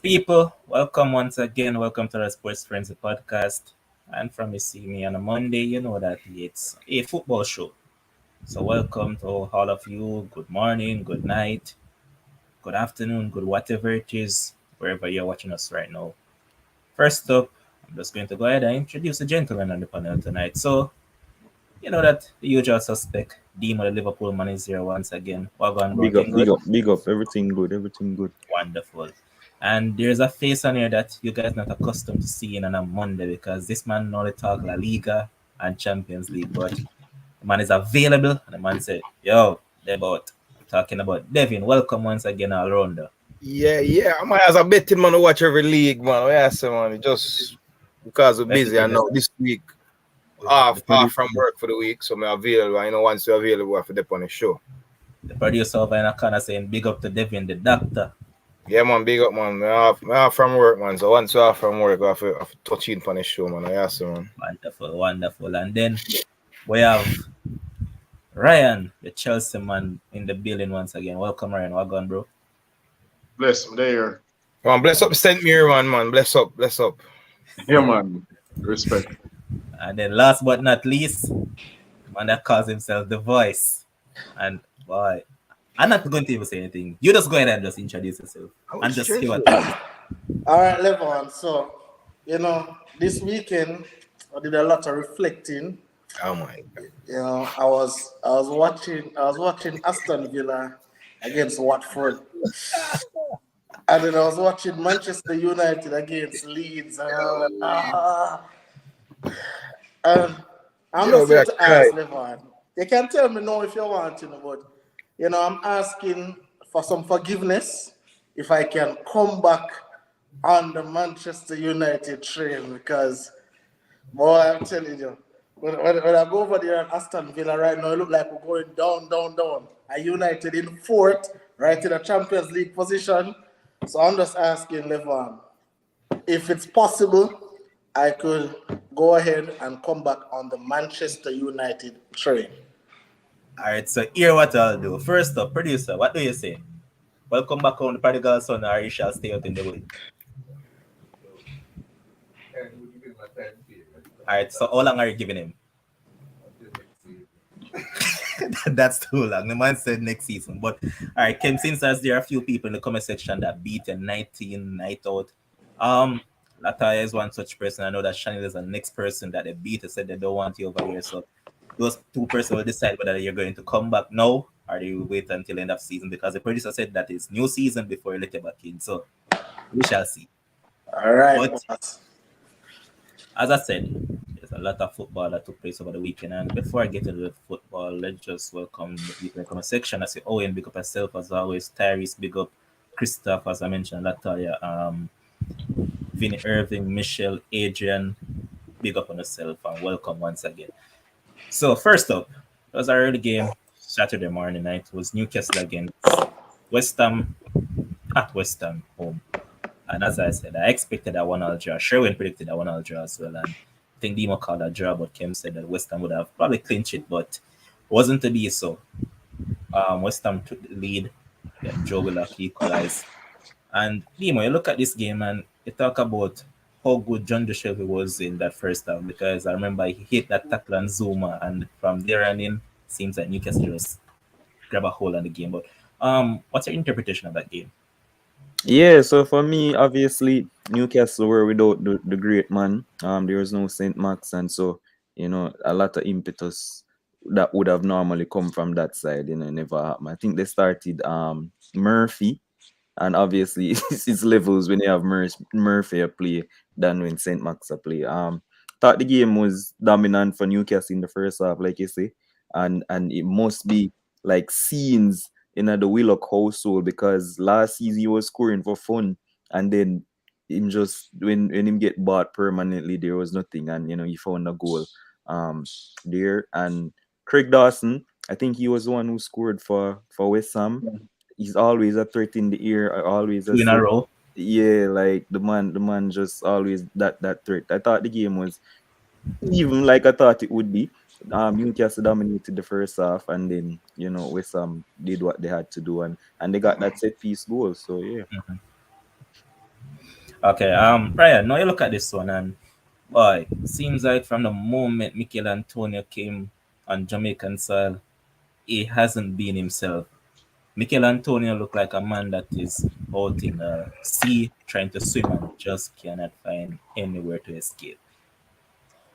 people, welcome once again. Welcome to the Sports Frenzy podcast. And from you see me on a Monday, you know that it's a football show. So, welcome to all of you. Good morning, good night, good afternoon, good whatever it is, wherever you're watching us right now. First up, I'm just going to go ahead and introduce the gentleman on the panel tonight. So, you know that the usual suspect, Demo, the Liverpool man, is here once again. Wagon, bro, Big up, thing big good? up, big up. Everything good, everything good. Wonderful. And there's a face on here that you guys not accustomed to seeing on a Monday because this man only talk La Liga and Champions League, but the man is available and the man said, yo, Debot. I'm talking about Devin. Welcome once again all rounder. Yeah. I might as a betting man to watch every league, man. Yeah, so man, just because we're Betting busy. I know is this week The off producer, from work for the week, so I'm available. Once you're available, I have to dip on the show. the producer over in a corner saying big up to Devin, the doctor. Yeah, man, big up, man. I off from work, man. So once you're off from work, I have to touch in on the show, man. Yeah, so man. Wonderful, wonderful. And then we have Ryan, the Chelsea man, in the building once again. Welcome, Ryan. Welcome, bro. Bless him there. Come on, bless up St. Mary, man. Bless up, bless up. Yeah, man. Respect. And then last but not least, the man that calls himself the voice. And boy, I'm not going to even say anything. You just go ahead and just introduce yourself and just see what. All right, Levon. So, this weekend I did a lot of reflecting. Oh my God. I was watching Aston Villa against Watford, and then I was watching Manchester United against Leeds, and I was like, I'm Yo, just here to man, ask Levon. You can tell me no if you want to, but I'm asking for some forgiveness if I can come back on the Manchester United train because, boy, I'm telling you, when I go over there at Aston Villa right now, it look like we're going down. And United in fourth, right in the Champions League position. So I'm just asking Levon, if it's possible, I could go ahead and come back on the Manchester United train. All right, so here what I'll do. First up, producer, what do you say? Welcome back on the prodigal son, or you shall stay out in the way. All right, so how long are you giving him? That's too long. The man said next season. But all right, Kim, since there are a few people in the comment section that beat a 19 night out, Lataya is one such person. I know that Chanel is the next person that they beat. They said they don't want you over here. So those two persons will decide whether you're going to come back now or do you wait until the end of season because the producer said that it's new season before you let you back in. So we shall see. All right, But boss. as I said, there's a lot of football that took place over the weekend. And before I get into the football, let's just welcome the people in the comment section. I say Owen, big up yourself as always. Tyrese, big up. Christoph, as I mentioned, Latoya, Vinny Irving, Michelle, Adrian, big up on yourself and welcome once again. So first up, it was our early game Saturday morning night. It was Newcastle against West Ham at West Ham home. And as I said, I expected a 1-0 draw. Sherwin predicted a 1-0 draw as well. And I think Demo called a draw, but Kim said that West Ham would have probably clinched it, but wasn't to be so. West Ham took the lead. Then Joe Willock equalized. And Demo, you look at this game and you talk about how good John Shelby was in that first half because I remember he hit that tackle on Zuma, and from there on in, seems like Newcastle just grab a hold on the game. But what's your interpretation of that game? Yeah, so for me, obviously, Newcastle were without the great man. There was no Saint Max, and so a lot of impetus that would have normally come from that side, never happened. I think they started Murphy, and obviously it's levels when you have Murphy a play than when Saint Max a play. Thought the game was dominant for Newcastle in the first half, like you say, and it must be like scenes in the Willock household because last season he was scoring for fun, and then him just when him get bought permanently, there was nothing, and he found a goal there. And Craig Dawson, I think he was the one who scored for West Ham. He's always a threat in the air, always a Two in a row. yeah, like the man just always that threat. I thought the game was even like I thought it would be. Newcastle dominated the first half, and then West Ham did what they had to do, and they got that set piece goal. So yeah. Okay, Brian, now you look at this one, and boy, seems like from the moment Mikel Antonio came on Jamaican soil, he hasn't been himself. Mikel Antonio looked like a man that is out in the sea trying to swim and just cannot find anywhere to escape.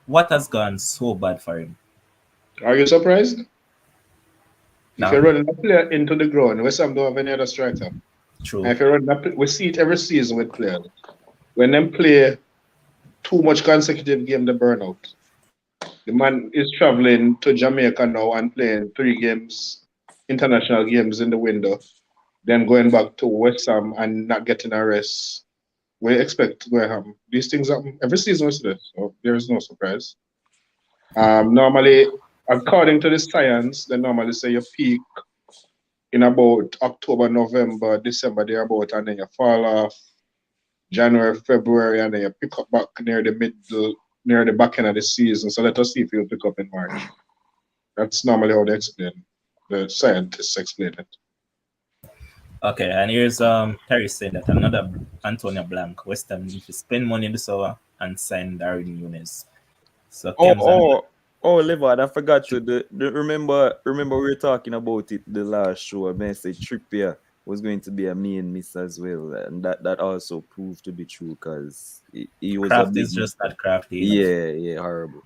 What has gone so bad for him? Are you surprised? If Now, you're running a player into the ground, West Ham don't have any other striker. And true. if you're running we see it every season with players. When them play too much consecutive game, they burn out. The man is traveling to Jamaica now and playing 3 games, international games in the window, then going back to West Ham and not getting a rest. We expect to happen. These things happen every season, we see this, so there is no surprise. Normally, according to the science, they normally say you peak in about October, November, December, thereabout, and then you fall off January, February, and then you pick up back near the back end of the season. So let us see if you'll pick up in March. That's normally how they explain. The scientists explain it. Okay, and here's Terry saying that another Antonio Blanc, West Ham need to spend money this hour and sign Darwin Nunes. So Liverpool, I forgot to remember we were talking about it the last show. I message Trippier was going to be a main miss as well, and that also proved to be true because he was Craft is just that crafty. Yeah, horrible.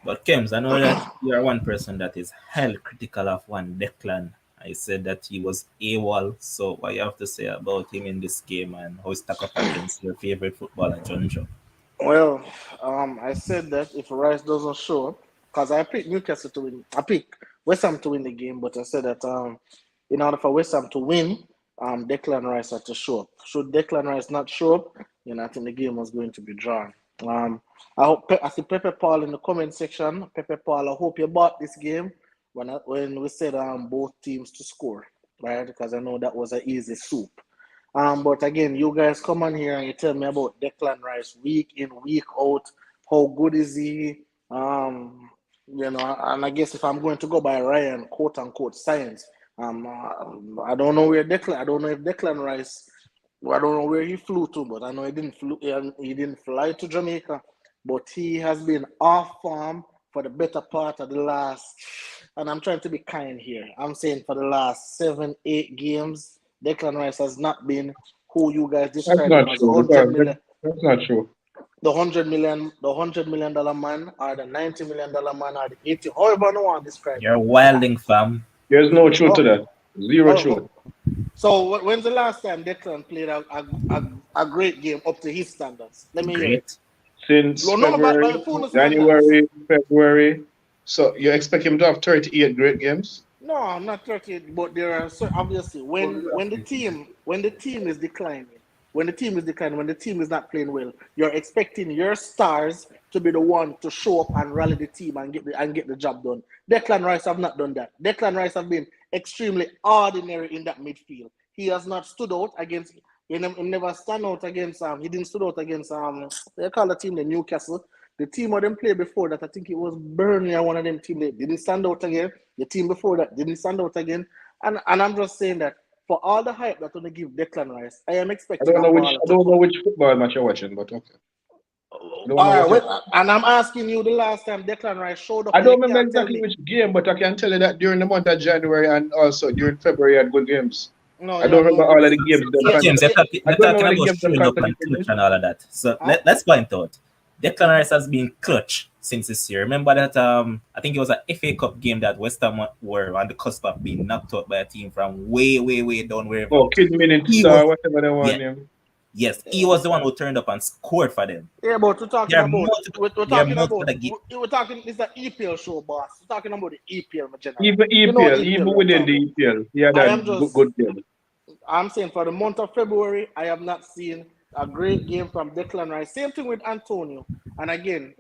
But Kems, I know that you are one person that is hell critical of one Declan. I said that he was AWOL. So what you have to say about him in this game and how he stack up against your favorite footballer, John Joe? Well, I said that if Rice doesn't show up, because I picked Newcastle to win, I picked West Ham to win the game, but I said that in order for West Ham to win, Declan Rice had to show up. Should Declan Rice not show up, then I think the game was going to be drawn. I see Pepe Paul in the comment section. Pepe Paul, I hope you bought this game when we said both teams to score, right? Because I know that was an easy soup. But again, you guys come on here and you tell me about Declan Rice week in, week out. How good is he? And I guess if I'm going to go by Ryan, quote unquote, science, I don't know where I don't know if Declan Rice, I don't know where he flew to, but I know he didn't fly to Jamaica. But he has been off form for the better part of the last, and I'm trying to be kind here. I'm saying for the last 7-8 games. Declan Rice has not been who you guys described him as. That's not true. The $100 million man, or the $90 million man, or the 80, however you want to describe. You're wilding, fam. There's no truth to that. Zero truth. So when's the last time Declan played a great game up to his standards? Let me hear it. Since January, February. So you expect him to have 38 great games? No, I'm not 38, but there are obviously when the team is declining, when the team is not playing well, you're expecting your stars to be the one to show up and rally the team and get the job done. Declan Rice have not done that. Declan Rice have been extremely ordinary in that midfield. He has not stood out against. He never stand out against. He didn't stood out against. They call the team the Newcastle. The team of them played before that, I think it was Burnley or one of them teams. They didn't stand out again. The team before that didn't stand out again. And I'm just saying that for all the hype that's going to give Declan Rice, I am expecting. I don't know which football match you're watching, but okay. And I'm asking you the last time Declan Rice showed up. I don't remember exactly which game, but I can tell you that during the month of January and also during February, I had good games. No, I don't remember all of the games. They're talking about showing up and clutch and all of that. So let's point out. Declan Rice has been clutch since this year. Remember that I think it was an FA Cup game that West Ham were on the cusp of being knocked out by a team from way, way, way down wherever. Oh, Kid Minutes or whatever they want him. Yes, he was the one who turned up and scored for them. Yeah, but we're talking it's an EPL show, boss. We're talking about the EPL, my general. Even within the EPL, yeah, that's good game. I'm saying for the month of February, I have not seen a great game from Declan Rice. Same thing with Antonio. And again,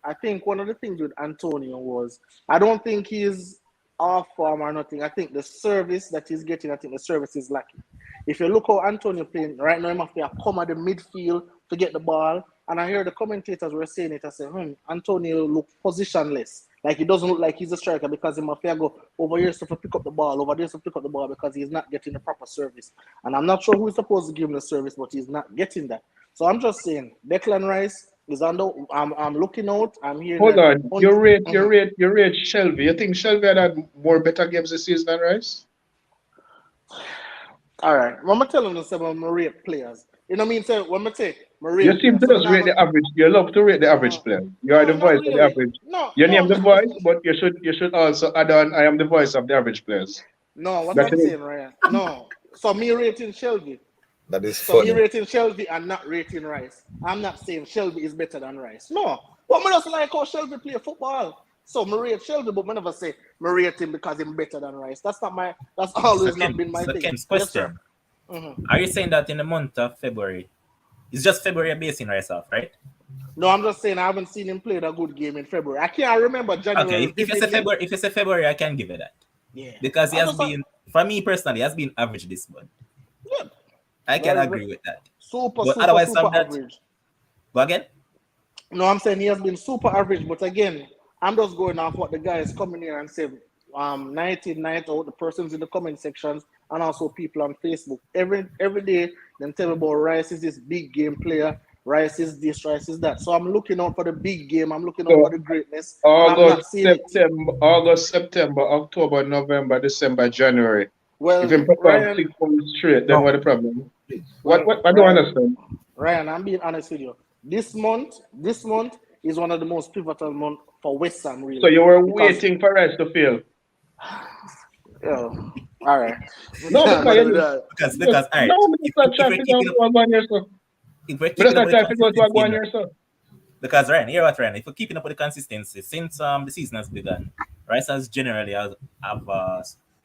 I think one of the things with Antonio was I don't think he's off form or nothing. I think the service that he's getting, the service is lacking. If you look how Antonio playing right now, he must come at the midfield to get the ball. And I hear the commentators were saying it. I said, Antonio look positionless. Like, it doesn't look like he's a striker because he must go over here to pick up the ball, over there to pick up the ball because he's not getting the proper service. And I'm not sure who is supposed to give him the service, but he's not getting that. So I'm just saying, Declan Rice is under. I'm looking out. I'm here. Hold on. You rate Shelby. You think Shelby had more better games this season than Rice? All right. When I tell him to say I'm rate players, you know what I mean? So when I say rate, you seem to just rate the average. You love to rate the average player. You are the voice of the average. You name the voice, but you should also add on. I am the voice of the average players. No, what I'm saying, Ryan. No. So me rating Shelby. That is so funny. me rating Shelby and not rating Rice. I'm not saying Shelby is better than Rice. No. But I just like how Shelby play football. So me rate Shelby, but I never say me rate him because he's better than Rice. That's always not been my thing. Ken's question. Yes, are you saying that in the month of February? It's just February basing Rice off, right? No, I'm just saying I haven't seen him play a good game in February. I can't remember January. Okay, if it's a February, I can give it that. Yeah. Because he has been, for me personally, he has been average this month. Yeah. I can agree with that. Super average. Go again? No, I'm saying he has been super average, but again, I'm just going off what the guys coming here and say. 1990 out the persons in the comment sections and also people on Facebook. Every day, them tell me about Rice is this big game player. Rice is this, Rice is that. So I'm looking out for the big game. I'm looking out for the greatness. August, September, October, November, December, January. Well, if you perform 6 months straight, then what's the problem? What I don't understand. Ryan, I'm being honest with you. This month is one of the most pivotal months for West Ham, really. So you were waiting for Rice to fail. Yeah. All right. Because all right. Because Ryan, here what Ryan, if we're keeping up with the consistency since the season has begun, Rice has generally have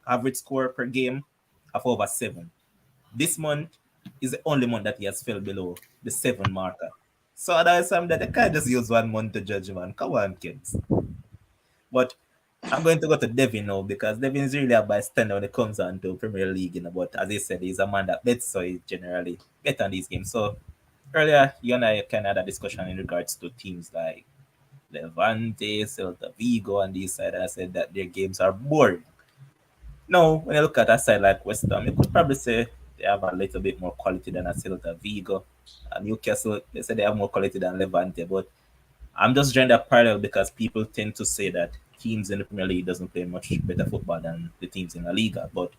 average score per game of over 7. This month is the only month that he has fell below the 7 marker. So that is something that they can't just use 1 month to judge, man. Come on, kids. But I'm going to go to Devin now because Devin is really a bystander when it comes on to Premier League. But as I said, he's a man that bets, so he generally bet on these games. So earlier, you and I kind of had a discussion in regards to teams like Levante, Celta Vigo, and these side. And I said that their games are boring. Now, when you look at a side like West Ham, you could probably say they have a little bit more quality than a Celta Vigo. And Newcastle, they say they have more quality than Levante. But I'm just drawing that parallel because people tend to say that teams in the Premier League doesn't play much better football than the teams in La Liga. But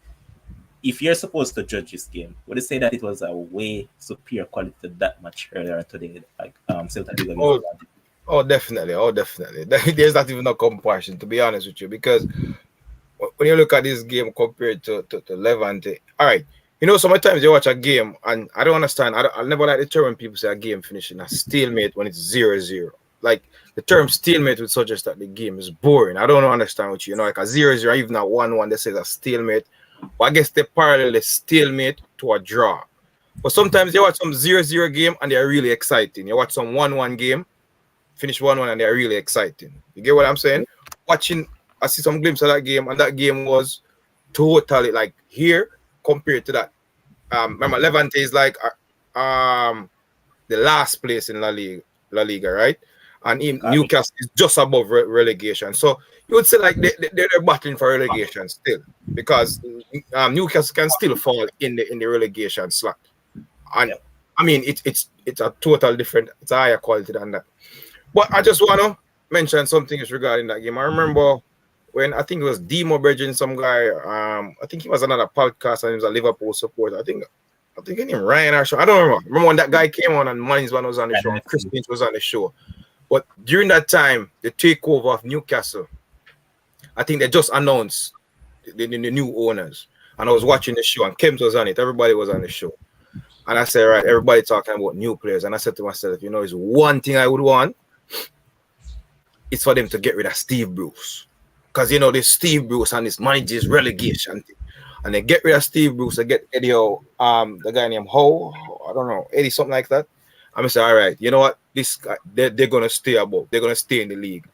if you're supposed to judge this game, would you say that it was a way superior quality to that much earlier today, like Celta Vigo? Oh, definitely. There's not even a comparison, to be honest with you, because when you look at this game compared to Levante, all right, you know, sometimes you watch a game and I don't understand. I never like the term when people say a game finishing a stalemate when it's 0-0. Like the term stalemate would suggest that the game is boring. I don't understand what you know, like a 0-0, even a 1-1, they say a stalemate. But I guess they parallel the stalemate to a draw. But sometimes you watch some 0-0 game and they're really exciting. You watch some 1-1 game, finish 1-1 and they're really exciting. You get what I'm saying? I see some glimpse of that game, and that game was totally like here compared to that. Remember, Levante is like the last place in La Liga, right? And Newcastle is just above relegation. So you would say like they're battling for relegation still, because Newcastle can still fall in the relegation slot. And I mean, it's a total different, it's a higher quality than that. But I just want to mention something regarding that game. I remember when I think it was Demo Bridging, some guy, I think he was another podcast and he was a Liverpool supporter. I think his name Ryan or so. I don't remember. Remember when that guy came on and Maninsman was on the show and Chris Finch was on the show. But during that time, the takeover of Newcastle, I think they just announced the new owners. And I was watching the show and Kems was on it. Everybody was on the show. And I said, right, everybody talking about new players. And I said to myself, you know, it's one thing I would want. It's for them to get rid of Steve Bruce. Because, you know, this Steve Bruce and this manager's relegation thing. And they get rid of Steve Bruce, they get Eddie the guy named Howe, I don't know, Eddie, something like that. I'm going to say, all right, you know what? This guy, they're going to stay above. They're going to stay in the league.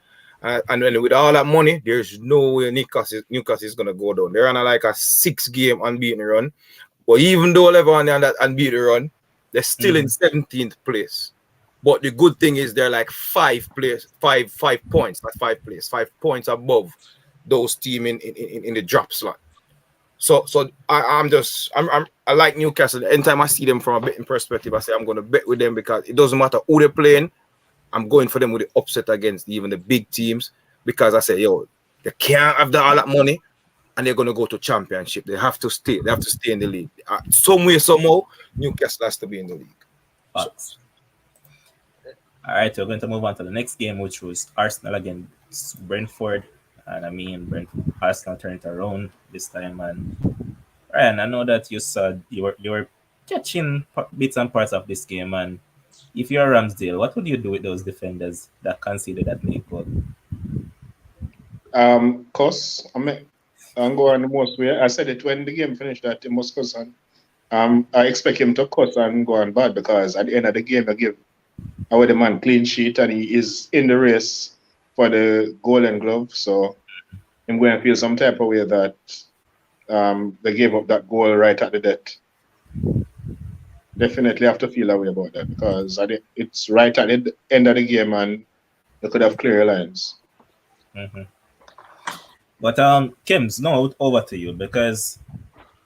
And then with all that money, there's no way Newcastle is going to go down. They're on a 6-game unbeaten run. But even though they're on that unbeaten run, they're still in 17th place. But the good thing is they're like 5 points, not 5 points above those team in the drop slot. So I like Newcastle. Anytime I see them from a betting perspective, I say I'm going to bet with them because it doesn't matter who they're playing. I'm going for them with the upset against even the big teams because I say, yo, they can't have all that money and they're going to go to championship. They have to stay. They have to stay in the league. Some way, somehow, Newcastle has to be in the league. Facts. All right, we're going to move on to the next game, which was Arsenal against Brentford. And I mean, Arsenal turned it around this time. And Ryan, I know that you were catching bits and parts of this game. And if you're Ramsdale, what would you do with those defenders that conceded that late goal? Cuss. I'm going the most way. I said it when the game finished that he must cuss on. I expect him to cuss and go on bad because at the end of the game, I give away the man clean sheet and he is in the race for the Golden Glove. So I'm going to feel some type of way that they gave up that goal right at the death. Definitely have to feel a way about that because it's right at the end of the game and they could have clear lines. Mm-hmm. But Kims, now over to you because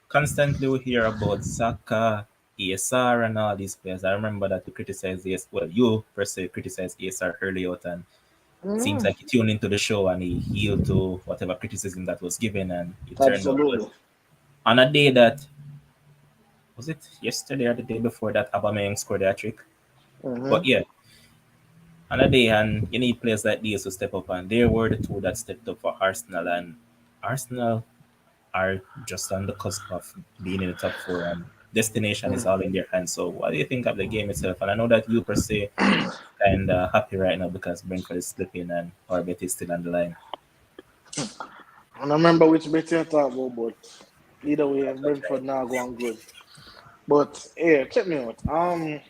constantly we hear about Saka, ESR, and all these players. I remember that you criticized you per se criticized ESR early out, and it seems like he tuned into the show and he healed to whatever criticism that was given, and it turned out good. On a day that was it yesterday or the day before that Aubameyang scored a trick. But yeah, on a day, and you need players like these to step up, and they were the two that stepped up for Arsenal, and Arsenal are just on the cusp of being in the top four, and destination is all in their hands. So what do you think of the game itself? And I know that you per se kind of happy right now because Brentford is slipping and our bet is still on the line. I don't remember which bet you talk about, but either way, Brentford now going good. But yeah, check me out.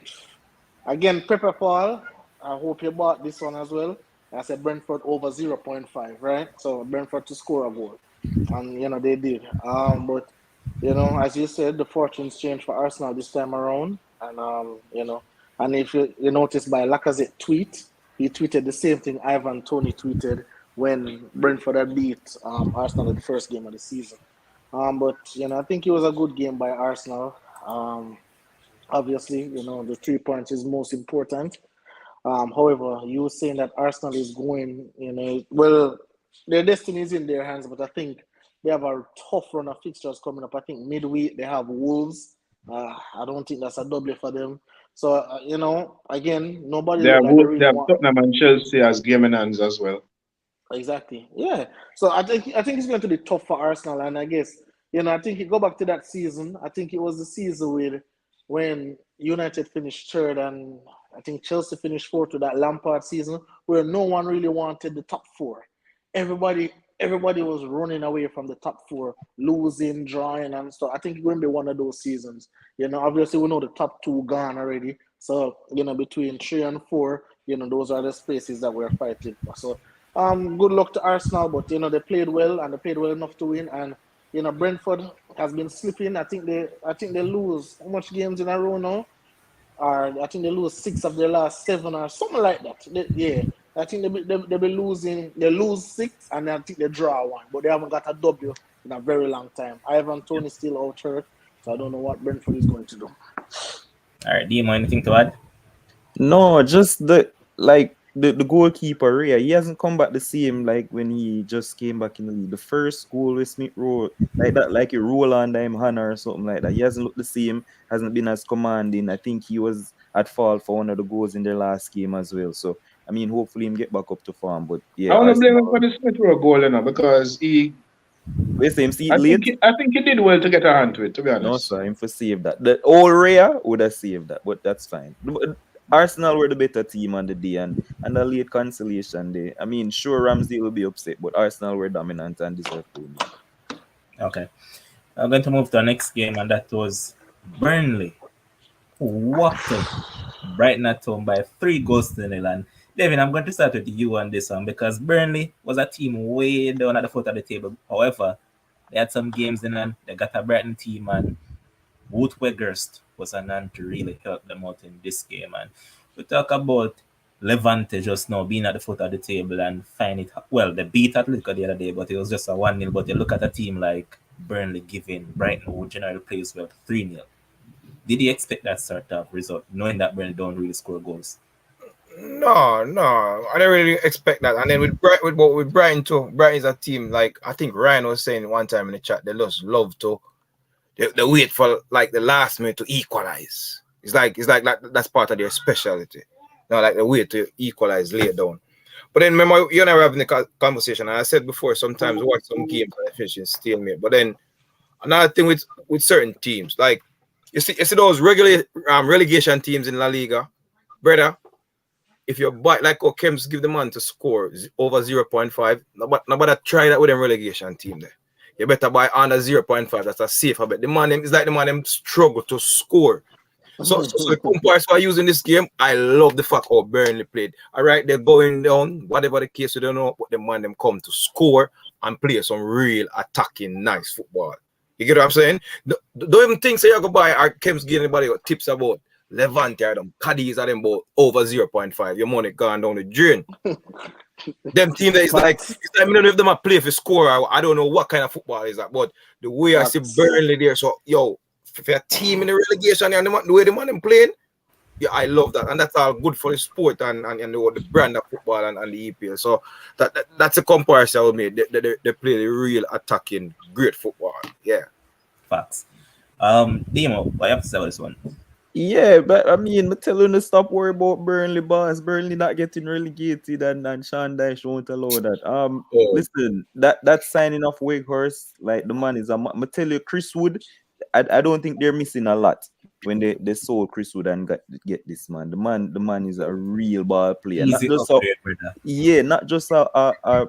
Again, Pepper Paul, I hope you bought this one as well. I said Brentford over 0.5, right? So Brentford to score a goal. And, they did. But, as you said, the fortunes changed for Arsenal this time around. And, and if you notice by Lacazette tweet, he tweeted the same thing Ivan Toney tweeted when Brentford had beat Arsenal in the first game of the season. But, I think it was a good game by Arsenal. Obviously, the 3 points is most important. However, you were saying that Arsenal is going, well, their destiny is in their hands, but I think they have a tough run of fixtures coming up. I think midweek they have Wolves. I don't think that's a double for them. So, again, nobody They have really Tottenham and Chelsea as game in hands as well. Exactly. Yeah. So I think it's going to be tough for Arsenal, and I guess I think you go back to that season. I think it was the season when United finished third, and I think Chelsea finished fourth to that Lampard season, where no one really wanted the top four. Everybody was running away from the top four, losing, drawing, and stuff. I think it's going to be one of those seasons. Obviously we know the top two gone already. So between 3 and 4, those are the spaces that we're fighting for. So. Good luck to Arsenal, but they played well and they played well enough to win. And Brentford has been slipping. I think they lose how much games in a row now? Or I think they lose 6 of their last 7 or something like that. I think they be losing. They lose 6 and I think they draw 1, but they haven't got a W in a very long time. Ivan Toney still out hurt, so I don't know what Brentford is going to do. All right, Dimo, anything to add? No, just the goalkeeper, Ray, he hasn't come back the same like when he just came back in the league. The first goal with Smith Rowe, like that, like a roll on him hand or something like that. He hasn't looked the same, hasn't been as commanding. I think he was at fault for one of the goals in their last game as well. So I mean, hopefully him get back up to form. But yeah, I want to blame him for the Smith Rowe goal, because he. I think he did well to get a hand to it, to be honest. No, sir, him for save that. The old Raya would have saved that, but that's fine. Arsenal were the better team on the day, and a late cancellation day. I mean, sure, Ramsey will be upset, but Arsenal were dominant and deserved to win. Okay. I'm going to move to the next game, and that was Burnley, who walked up Brighton at home by 3 goals to 0. And Devin, I'm going to start with you on this one because Burnley was a team way down at the foot of the table. However, they had some games in and they got a Brighton team, and Wout Weghorst was an hand to really help them out in this game. And We talk about Levante just now being at the foot of the table and find it. Well, they beat Atletico the other day, but it was just a 1-0. But you look at a team like Burnley giving Brighton, who generally plays well, 3-0. Did you expect that sort of result, knowing that Burnley don't really score goals? No, no, I didn't really expect that. And then with Brighton too, Brighton is a team like I think Ryan was saying one time in the chat. They just love to they wait for like the last minute to equalize. It's like that's part of their specialty. Like the way to equalize, lay it down. But then remember, you and I were having a conversation, and I said before, sometimes we watch some games and finish in stalemate. But then another thing with certain teams, like you see those relegation teams in La Liga, brother. If you buy like Kems give the man to score over 0.5, nobody try that with them relegation team there. You better buy under 0.5. That's a safer bet. The man them struggle to score. So the comparison for using this game, I love the fact how Burnley played. All right, they're going down, whatever the case, we don't know, but the man them come to score and play some real attacking, nice football. You get what I'm saying? Don't even think so you go buy or Kems give anybody tips about Levante or them Cadiz or them about over 0.5. Your money gone down the drain. Them team that is like I don't know if them a play for score. I don't know what kind of football is that, but the way I see Burnley there, so yo, if you're a team in the relegation and the way the man them playing, yeah, I love that, and that's all good for the sport and the brand of football and the EPL. So that's a comparison I would make. They play the real attacking, great football. Yeah, facts. Demo, what you have to say about this one? Yeah, but I mean, I tell you to stop worrying about Burnley, boss. Burnley not getting relegated, and Sean Dyche won't allow that. Listen, that signing of Wakehurst, like the man is I tell you, Chris Wood, I don't think they're missing a lot when they sold Chris Wood and get this man. The man is a real ball player. Easy Not just not just a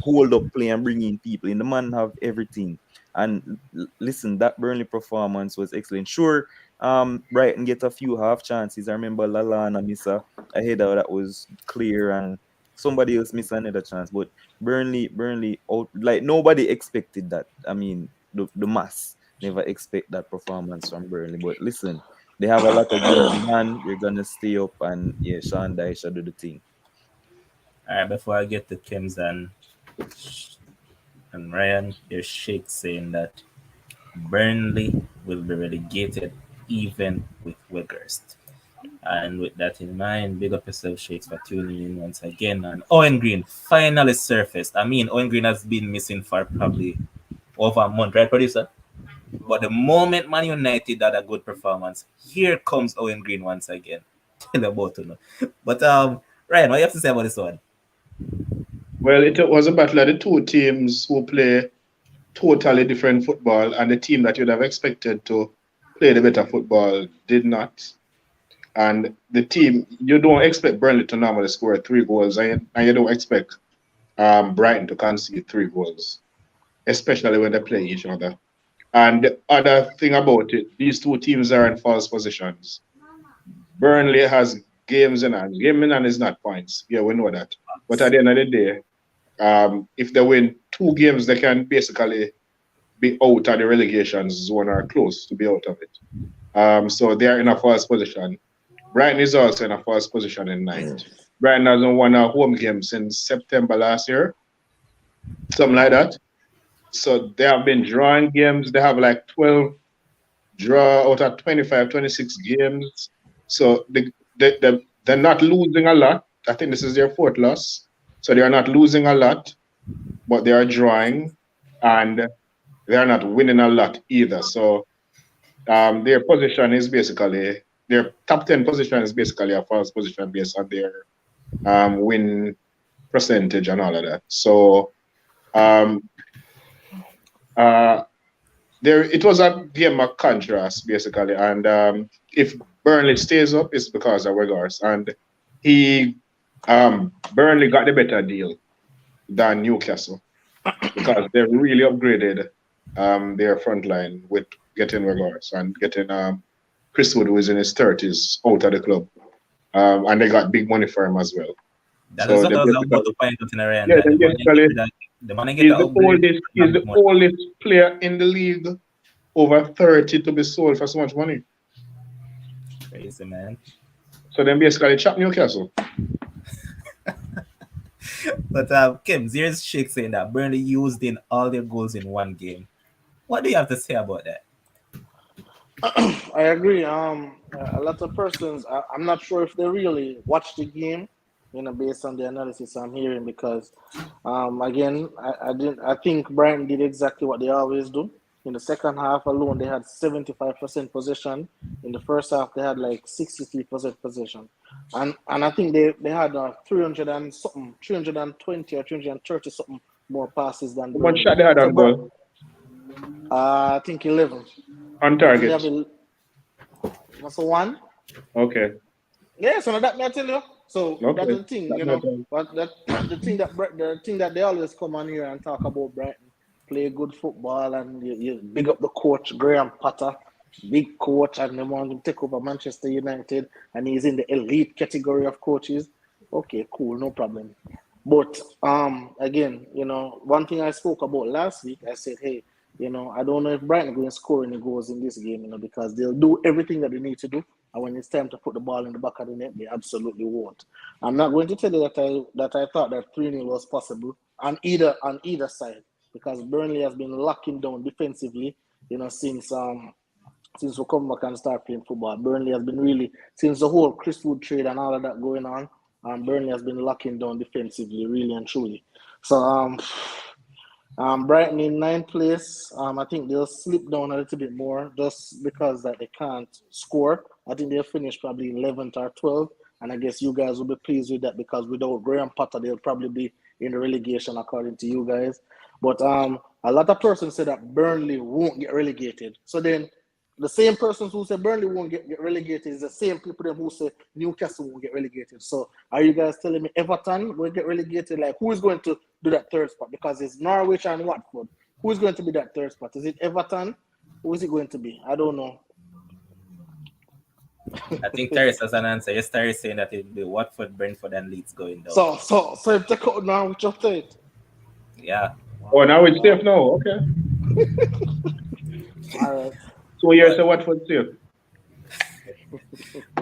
hold up play and bring in people. And the man have everything. And listen, that Burnley performance was excellent. Sure. Brighton get a few half chances. I remember Lallana miss a header that was clear, and somebody else miss another chance. But Burnley out, like nobody expected that. I mean, the mass never expect that performance from Burnley. But listen, they have a lot of games, man. They're gonna stay up, and yeah, Sean Dyche should do the thing. All right, before I get to Kems and Ryan, there's Sheikh saying that Burnley will be relegated even with Weghorst. And with that in mind, big up yourself, Shakes, for tuning in once again. And Owen Green finally surfaced. I mean, Owen Green has been missing for probably over a month, right, producer? But the moment Man United had a good performance, here comes Owen Green once again. Tell about it. But Ryan, what do you have to say about this one? Well, it was a battle of the two teams who play totally different football, and the team that you'd have expected to play the better football did not. And the team, you don't expect Burnley to normally score 3 goals, and you don't expect Brighton to concede 3 goals, especially when they play each other. And the other thing about it, these two teams are in false positions. Burnley has games in hand. Game in hand is not points. Yeah, we know that. But at the end of the day, if they win 2 games, they can basically be out of the relegation zone or close to be out of it. So they are in a false position. Brighton is also in a false position in 9th. Brighton hasn't won a home game since September last year, something like that. So they have been drawing games. They have like 12 draw out of 25, 26 games. So they're not losing a lot. I think this is their 4th loss. So they are not losing a lot, but they are drawing, and they are not winning a lot either. So their position is basically, their top 10 position is basically a false position based on their win percentage and all of that. So it was a game of contrast basically, and if Burnley stays up, it's because of Weghorst, and Burnley got the better deal than Newcastle because they really upgraded their front line with getting Weghorst and getting Chris Wood, who is in his 30s, out of the club, and they got big money for him as well. That is what I was about to point out in a rant. Yeah, he's the oldest player in the league over 30 to be sold for so much money. Crazy, man. So then basically chop Newcastle. But Kim, here's Sheikh saying that Burnley used in all their goals in one game. What do you have to say about that? I agree. A lot of persons, I'm not sure if they really watched the game, based on the analysis I'm hearing, because, again, I didn't. I think Brighton did exactly what they always do. In the second half alone, they had 75% possession. In the first half, they had like 63% possession, and I think they had 300 and something, 320 or 330 something more passes than One Burnley. shot they had So, on goal I think 11. on I think they target. have what's the one? Okay. Yeah, so that may I tell you. So that's Okay. the thing, That matter. But that the thing that they always come on here and talk about Brighton, play good football, and you big up the coach Graham Potter, big coach, and they want to take over Manchester United, and he's in the elite category of coaches. Okay, cool, no problem. But again, one thing I spoke about last week, I said, hey, I don't know if Brighton going to score any goals in this game, because they'll do everything that they need to do, and when it's time to put the ball in the back of the net, they absolutely won't. I'm not going to tell you that I thought that 3-0 was possible on either side, because Burnley has been locking down defensively, since we come back and start playing football. Burnley has been really, since the whole Chris Wood trade and all of that going on, Burnley has been locking down defensively, really and truly. So Brighton in ninth place. I think they'll slip down a little bit more just because that they can't score. I think they'll finish probably 11th or 12th, and I guess you guys will be pleased with that, because without Graham Potter, they'll probably be in the relegation according to you guys. But a lot of persons say that Burnley won't get relegated. So then the same persons who say Burnley won't get relegated is the same people them who say Newcastle won't get relegated. So are you guys telling me Everton will get relegated? Like, who is going to do that third spot? Because it's Norwich and Watford. Who is going to be that third spot? Is it Everton? Who is it going to be? I don't know. I think Terrace has an answer. Yes, Terrace saying that it'll be Watford, Brentford, and Leeds going down. So if they cut Norwich up to it. Yeah. Oh, now it's safe now. Okay. All right. So you're saying Watford safe?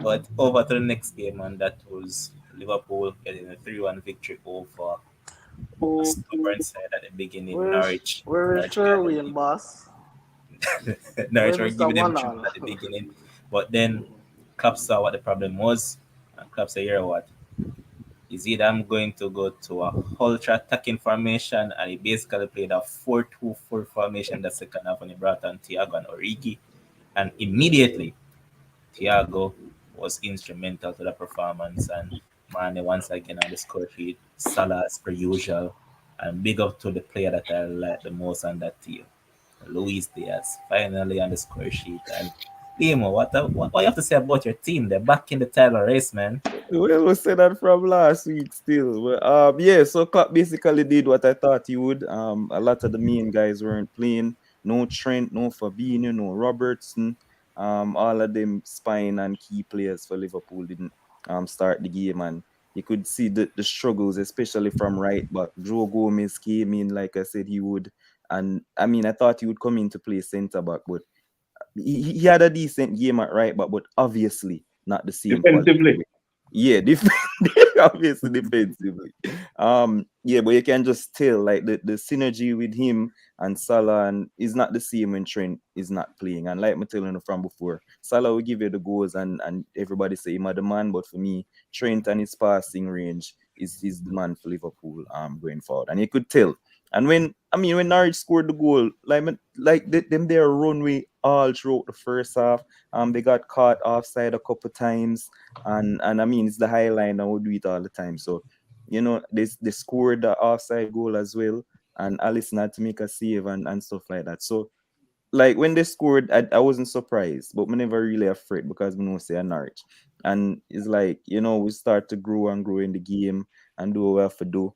But over to the next game, and that was Liverpool getting a 3-1 victory over a stubborn side at the beginning. Norwich. Where is Sherwin, boss? Norwich were Mr. giving them One trouble on? at the beginning. But then Klopp saw what the problem was, and Klopp said, you know what? Is either I'm going to go to a ultra attacking formation, and he basically played a 4-2-4 formation the second half when he brought on Thiago and Origi. And immediately, Thiago was instrumental to the performance, and Mane once again on the score sheet, Salah as per usual, and big up to the player that I like the most on that team, Luis Diaz, finally on the score sheet. And Limo, what you have to say about your team? They're back in the title race, man. Well, we said that from last week still. Well, yeah, so Klopp basically did what I thought he would. A lot of the main guys weren't playing. No Trent, no Fabinho, no Robertson. All of them spine and key players for Liverpool didn't start the game, and you could see the struggles, especially from right back. Joe Gomez came in like I said he would, and I mean I thought he would come in to play centre back, but he had a decent game at right back, but obviously not the same quality. Defensively. Yeah, obviously defensively. Yeah, but you can just tell like the synergy with him and Salah and is not the same when Trent is not playing. And like I'm telling you from before, Salah will give you the goals and everybody say him are the man, but for me, Trent and his passing range is the man for Liverpool going forward. And you could tell. And when Norwich scored the goal, them their runway all throughout the first half. They got caught offside a couple times. And I mean it's the high line and we do it all the time. So they scored the offside goal as well, and Alisson had to make a save and stuff like that. So like when they scored, I wasn't surprised, but I'm never really afraid because we know say a Norwich. And it's like, we start to grow and grow in the game and do what we have to do.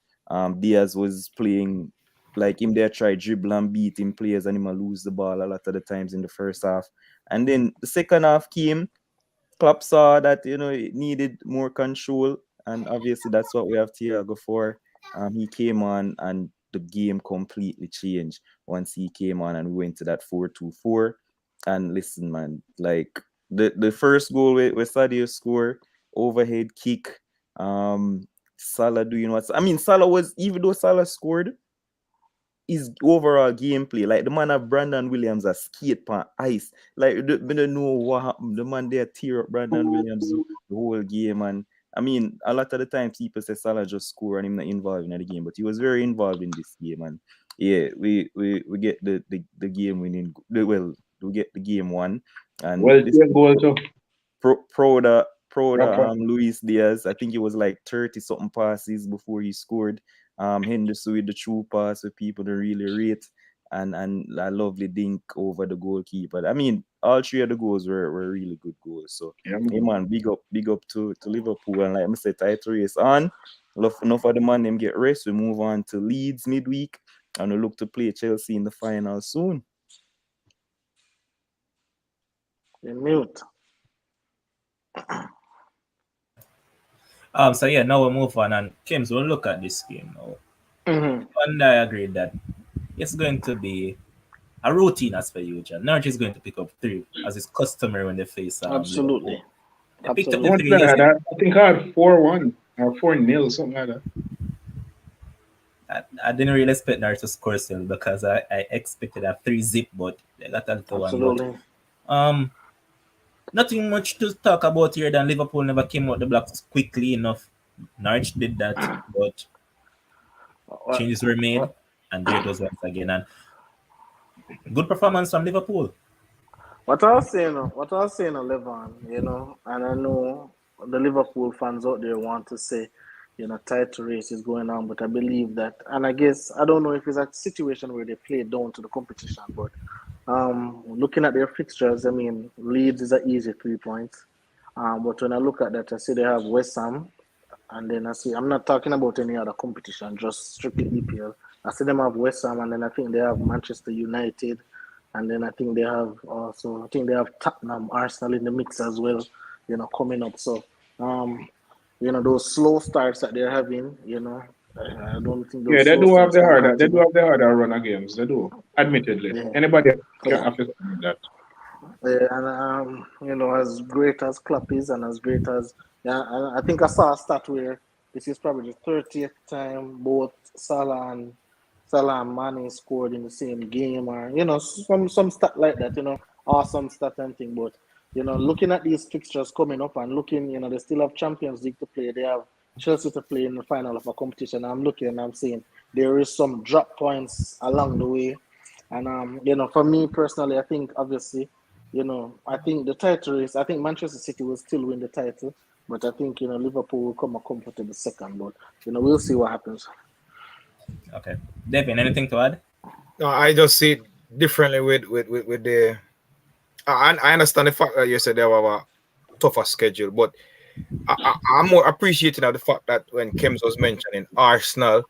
Diaz was playing like him there try dribble and beat him players and him lose the ball a lot of the times in the first half. And then the second half came, Klopp saw that it needed more control, and obviously that's what we have Thiago for. He came on, and the game completely changed once he came on, and we went to that 4-2-4. And listen, man, like the first goal with Sadio score, overhead kick. Salah doing what? I mean, Salah was, even though Salah scored, his overall gameplay, like the man of Brandon Williams a skate on ice. Like, we don't know what happened. The man there tear up Brandon Williams the whole game. And I mean, a lot of the time people say Salah just score and him not involved in the game, but he was very involved in this game. And yeah, we get the game winning. Well, we get the game won. And Well, this goal too. proud of Proper. Luis Diaz. I think it was like 30 something passes before he scored. Henderson with the true pass with people to really rate, and a lovely dink over the goalkeeper. I mean, all three of the goals were really good goals. So Yeah, hey man, big up to Liverpool, and like I said, title race on. Enough of the man them get rest. We move on to Leeds midweek, and we look to play Chelsea in the final soon. Mute. So yeah, now we'll move on, and James, we'll look at this game now. And I agree that it's going to be a routine as per usual. Norwich is going to pick up 3 as is customary when they face Absolutely. Liverpool. They picked up What's the 3 yesterday. that? I think I had 4-1 or 4-0, something like that. I didn't really expect Norwich to score still because I expected a 3-0, but they got a little one. Absolutely. But, nothing much to talk about here than Liverpool never came out the blocks quickly enough. Norwich did that, but changes were made, and there it was once again. And good performance from Liverpool. What I was saying, Levan, you know, and I know the Liverpool fans out there want to say, you know, title race is going on, but I believe that, and I guess, I don't know if it's a situation where they play down to the competition, but looking at their fixtures, I mean, Leeds is an easy 3 points. But when I look at that, I see they have West Ham, and then I see, I'm not talking about any other competition, just strictly EPL. I see them have West Ham, and then I think they have Manchester United, and then I think they have Tottenham, Arsenal in the mix as well, you know, coming up. So, you know, those slow starts that they're having, you know, I don't think those Yeah, they slow do have starts the will harder. They continue. do have the harder run of games. They do, admittedly. Yeah. Anybody can Yeah. have to say that. And you know, as great as Klopp is, and as great as I think I saw a stat where this is probably the 30th time both Salah and Mane scored in the same game, or you know, some stat like that, you know, awesome stat and thing. But you know, looking at these fixtures coming up and looking, you know, they still have Champions League to play. They have Chelsea to play in the final of a competition. I'm looking and I'm seeing there is some drop points along the way. And you know, for me personally, I think obviously, you know, I think the title race, I think Manchester City will still win the title, but I think, you know, Liverpool will come a comfortable second. But you know, we'll see what happens. Okay, Devin, anything to add? No, I just see it differently with the. I understand the fact that you said they have a tougher schedule, but I'm more appreciating of the fact that when Kems was mentioning Arsenal,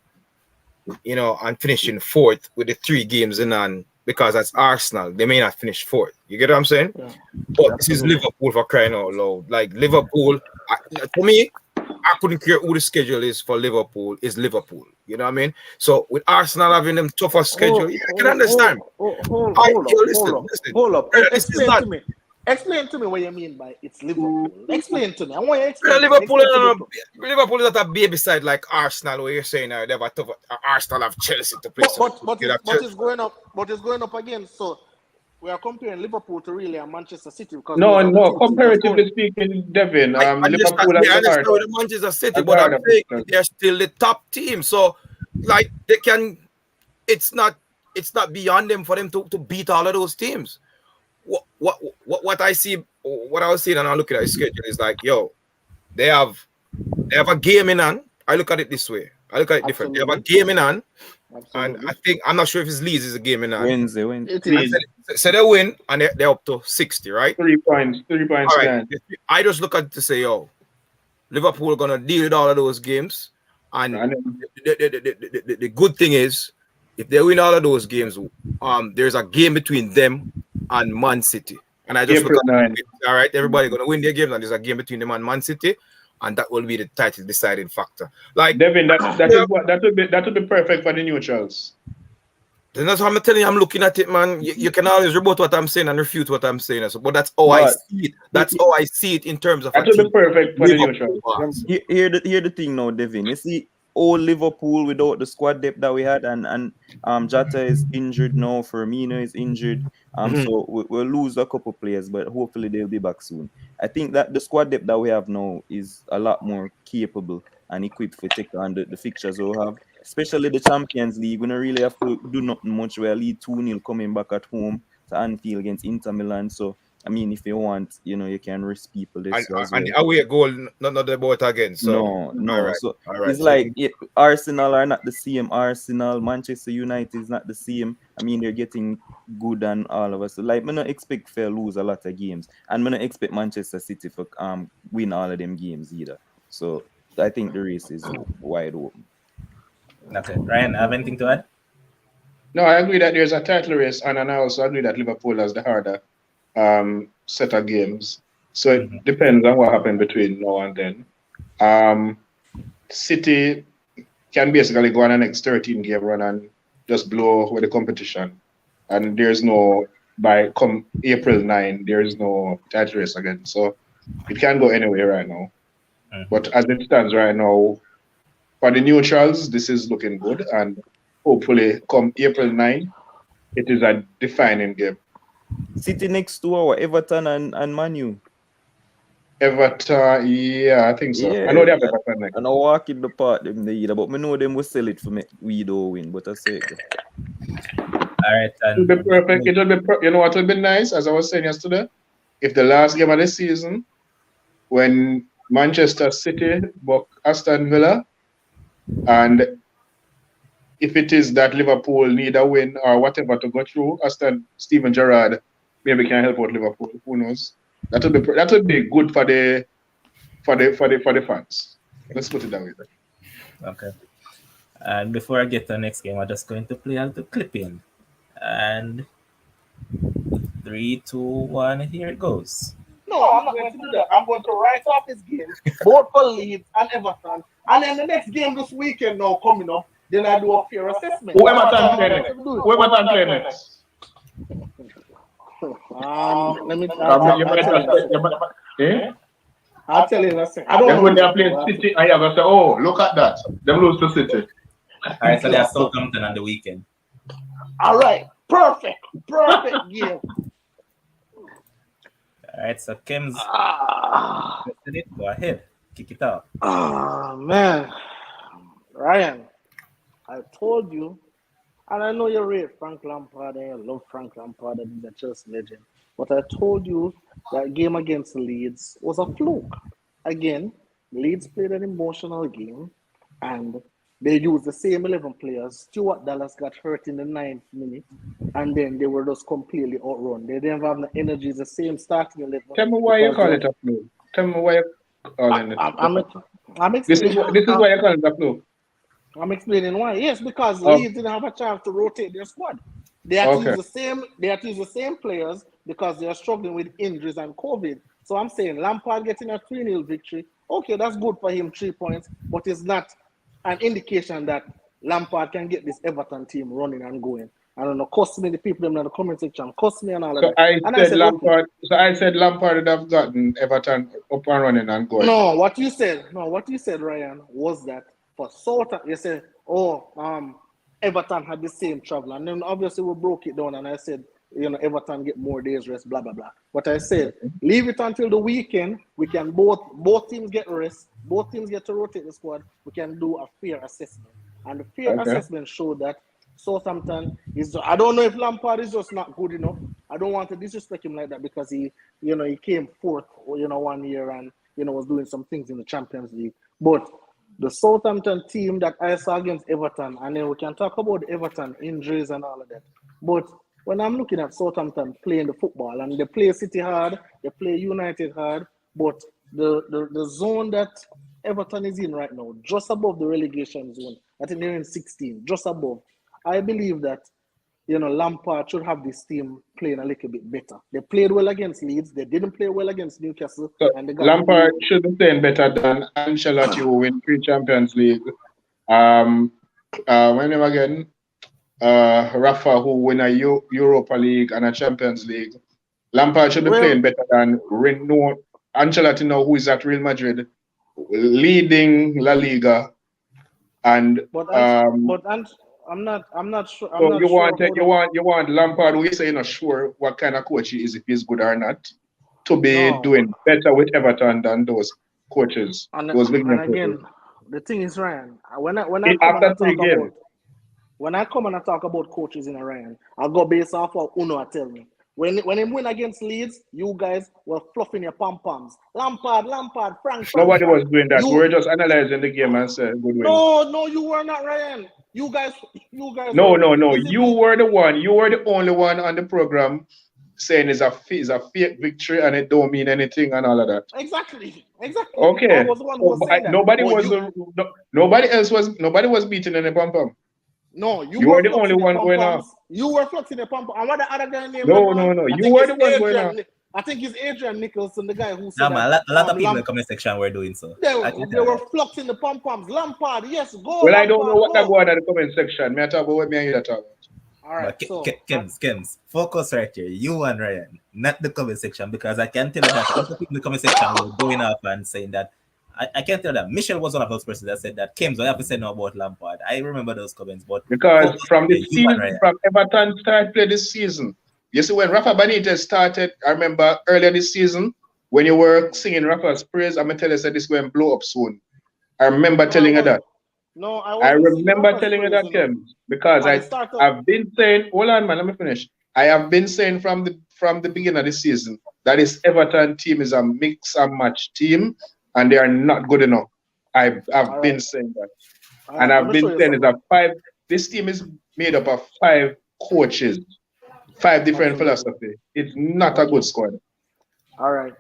you know, and finishing 4th with the 3 games in hand, because that's Arsenal, they may not finish 4th. You get what I'm saying? Yeah. But this is Liverpool, for crying out loud. Like Liverpool, for me, I couldn't care who the schedule is for Liverpool. Is Liverpool, you know what I mean? So with Arsenal having them tougher schedule, yeah, I can understand. Hold up. Explain to me what you mean by it's Liverpool. Explain to me. I want you to explain. Liverpool is at a baby side like Arsenal, where you're saying they have a tough. Arsenal have Chelsea to play. But it's going up. But it's going up again. So we are comparing Liverpool to really a Manchester City because no. Comparatively speaking, Devin, Liverpool I understand with the Manchester City, but I'm saying they're still the top team. So, like, they can. It's not beyond them for them to beat all of those teams. What I see, what I was seeing, and I look at the schedule is like, yo, they have a game in hand. I look at it this way. I look at it different. They have a game in hand. And I think, I'm not sure if it's Leeds is a game in hand. Wednesday. So they win and they're up to 60, right? 3 points. All right. I just look at it to say, yo, Liverpool are gonna deal with all of those games. And the good thing is, if they win all of those games, there's a game between them and Man City. And I just look at it, all right, everybody gonna win their games, and there's a game between them and Man City. And that will be the title deciding factor. Like Devin, that would be perfect for the neutrals. Then that's what I'm telling you. I'm looking at it, man. You can always rebut what I'm saying and refute what I'm saying. So, but that's how I But see it. That's how I see it in terms of That a would be team. perfect for the Liverpool neutral. was. Hear the thing now, Devin. You see, old Liverpool without the squad depth that we had, and Jota is injured now. Firmino is injured. So we'll lose a couple players, but hopefully they'll be back soon. I think that the squad depth that we have now is a lot more capable and equipped for take on the fixtures we'll have, especially the Champions League. We don't really have to do nothing much. We'll lead 2-0 coming back at home to Anfield against Inter Milan. So I mean, if you want, you can risk people this as well. And the away goal, not about again. So No. all right, So all right. it's like Arsenal are not the same. Arsenal, Manchester United is not the same. I mean, they're getting good and all of us. So like, I don't expect fair lose a lot of games, and I don't expect Manchester City for win all of them games either. So I think the race is wide open. Okay, Ryan, have anything to add? No, I agree that there's a title race, and I also agree that Liverpool has the harder set of games. So it depends on what happens between now and then. City can basically go on a next 13 game run and just blow with the competition. And there's no, by come April 9, there is no title race again. So it can go anywhere right now. But as it stands right now, for the neutrals, this is looking good. And hopefully come April 9, it is a defining game. City next to our Everton and Man U. Everton, yeah, I think so. Yeah, I know they have Everton next. And I walk in the part them they either, but I know them will sell it for me. We don't win, but I say All right, it will be perfect. It will be you know what would be nice, as I was saying yesterday, if the last game of the season, when Manchester City book Aston Villa, and if it is that Liverpool need a win or whatever to go through, Steven Gerrard maybe can help out Liverpool. Who knows? That would be good for the fans. Let's put it that way. Okay. And before I get to the next game, I'm just going to play out the clipping. And 3, 2, 1, here it goes. No, I'm not going to do that. I'm going to write off this game, both for Leeds and Everton. And then the next game this weekend now coming up, then I do a fair assessment. Who Everton play next? Who Everton play next? Let me I'll tell you in a second. I don't know when they are playing City, and you're going to say, oh, look at that. Them lose to City. All right, so they are Southampton on the weekend. All right, perfect game. All right, so Kim's go ahead, kick it off. Man, Ryan, I told you, and I know you rate Frank Lampard and you love Frank Lampard and he's a Chelsea legend, but I told you that game against Leeds was a fluke. Again, Leeds played an emotional game and they used the same 11 players. Stuart Dallas got hurt in the 9th minute and then they were just completely outrun. They didn't have the energy, the same starting 11. Tell me why you call it a fluke. Tell me why you calling it. I'm this is why you call it a fluke. I'm explaining why. Yes, because Leeds didn't have a chance to rotate their squad. They had to use the same. They had to use the same players because they are struggling with injuries and COVID. So I'm saying Lampard getting a 3-0 victory. Okay, that's good for him, 3 points, but it's not an indication that Lampard can get this Everton team running and going. I don't know, cost me the people in the comment section, cost me and all of that. I said Lampard would have gotten Everton up and running and going. No, what you said, Ryan, was that for Southampton, you said, Everton had the same travel. And then obviously we broke it down and I said, Everton get more days rest, blah, blah, blah. But I said, leave it until the weekend. We can both teams get rest. Both teams get to rotate the squad. We can do a fair assessment. And the fair assessment showed that Southampton is, I don't know if Lampard is just not good enough. I don't want to disrespect him like that because he came fourth, 1 year and, was doing some things in the Champions League. But the Southampton team that I saw against Everton, and then we can talk about the Everton injuries and all of that. But when I'm looking at Southampton playing the football, and they play City hard, they play United hard, but the zone that Everton is in right now, just above the relegation zone, I think they're in 16, just above. I believe that, Lampard should have this team playing a little bit better. They played well against Leeds. They didn't play well against Newcastle. So and they got Lampard should be playing better than Ancelotti who win 3 Champions League. When him again? Rafa, who win a Europa League and a Champions League. Lampard should be playing better than Ancelotti now, who is at Real Madrid, leading La Liga. And I'm not sure. So you want Lampard, who you say you're not sure what kind of coach he is, if he's good or not, to be doing better with Everton than those coaches. And again, the thing is, Ryan, when I come and I talk about coaches in Ryan, I'll go based off what Uno tell me. When he win against Leeds, you guys were fluffing your pom-poms. Lampard, Frank. Nobody was doing that. We were just analyzing the game and saying good win. No, you were not, Ryan. You guys. No. You were the one. You were the only one on the program saying it's a fake victory and it don't mean anything and all of that. Exactly. Okay. I was the one who was saying that. Nobody was beating any pom-pom. No, you were the only one going off. You were flexing the pom-pom. And what the other guy named? No. You were the one going off. I think it's Adrian Nicholson, the guy who said a lot of people in the comment section were doing so. They were flexing the pom-poms. Lampard, yes, go. Well, Lampard, I don't know what that go on in the comment section. Me talk about what me and you talk about. All right, Kems, focus right here. You and Ryan, not the comment section, because I can tell you that a lot of people in the comment section were going off and saying that. I can't tell that. Michelle was one of those persons that said that Kems, I have to say no about Lampard. I remember those comments, but because from the season, from Everton start play this season, you see when Rafa Benitez started, I remember earlier this season when you were singing Rafa's praise, I'm gonna tell you that this going to blow up soon. I remember telling you that. No, I remember telling you that, Kems, because I've been saying, hold on, man, let me finish. I have been saying from the beginning of the season that this Everton team is a mix and match team. And they are not good enough. I've been saying that. And I've been saying this team is made up of 5 coaches, 5 different philosophies. It's not a good squad. All right.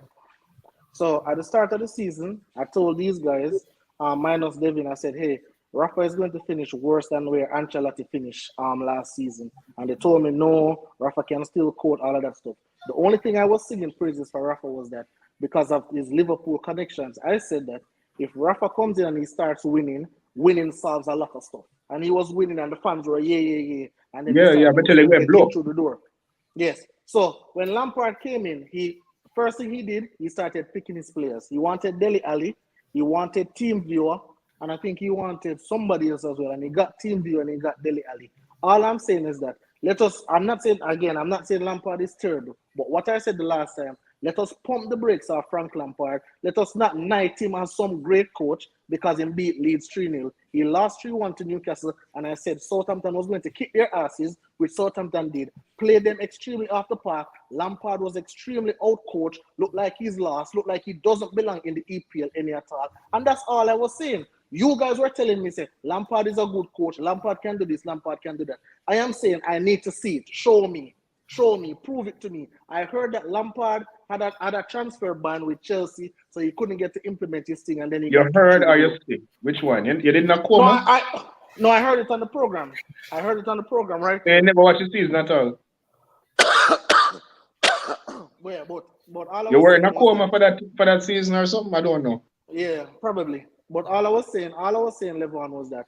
So at the start of the season, I told these guys, minus Devin, I said, hey, Rafa is going to finish worse than where Ancelotti finished last season. And they told me, no, Rafa can still coach all of that stuff. The only thing I was singing praises for Rafa was that because of his Liverpool connections, I said that if Rafa comes in and he starts winning solves a lot of stuff. And he was winning, and the fans were yeah. And then but he went blow through the door. Yes. So when Lampard came in, first thing he did, he started picking his players. He wanted Dele Alli, he wanted Team Viewer, and I think he wanted somebody else as well. And he got Team Viewer and he got Dele Alli. All I'm saying is that I'm not saying Lampard is terrible, but what I said the last time, let us pump the brakes off Frank Lampard. Let us not knight him as some great coach because he beat Leeds 3-0. He lost 3-1 to Newcastle, and I said Southampton was going to kick their asses, which Southampton did. Played them extremely off the park. Lampard was extremely out-coached, looked like he's lost, looked like he doesn't belong in the EPL any at all. And that's all I was saying. You guys were telling me, say, Lampard is a good coach. Lampard can do this, Lampard can do that. I am saying I need to see it. Show me, prove it to me. I heard that Lampard had a transfer ban with Chelsea, so he couldn't get to implement his thing. And then you heard or you see? Which one? You did not come? No, I heard it on the program. Right? You never watched the season at all. Yeah, but all you were in a coma for that season or something? I don't know. Yeah, probably. But all I was saying, Levon, was that,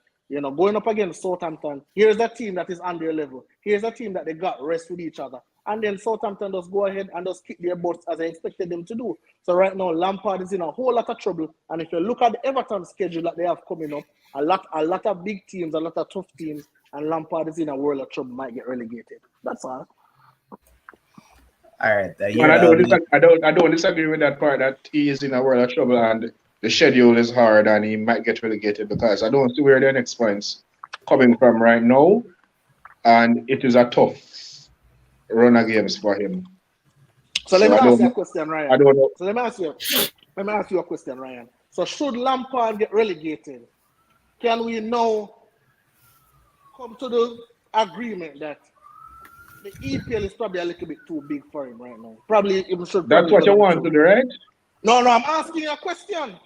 going up against Southampton, here's a team that is on their level. Here's a team that they got rest with each other. And then Southampton just go ahead and just kick their butts as I expected them to do. So right now, Lampard is in a whole lot of trouble. And if you look at the Everton schedule that they have coming up, a lot of big teams, a lot of tough teams, and Lampard is in a world of trouble, might get relegated. That's all. All right. I don't disagree with that part that he is in a world of trouble and the schedule is hard and he might get relegated because I don't see where their next points coming from right now. And it is a tough run of games for him. So let me ask you a question, Ryan. I don't know. So let me ask you a question, Ryan. So should Lampard get relegated, can we now come to the agreement that the EPL is probably a little bit too big for him right now? Probably even should. That's what you want to do, right? No, I'm asking you a question.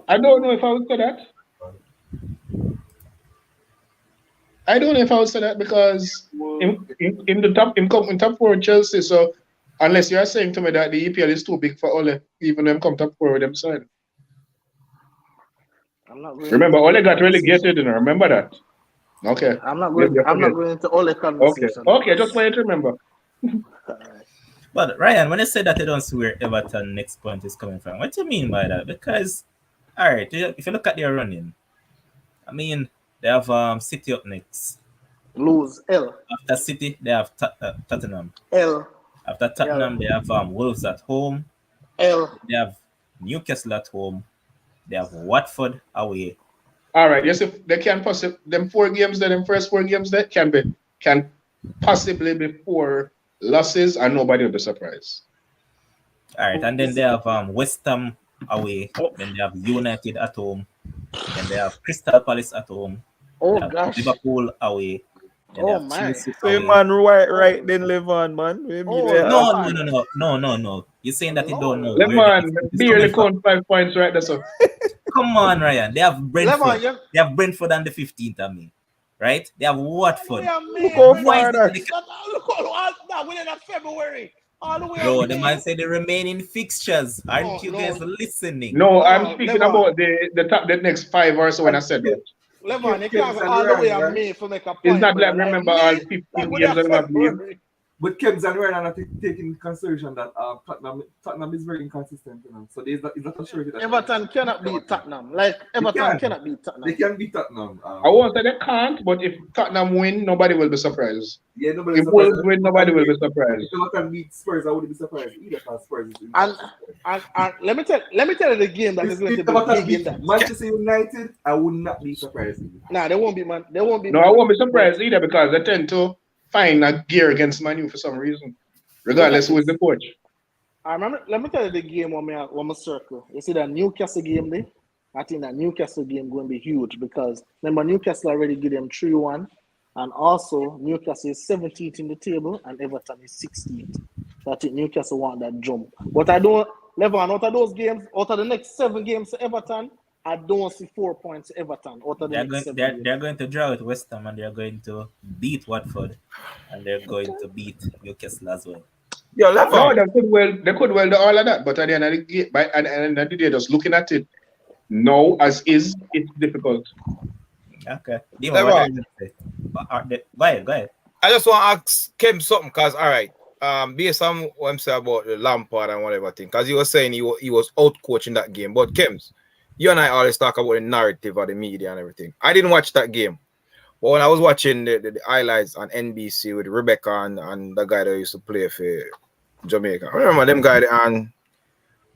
I don't know if I would say that. I don't know if I would say that because in top 4 Chelsea. So unless you are saying to me that the EPL is too big for Ole, even them come top 4 with them side. Remember, Ole got relegated, remember that. Okay. I'm not Maybe going. I I'm not forget. going into all the Okay. conversation. Okay. Just want you to remember. But Ryan, when you say that you don't see where Everton next point is coming from, what do you mean by that? Because, all right, if you look at their running, I mean, they have City up next. Lose L. After City, they have Tottenham. L. After Tottenham, they have Wolves at home. L. They have Newcastle at home. They have Watford away. All right. Yes, if they can possibly them 4 games, then them first 4 games that can possibly be 4 losses, and nobody will be surprised. All right, and then they have West Ham away. Then they have United at home. Then they have Crystal Palace at home. Oh They have gosh. Liverpool away. Then Oh they have my. Chelsea Say away. man, right then live on, man. Maybe Oh, there. No. You're saying that you don't know Lemon where the is barely coming from. count 5 points right there. So Come on, Ryan. They have Brentford. Lemon, you- They have Brentford on the 15th of May. Right? They have Watford. Look how Why far is that. it Look all that within February. All the way Bro, up the May. man said the remaining fixtures. Aren't you No. guys listening? no, I'm No, speaking Lemon. about the next 5 or so when I said that. Lemon, you can't go all the way up May to make a point. It's not bro. like remember May, all 15 like games that I believe. February. But Kebs and Ryan are not taking into consideration that Tottenham is very inconsistent, you know. So there's not a surety that Everton cannot beat Tottenham. Like Everton can. cannot beat Tottenham. They can beat Tottenham. I won't say they can't, but if Tottenham win, nobody will be surprised. Yeah, nobody. If Wolves win, nobody will be surprised. If Everton beat Spurs, I wouldn't be surprised either. Because Spurs is And let me tell you the game that is going to if be Everton big in beat that. Manchester United, I would not be surprised. Nah, they won't be man. They won't be. No, I won't be surprised either because they tend to find a gear against Man U for some reason, regardless who is the coach. I remember. Let me tell you the game when I circle. You see that Newcastle game there. I think that Newcastle game going to be huge because remember Newcastle already give them 3-1, and also Newcastle is 17th in the table and Everton is 16th. So I think Newcastle want that jump. But I don't. Levon, out of those games, out of the next 7 games to Everton, I don't see 4 points to Everton. Out of the next 7 games. They're going to draw with West Ham and they're going to beat Watford and they're going to beat Newcastle as well. Yo, No, Levon. they could well do all of that, but at the end of the game, by the end of the day, just looking at it now as is, it's difficult. Okay. Dima, Levon. what are you gonna say? Go ahead. I just want to ask Kim something, because, all right, based on what I'm saying about the Lampard and whatever thing, because he was saying he was out coaching that game. But Kims, you and I always talk about the narrative of the media and everything. I didn't watch that game. But when I was watching the highlights on NBC with Rebecca and the guy that used to play for Jamaica, I remember them guy on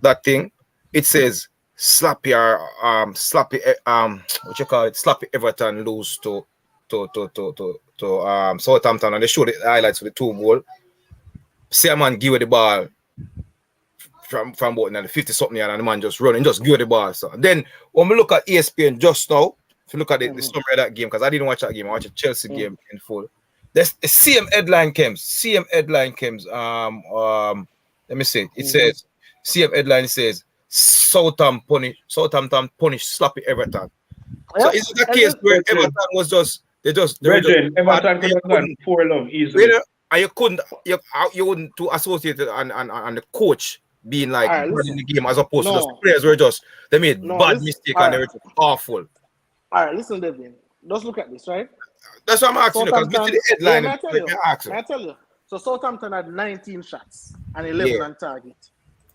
that thing. It says sloppy what you call it, sloppy Everton lose to Southampton, and they showed the highlights for the 2 goal. See a man give the ball from about the 50 something yard, and the man just running, just give the ball. So then when we look at ESPN just now, if you look at the summary of that game, because I didn't watch that game, I watched a Chelsea game in full. There's the same headline comes. Let me see. It says same headline says Southampton punish sloppy Everton. So is it a case where Everton was just Everton could have gone 4-0 easily. And you wouldn't to associate it and the coach being like running the game as opposed to just players were just they made bad mistake and they were just awful. All right, listen, Devin. Let's look at this, right? That's what I'm asking you, because the headline I tell you. So Southampton had 19 shots and 11 on target.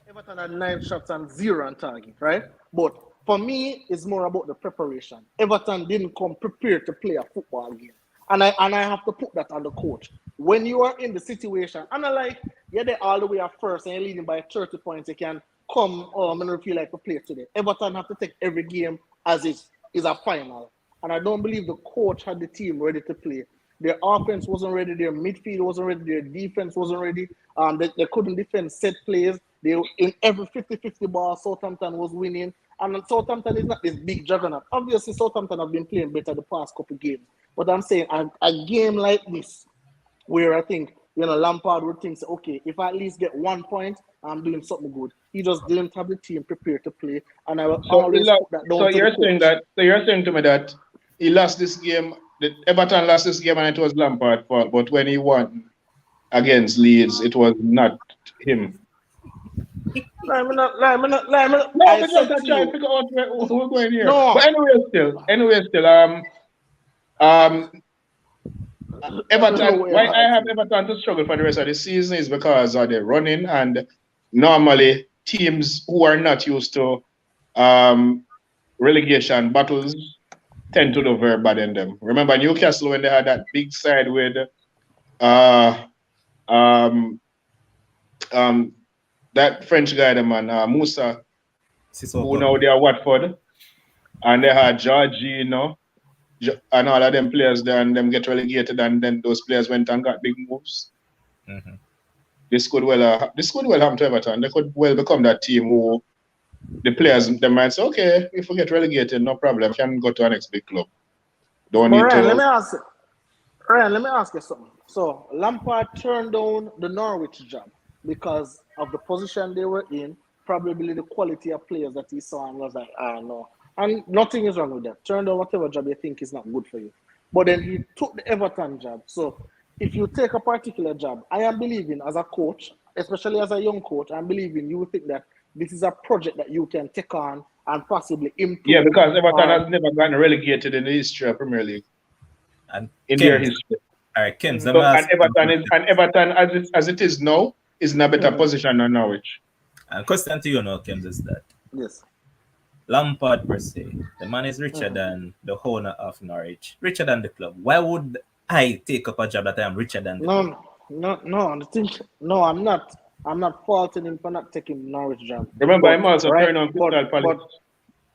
Everton had 9 shots and 0 on target, right? But for me, it's more about the preparation. Everton didn't come prepared to play a football game. And I have to put that on the coach. When you are in the situation, and I like, they're all the way at first and you're leading by 30 points, you can come, I'm going to feel like a play today. Everton have to take every game as is a final. And I don't believe the coach had the team ready to play. Their offense wasn't ready, their midfield wasn't ready, their defense wasn't ready. They couldn't defend set plays. They in every 50-50 ball, Southampton was winning. And Southampton is not this big juggernaut. Obviously, Southampton have been playing better the past couple games. But I'm saying a game like this, where I think, Lampard would think, okay, if I at least get 1 point, I'm doing something good. He just didn't have the team prepared to play. And I will always put that down to you're saying to me that he lost this game, Everton lost this game and it was Lampard's fault, but when he won against Leeds, it was not him. I'm not. No, we're just trying to figure out where we're going here. No. But anyway, still, Everton, No way why I have about it. Everton to struggle for the rest of the season is because of the running, and normally teams who are not used to relegation battles tend to do very bad in them. Remember Newcastle when they had that big side with uh um that French guy, the man, Musa, who Sissoko. now they are Watford, and they had Georgie, and all of them players there, and them get relegated, and then those players went and got big moves. Mhm. This could well happen to Everton. They could well become that team who the players they might say, okay, if we get relegated, no problem, can go to our next big club. Don't But need to. Ryan, let me ask you something. So Lampard turned down the Norwich job because of the position they were in, probably the quality of players that he saw, and was like, no. And nothing is wrong with that. Turn down whatever job you think is not good for you. But then he took the Everton job. So if you take a particular job, I am believing as a coach, especially as a young coach, I'm believing you think that this is a project that you can take on and possibly improve. Yeah, because Everton has never gotten relegated in the history of Premier League. And In their Kems, history. all right, Kems, So, let me ask you and Everton as it is now, is in a better position than Norwich. and question to you now, Kems, is that Yes. Lampard per se, the man is richer than the owner of Norwich, richer than the club. Why would I take up a job that I am richer than the club? No, I'm not. I'm not faulting him for not taking Norwich job. Remember, But I'm also turning on Crystal Palace.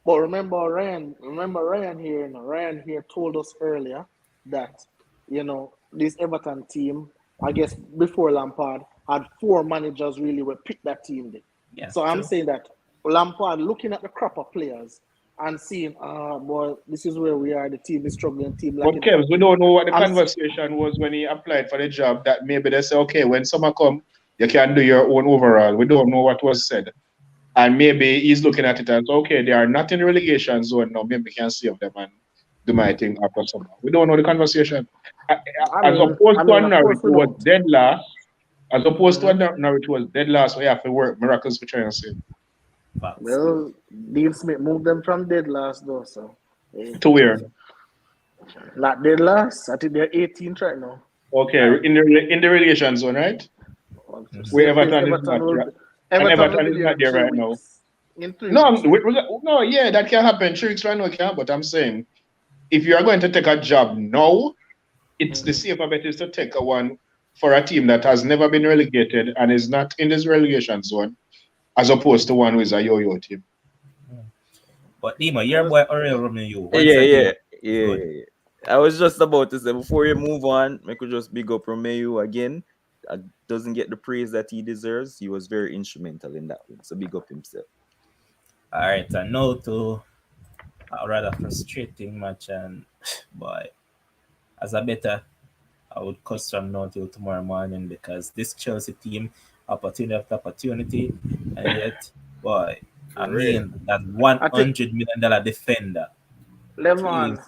But remember Ryan here told us earlier that this Everton team, I guess before Lampard, had 4 managers really were picked that team did. Yeah, So I'm true. saying that Lampard looking at the crop of players and seeing, boy, this is where we are. The team is struggling. Team But like Kevs, we don't know what the conversation was when he applied for the job. That maybe they say, okay, when summer come, you can do your own overall. We don't know what was said. And maybe he's looking at it as, okay, they are not in relegation zone now. Maybe we can save them and do my thing after summer. We don't know the conversation. As opposed to Norwich, who was dead last. As opposed to Norwich, who was dead last, we have to work miracles for trying to save. Well, Dean Smith moved them from dead last though, so. To where? Not dead last. I think they're 18th right now. Okay, in the relegation zone, right? Where Everton is not. Everton is not there right now. No, yeah, that can happen. 3 weeks right now can, but I'm saying if you are going to take a job now, it's the safer bet is to take a one for a team that has never been relegated and is not in this relegation zone, as opposed to one who is a yo-yo team. But Dima, your boy Oriel Romeo. Yeah. I was just about to say, before you move on, I could just big up Romeo again. Doesn't get the praise that he deserves. He was very instrumental in that win, so big up himself. All right, and now to a rather frustrating match, and boy, as a better, I would cuss from now till tomorrow morning because this Chelsea team, opportunity after opportunity, and yet, boy, I mean that $100 million defender. Levon,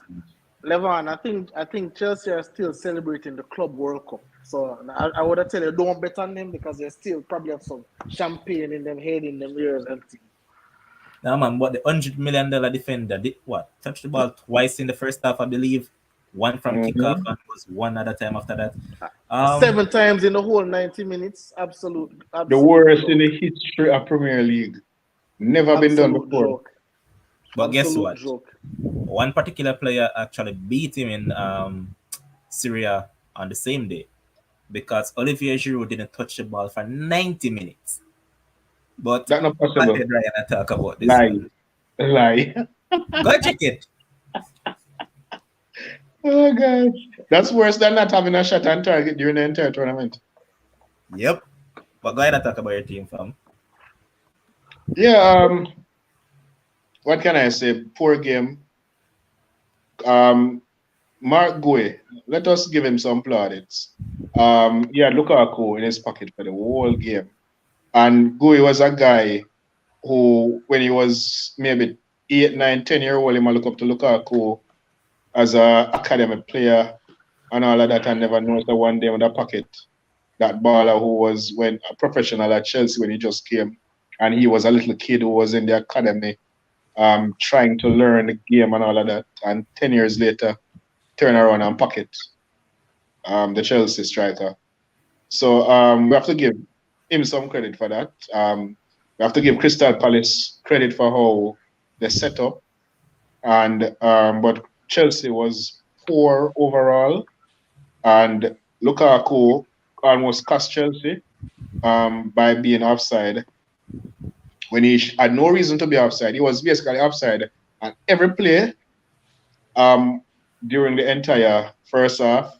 I think Chelsea are still celebrating the Club World Cup. So I would tell you, don't bet on them because they still probably have some champagne in them head, in them ears and things. Now, man, but the $100 million defender did what? Touched the ball twice in the first half, I believe. One from kickoff and was one other time after that. 7 times in the whole 90 minutes. Absolute the worst in the history of Premier League. Never been done before. Joke. But guess what? One particular player actually beat him in Syria on the same day because Olivier Giroud didn't touch the ball for 90 minutes. But that's not possible. Ryan and talk about this. Lie. Go check it. Oh God, that's worse than not having a shot on target during the entire tournament. Yep. But go ahead and talk about your team, fam. Yeah. What can I say? Poor game. Mark Guy, let us give him some plaudits. He had Lukaku in his pocket for the whole game. And Guy was a guy who, when he was maybe 8, 9, 10-year-old, he might look up to Lukaku as an academic player and all of that, and never noticed that one day with a pocket, that baller who was a professional at Chelsea when he just came, and he was a little kid who was in the academy trying to learn the game and all of that, and 10 years later, turn around and pocket the Chelsea striker. So we have to give him some credit for that. We have to give Crystal Palace credit for how they set up. And but Chelsea was poor overall, and Lukaku almost cost Chelsea by being offside when he had no reason to be offside. He was basically offside on every play during the entire first half.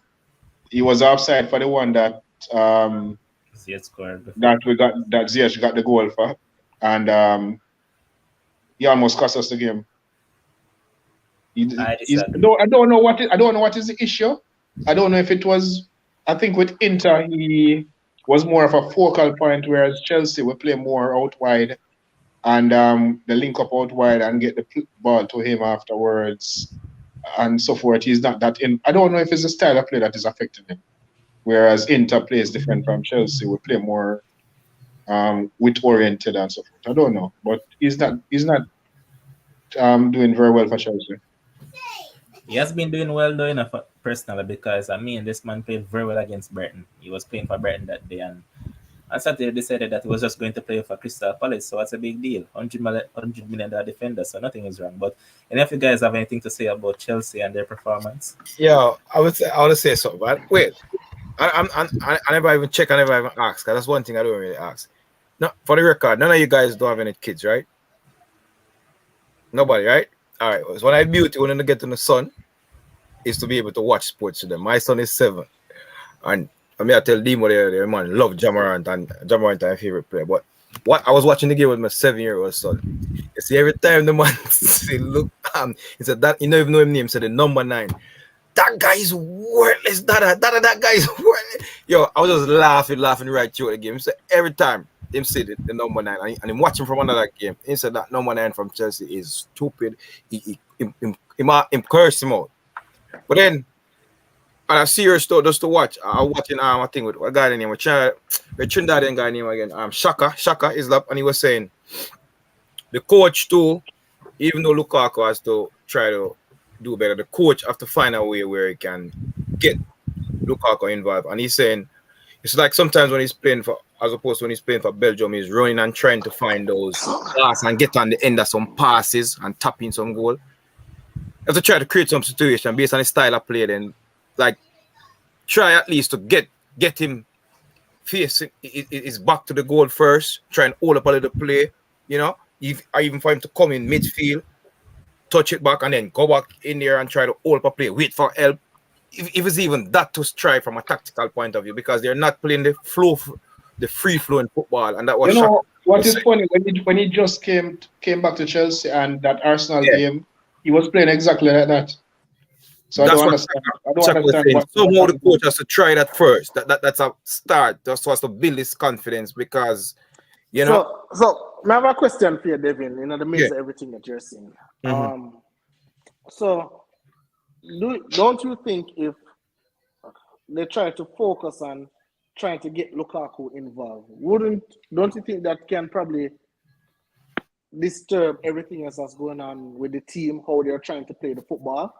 He was offside for the one that Ziyech scored. that Ziyech got the goal for, and he almost cost us the game. I don't know what is the issue. I don't know if it was. I think with Inter he was more of a focal point, whereas Chelsea will play more out wide, and the link up out wide and get the ball to him afterwards, and so forth. He's not that in. I don't know if it's the style of play that is affecting him. Whereas Inter plays different from Chelsea, we play more wit oriented and so forth. I don't know, but he's not doing very well for Chelsea. He has been doing well though enough personally, because I mean this man played very well against Brighton. He was playing for Brighton that day, and on Saturday decided that he was just going to play for Crystal Palace, so that's a big deal. $100 million defender, so nothing is wrong. But any of you guys have anything to say about Chelsea and their performance? Yeah, I want to say something. But wait, I never even check. I never even ask. Cause that's one thing I don't really ask. No, for the record, none of you guys don't have any kids, right? Nobody, right? All right. So what I beauty when I get in the sun is to be able to watch sports with them. My son is 7, and I mean I tell Demo their man love Jamorant, and Jamorant is my favorite player. But what I was watching the game with my 7-year-old son. You see, every time the man say, look, he said that, you don't even know his name. Said the number 9. That guy is worthless. That guy is worthless. Yo, I was just laughing right through the game. So every time him say the number 9, and him watching from another game, he said that number 9 from Chelsea is stupid. He cursed him out. But then, on a serious though, just to watch, I was watching I think with a guy named Trinidadian guy name again, Shaka is up, and he was saying the coach too, even though Lukaku has to try to do better, the coach have to find a way where he can get Lukaku involved. And he's saying it's like sometimes when he's playing for, as opposed to when he's playing for Belgium, he's running and trying to find those passes and get on the end of some passes and tap in some goal. You have to try to create some situation based on his style of play, then like try at least to get him facing his back to the goal first, try and hold up a little play, you know, even for him to come in midfield, touch it back and then go back in there and try to hold up a play, wait for help. If it's even that to try from a tactical point of view, because they're not playing the free flowing football, and that was what is funny when he just came back to Chelsea and that Arsenal game, he was playing exactly like that. So I don't understand. Somehow the coach has to try that first. That's a start, just for us to build his confidence, because you know. So I have a question for you, Devin. You know, the midst of everything that you're saying. Mm-hmm. So don't you think if they try to focus on trying to get Lukaku involved, don't you think that can probably disturb everything else that's going on with the team, how they're trying to play the football?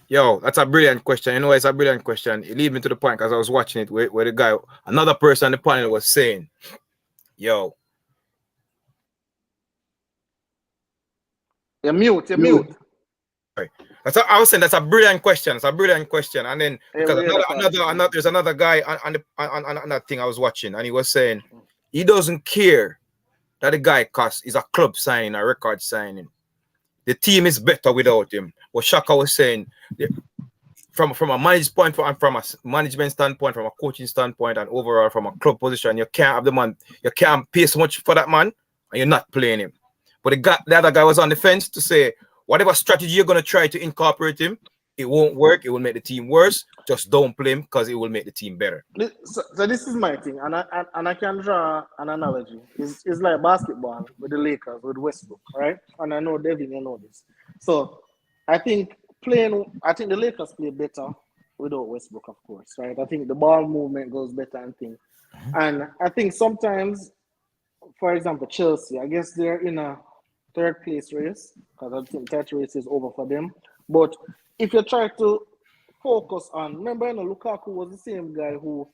Yo, that's a brilliant question. You know, it's a brilliant question. It leads me to the point, because I was watching it where the guy, another person on the panel was saying, yo. You're mute. Right. I was saying that's a brilliant question. It's a brilliant question. And then because there's another guy on that thing I was watching, and he was saying he doesn't care that the guy is a club signing, a record signing. The team is better without him. What Shaka was saying, from a management standpoint, from a coaching standpoint, and overall from a club position, you can't have the man, you can't pay so much for that man, and you're not playing him. But the other guy was on the fence to say, whatever strategy you're going to try to incorporate him, it won't work. It will make the team worse. Just don't play him, because it will make the team better. So this is my thing, and I can draw an analogy. It's like basketball with the Lakers, with Westbrook, right? And I know Devin, you know this. So I think the Lakers play better without Westbrook, of course, right? I think the ball movement goes better and things. And I think sometimes, for example, Chelsea, I guess they're in a third place race, because I think that race is over for them. But if you try to focus on. Remember, Lukaku was the same guy who,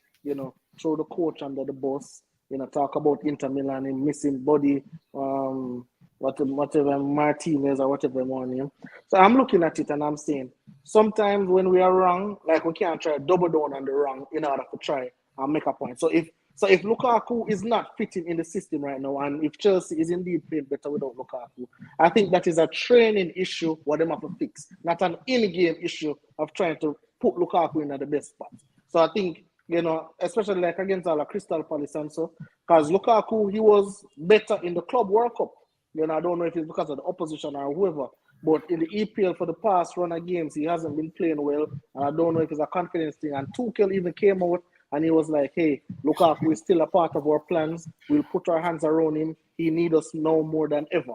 threw the coach under the bus. Talk about Inter Milan and missing body, whatever Martinez or whatever one name. So I'm looking at it and I'm saying, sometimes when we are wrong, like we can't try double down on the wrong in order to try and make a point. So if Lukaku is not fitting in the system right now, and if Chelsea is indeed playing better without Lukaku, I think that is a training issue what them have to fix, not an in-game issue of trying to put Lukaku in at the best spot. So I think, especially like against all Crystal Palace and so, because Lukaku, he was better in the Club World Cup. I don't know if it's because of the opposition or whoever, but in the EPL for the past run of games, he hasn't been playing well, and I don't know if it's a confidence thing. And Tuchel even came out and he was like, hey, Lukaku is still a part of our plans. We'll put our hands around him. He needs us now more than ever.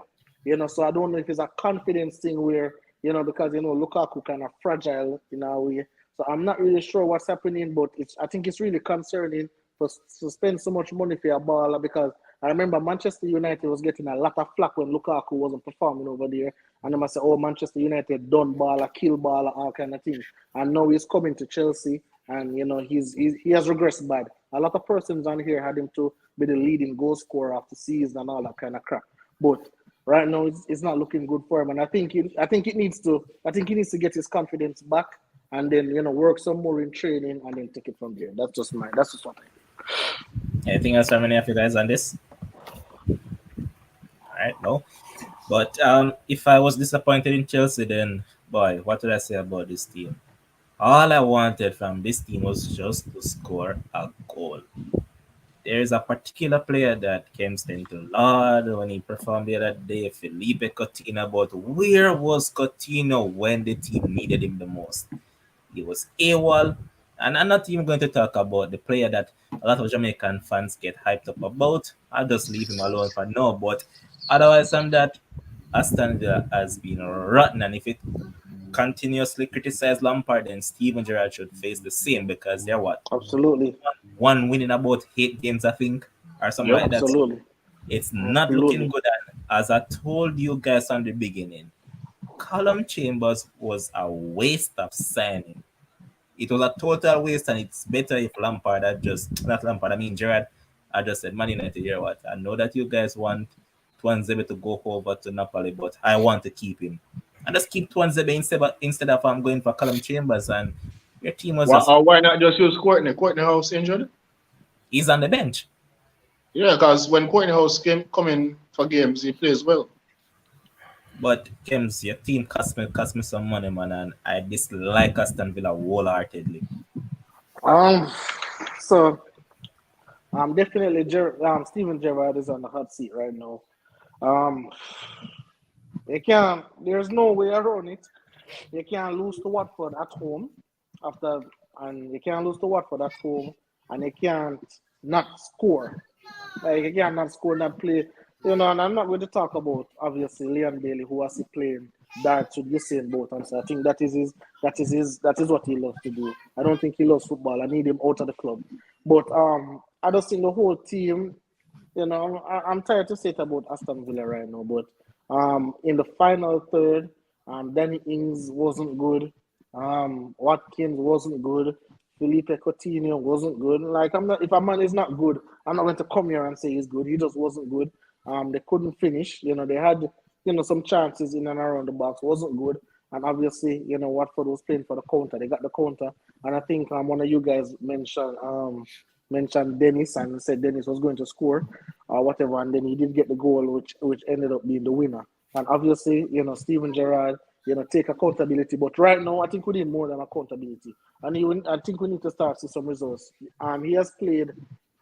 So I don't know if it's a confidence thing where, because, Lukaku kind of fragile in a way. So I'm not really sure what's happening, but I think it's really concerning to spend so much money for a baller, because I remember Manchester United was getting a lot of flack when Lukaku wasn't performing over there. And they must say, oh, Manchester United done baller, kill baller, all kind of things. And now he's coming to Chelsea. And, he has regressed bad. A lot of persons on here had him to be the leading goal scorer of the season and all that kind of crap. But right now, it's not looking good for him. And I think he needs to get his confidence back and then, work some more in training and then take it from there. That's just what I think. Anything else from any of you guys on this? All right, no. But if I was disappointed in Chelsea, then, boy, what did I say about this team? All I wanted from this team was just to score a goal. There is a particular player that came to Lord when he performed the other day, Felipe Coutinho, but where was Coutinho when the team needed him the most? He was AWOL, and I'm not even going to talk about the player that a lot of Jamaican fans get hyped up about. I'll just leave him alone for now, but otherwise than that, Aston Villa has been rotten, and if it continuously criticize Lampard, then Steven Gerrard should face the same, because they're what? Absolutely. One winning about 8 games, I think, or something like that. Absolutely. It's not looking good. And as I told you guys from the beginning, Callum Chambers was a waste of signing. It was a total waste, and it's better if Lampard had Gerrard had just said, Man United, you know what? I know that you guys want Tuanzebe to go over to Napoli, but I want to keep him. And just keep Tuanzebe instead of I'm going for Callum Chambers, and your team was why not just use Courtney? Courtney House injured? He's on the bench. Yeah, because when Courtney House come in for games, he plays well. But Kems, your team cost me some money, man, and I dislike Aston Villa wholeheartedly. So definitely Steven Gerrard is on the hot seat right now. There's no way around it. You can't lose to Watford at home and you can't lose to Watford at home, and you can't not score. Like, you can't not score, not play. And I'm not going to talk about, obviously, Leon Bailey, who was playing darts with Usain Bolt, and so I think that is what he loves to do. I don't think he loves football. I need him out of the club. But I just think the whole team, I'm tired to say it about Aston Villa right now, but in the final third, Danny Ings wasn't good. Watkins wasn't good. Felipe Coutinho wasn't good. Like, if a man is not good, I'm not going to come here and say he's good. He just wasn't good. They couldn't finish. They had, some chances in and around the box. Wasn't good. And obviously, Watford was playing for the counter. They got the counter. And I think one of you guys mentioned Dennis and said Dennis was going to score or whatever. And then he did get the goal, which ended up being the winner. And obviously, Steven Gerrard, take accountability. But right now, I think we need more than accountability. And I think we need to start to see some results. He has played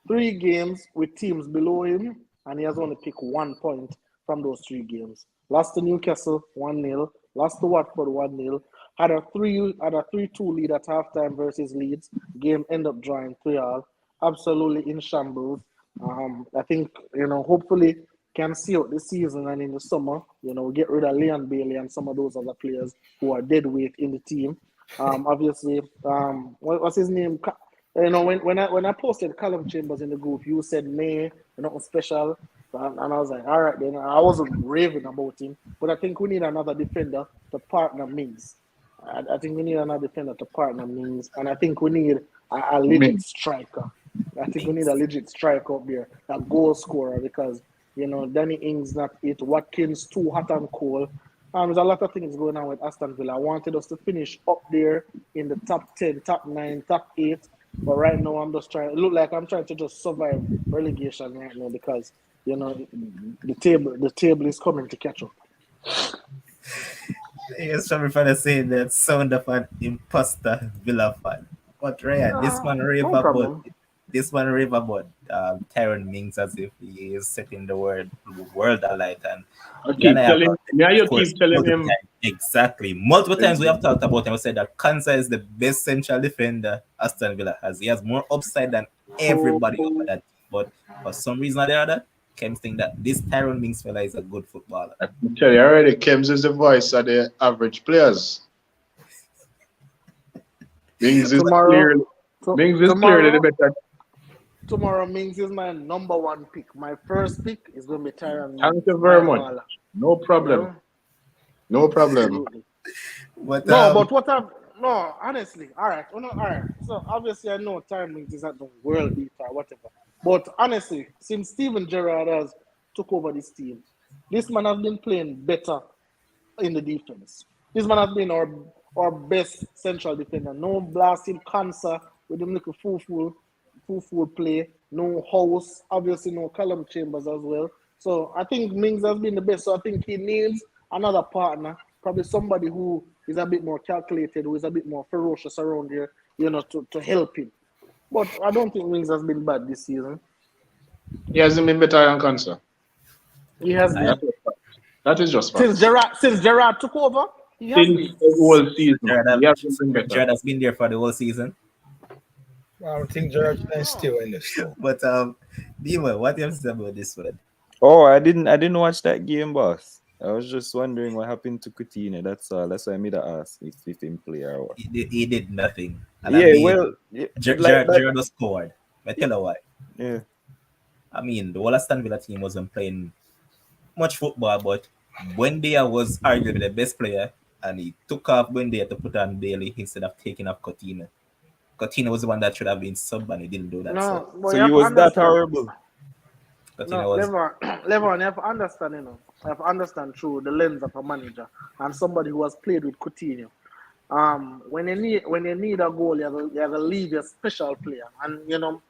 3 games with teams below him, and he has only picked 1 point from those 3 games. Lost to Newcastle 1-0, lost to Watford 1-0, had a 3-2 lead at halftime versus Leeds. Game ended up drawing 3-3. Absolutely in shambles. I think, hopefully can see out the season, and in the summer, get rid of Leon Bailey and some of those other players who are dead weight in the team. Obviously, what's his name? When I posted Callum Chambers in the group, you said May, nothing special, and I was like, all right, then I wasn't raving about him, but I think we need another defender to partner Mings. I think we need another defender to partner Mings, and I think we need a legit striker. I think we need a legit striker up there, a goal scorer, because Danny Ings not it, Watkins too hot and cold. There's a lot of things going on with Aston Villa. I wanted us to finish up there in the top 10, top 9, top 8. But right now, I'm just trying. It look like I'm trying to just survive relegation right now because the table is coming to catch up. It's coming from the saying that sound of an imposter Villa fan. But Ryan, this man rave no problem. about Tyrone Mings as if he is setting the world alight, and I keep telling him. Exactly. Multiple times we have talked about him. We said that Kansa is the best central defender Aston Villa has. He has more upside than everybody over that. But for some reason or the other, Kems think that this Tyrone Mings fella is a good footballer. I tell you already, Kems is the voice of the average players. Mings is clearly the better. Tomorrow, Mings is my number one pick. My first pick is going to be Tyrone Mings. Thank you very much. No problem. No problem. But, honestly, all right. So obviously, I know Tyrone Mings is not the world beater or whatever. But honestly, since Steven Gerrard has took over this team, this man has been playing better in the defense. This man has been our best central defender. No blasting cancer with them little full play. No House, obviously no Callum Chambers as well. So I think Mings has been the best. So I think he needs another partner, probably somebody who is a bit more calculated, who is a bit more ferocious around here, to help him. But I don't think Mings has been bad this season. He hasn't been better than Cancer. He has been. That is just fact. Since Gerrard took over, he has been. The whole season. Gerrard has been there for the whole season. I don't think Gerrard is still in this. But Dima, what do you have to say about this one? Oh, I didn't watch that game, boss. I was just wondering what happened to Coutinho. That's all. That's why I made a ask if he play or what. He did nothing. And Gerrard was scored. I tell you why. Yeah. I mean, the whole Aston Villa team wasn't playing much football, but Buendia was arguably the best player, and he took off Buendia to put on Bailey instead of taking off Coutinho. Coutinho was the one that should have been sub, and he didn't do that. No, so he was that horrible. Levon, you have to understand, you have to understand through the lens of a manager and somebody who has played with Coutinho. When you need a goal, you have to leave your special player. And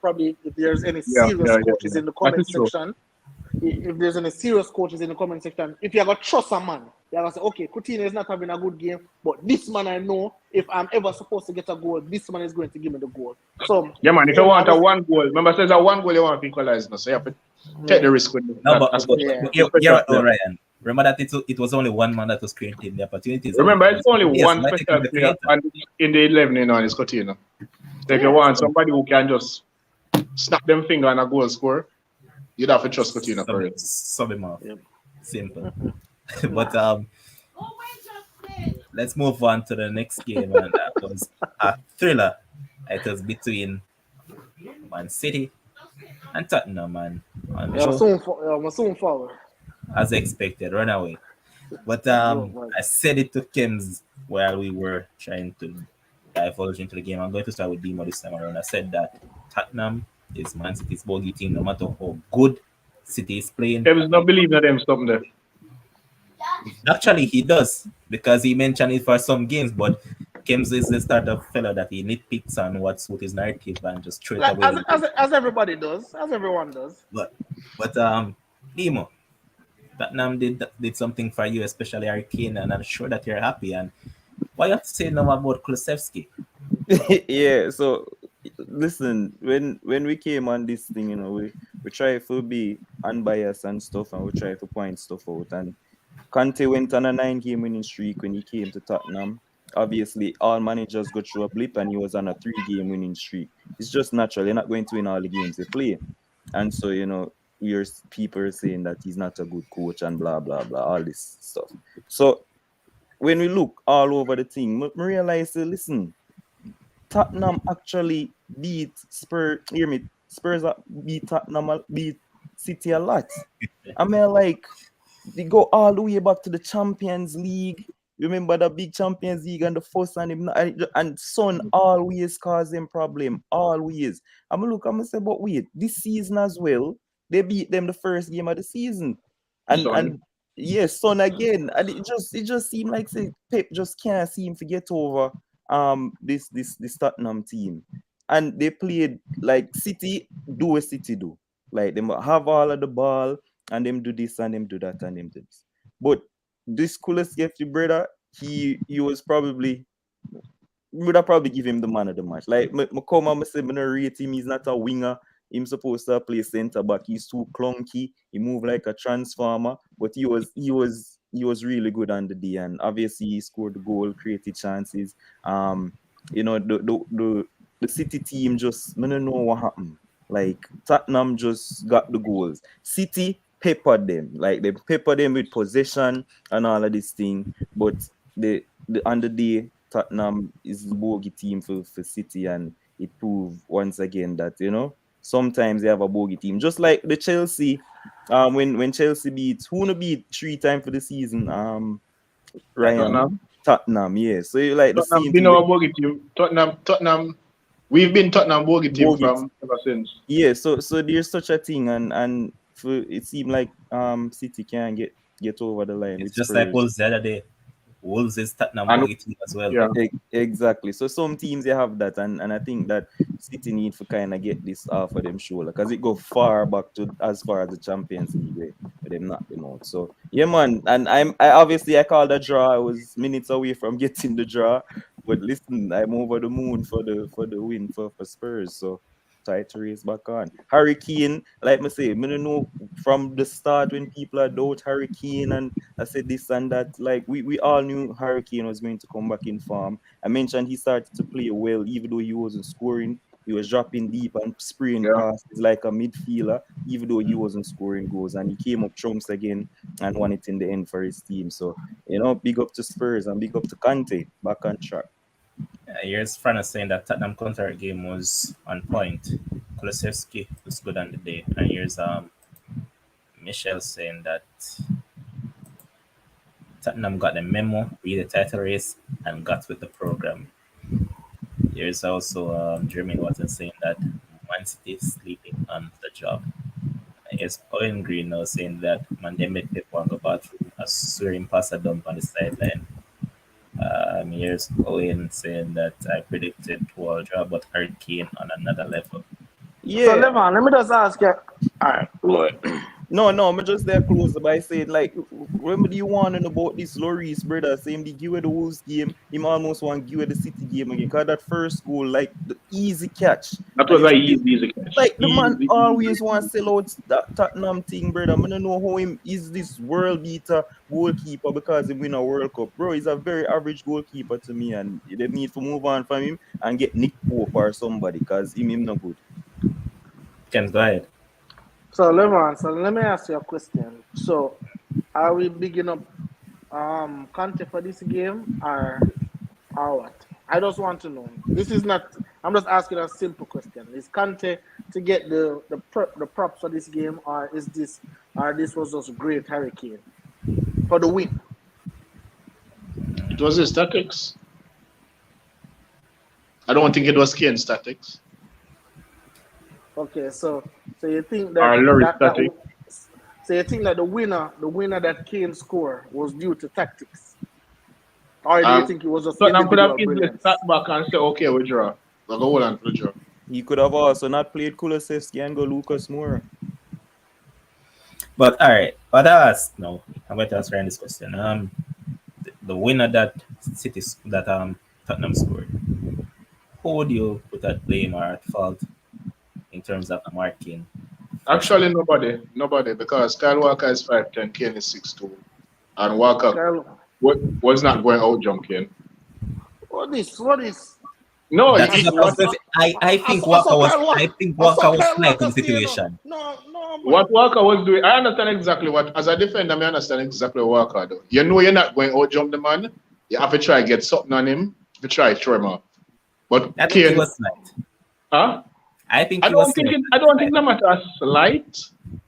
probably if there's any serious coaches in the comment section, if there's any serious coaches in the comment section, if you have to trust a man, you have to say, okay, Coutinho is not having a good game, but this man I know, if I'm ever supposed to get a goal, this man is going to give me the goal. So yeah, man, if you want a one goal, remember says a one goal you want to equalize now, so you have to take the risk with it. No, but you're Ryan. Remember that it was only one man that was creating the opportunities. Remember, it's only one special player in the 11 and it's Coutinho. So if you want somebody who can just snap them finger on a goal score, you'd have to trust Coutinho for it. Sub him off. Yep. Simple. But let's move on to the next game, and that was a thriller. It was between Man City and Tottenham, man. Soon forward. As expected, run away. But I said it to Kems while we were trying to divulge into the game. I'm going to start with Dimo this time around. I said that Tottenham is Man City's bogey team, no matter how good City is playing. Kems don't believe that them something there. Actually, he does, because he mentioned it for some games, but Kems is the sort of fellow that he nitpicks on what's with his narrative and just straight away. As everybody does, as everyone does. But Dimo, Tottenham did something for you, especially Harry Kane, and I'm sure that you're happy. And what you have to say now about Kulusevski? Yeah, so listen, when we came on this thing, we try to be unbiased and stuff, and we try to point stuff out. And Conte went on a 9-game winning streak when he came to Tottenham. Obviously, all managers go through a blip, and he was on a 3-game winning streak. It's just natural. You're not going to win all the games they play. And so, people are saying that he's not a good coach and blah, blah, blah, all this stuff. So, when we look all over the thing, we realize, listen, Tottenham actually beat Spurs. Hear me? Spurs beat Tottenham, beat City a lot. I mean, like, they go all the way back to the Champions League. Remember the big Champions League and the first and him and Son always cause them problem. Always. I'm gonna say, but wait, this season as well, they beat them the first game of the season. And yes, Son again. And it just seemed like say Pep just can't seem to get over this Tottenham team. And they played like City do what City do. Like them have all of the ball and them do this and them do that and them do this. But this Kulusevski brother, he was probably would have probably give him the man of the match. Like I say, I rate him. He's not a winger. He's supposed to play centre back. He's too clunky. He moved like a transformer. But he was really good on the day. And obviously he scored the goal, created chances. You know, the City team just I don't know what happened. Like Tottenham just got the goals. City peppered them. Like they peppered them with possession and all of this thing. But on the day, Tottenham is the bogey team for City, and it proved once again that, you know, sometimes they have a bogey team. Just like the Chelsea, when Chelsea beat 3 times for the season, Ryan, Tottenham, yeah. So you like Tottenham the same been our bogey team. Tottenham, we've been Tottenham bogey team from ever since. Yeah, so there's such a thing, and it seemed like City can't get over the line. It's just like Wolves the other day. Wolves is Tottenham bogey team as well. Yeah. Exactly. So some teams they have that, and I think that City need to kind of get this off of them shoulder, because it go far back to as far as the Champions League where them knock them out. So yeah, man. And I obviously called a draw. I was minutes away from getting the draw, but listen, I'm over the moon for the win for Spurs. So try to race back on. Harry Kane, like I say, I don't know from the start when people are doubt Harry Kane and I said this and that, like we all knew Harry Kane was going to come back in form. I mentioned he started to play well, even though he wasn't scoring. He was dropping deep and spraying passes like a midfielder, even though he wasn't scoring goals. And he came up trumps again and won it in the end for his team. So, you know, big up to Spurs and big up to Conte, back on track. Here's Fran saying that Tottenham counter game was on point. Kulusevski was good on the day. And here's Michelle saying that Tottenham got the memo, read the title race, and got with the program. Here's also Jeremy Watson saying that Man City is sleeping on the job. Here's Owen Green now saying that man, they made Pep go bathroom, a swearing pass a dump on the sideline. Here's Owen saying that I predicted 12 draw, but Harry Kane on another level. Yeah. So, Levan, let me just ask you. All right, Lord. No, I'm just there close by saying, like, remember you warning about this Lloris, brother, saying they give away the Wolves game, him almost want to give away the City game again, because that first goal, like, the easy catch. That was like easy catch. Like, the man always want to sell out that Tottenham thing, brother. I don't know how him is this world beater goalkeeper because he win a World Cup. Bro, he's a very average goalkeeper to me, and they need to move on from him and get Nick Pope or somebody, because him not good. Ken, go ahead. So, Levan, let me ask you a question. So, are we bigging up Conte for this game or what? I just want to know. This is not. I'm just asking a simple question. Is Conte to get the props for this game, or this was just great Harry Kane for the win? It was his tactics. I don't think it was Kane's tactics. Okay, so you think that so you think that the winner that Kane scored was due to tactics, or do you think it was just Tottenham could have easily sat back and say, "Okay, we draw. We'll go hold on for the draw." He could have also not played Kulusevski and go Lucas Moura. But all right, but I'm going to answer this question. The winner that Tottenham scored, who would you put at blame or at fault in terms of marking? Actually, nobody, because Kyle Walker is 5'10", Kane is 6'2", and Walker was not going out jump Kane. What is? No, I think Walker was like in the situation. No. What Walker was doing, I understand exactly what. As a defender, I understand exactly what Walker do. You know, you're not going out jump the man. You have to try to get something on him to try to throw him off. But I think Kane, he was slight. Huh? I think I don't think no matter slight.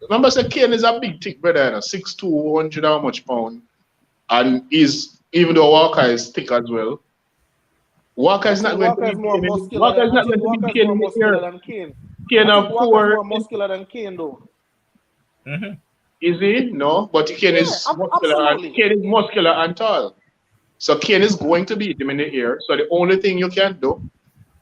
Remember, say Kane is a big thick brother, 6'2", 100 how much pound, and he's even though Walker is thick as well. Walker is not going Walker to is be more Kane. muscular. Walker is I not think going to Walker be is Kane more in the muscular air. than Kane. Kane I have think Walker is 4. more muscular than Kane, though. Mm-hmm. Is he? No, but Kane Yeah, is muscular absolutely. and Kane is muscular and tall. So Kane is going to beat him in the air. So the only thing you can do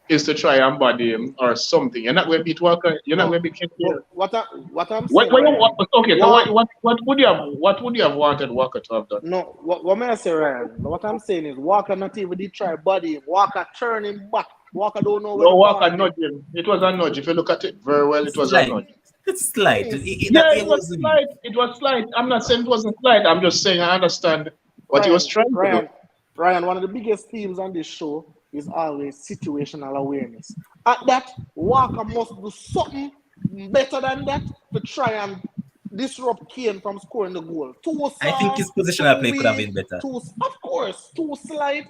is to try and body him or something. You're not going to beat Walker. You're not going to beat Kane here. What I'm What, saying, what, Ryan, okay, so what would you have wanted Walker to have done? no, what may I say, Ryan? What I'm saying is Walker not even did try body him. Walker turn him back. Walker don't know where No, the Walker ball is. nudged him. It was a nudge. If you look at it very well, it was a Slight. nudge. It's slight. Yeah, it was slight. It was slight. I'm not saying it wasn't slight. I'm just saying I understand what he was trying to do. Ryan, one of the biggest themes on this show is always situational awareness. At that, Walker must do something better than that to try and disrupt Kane from scoring the goal. I think his positional play could have been better. Of course, too slight.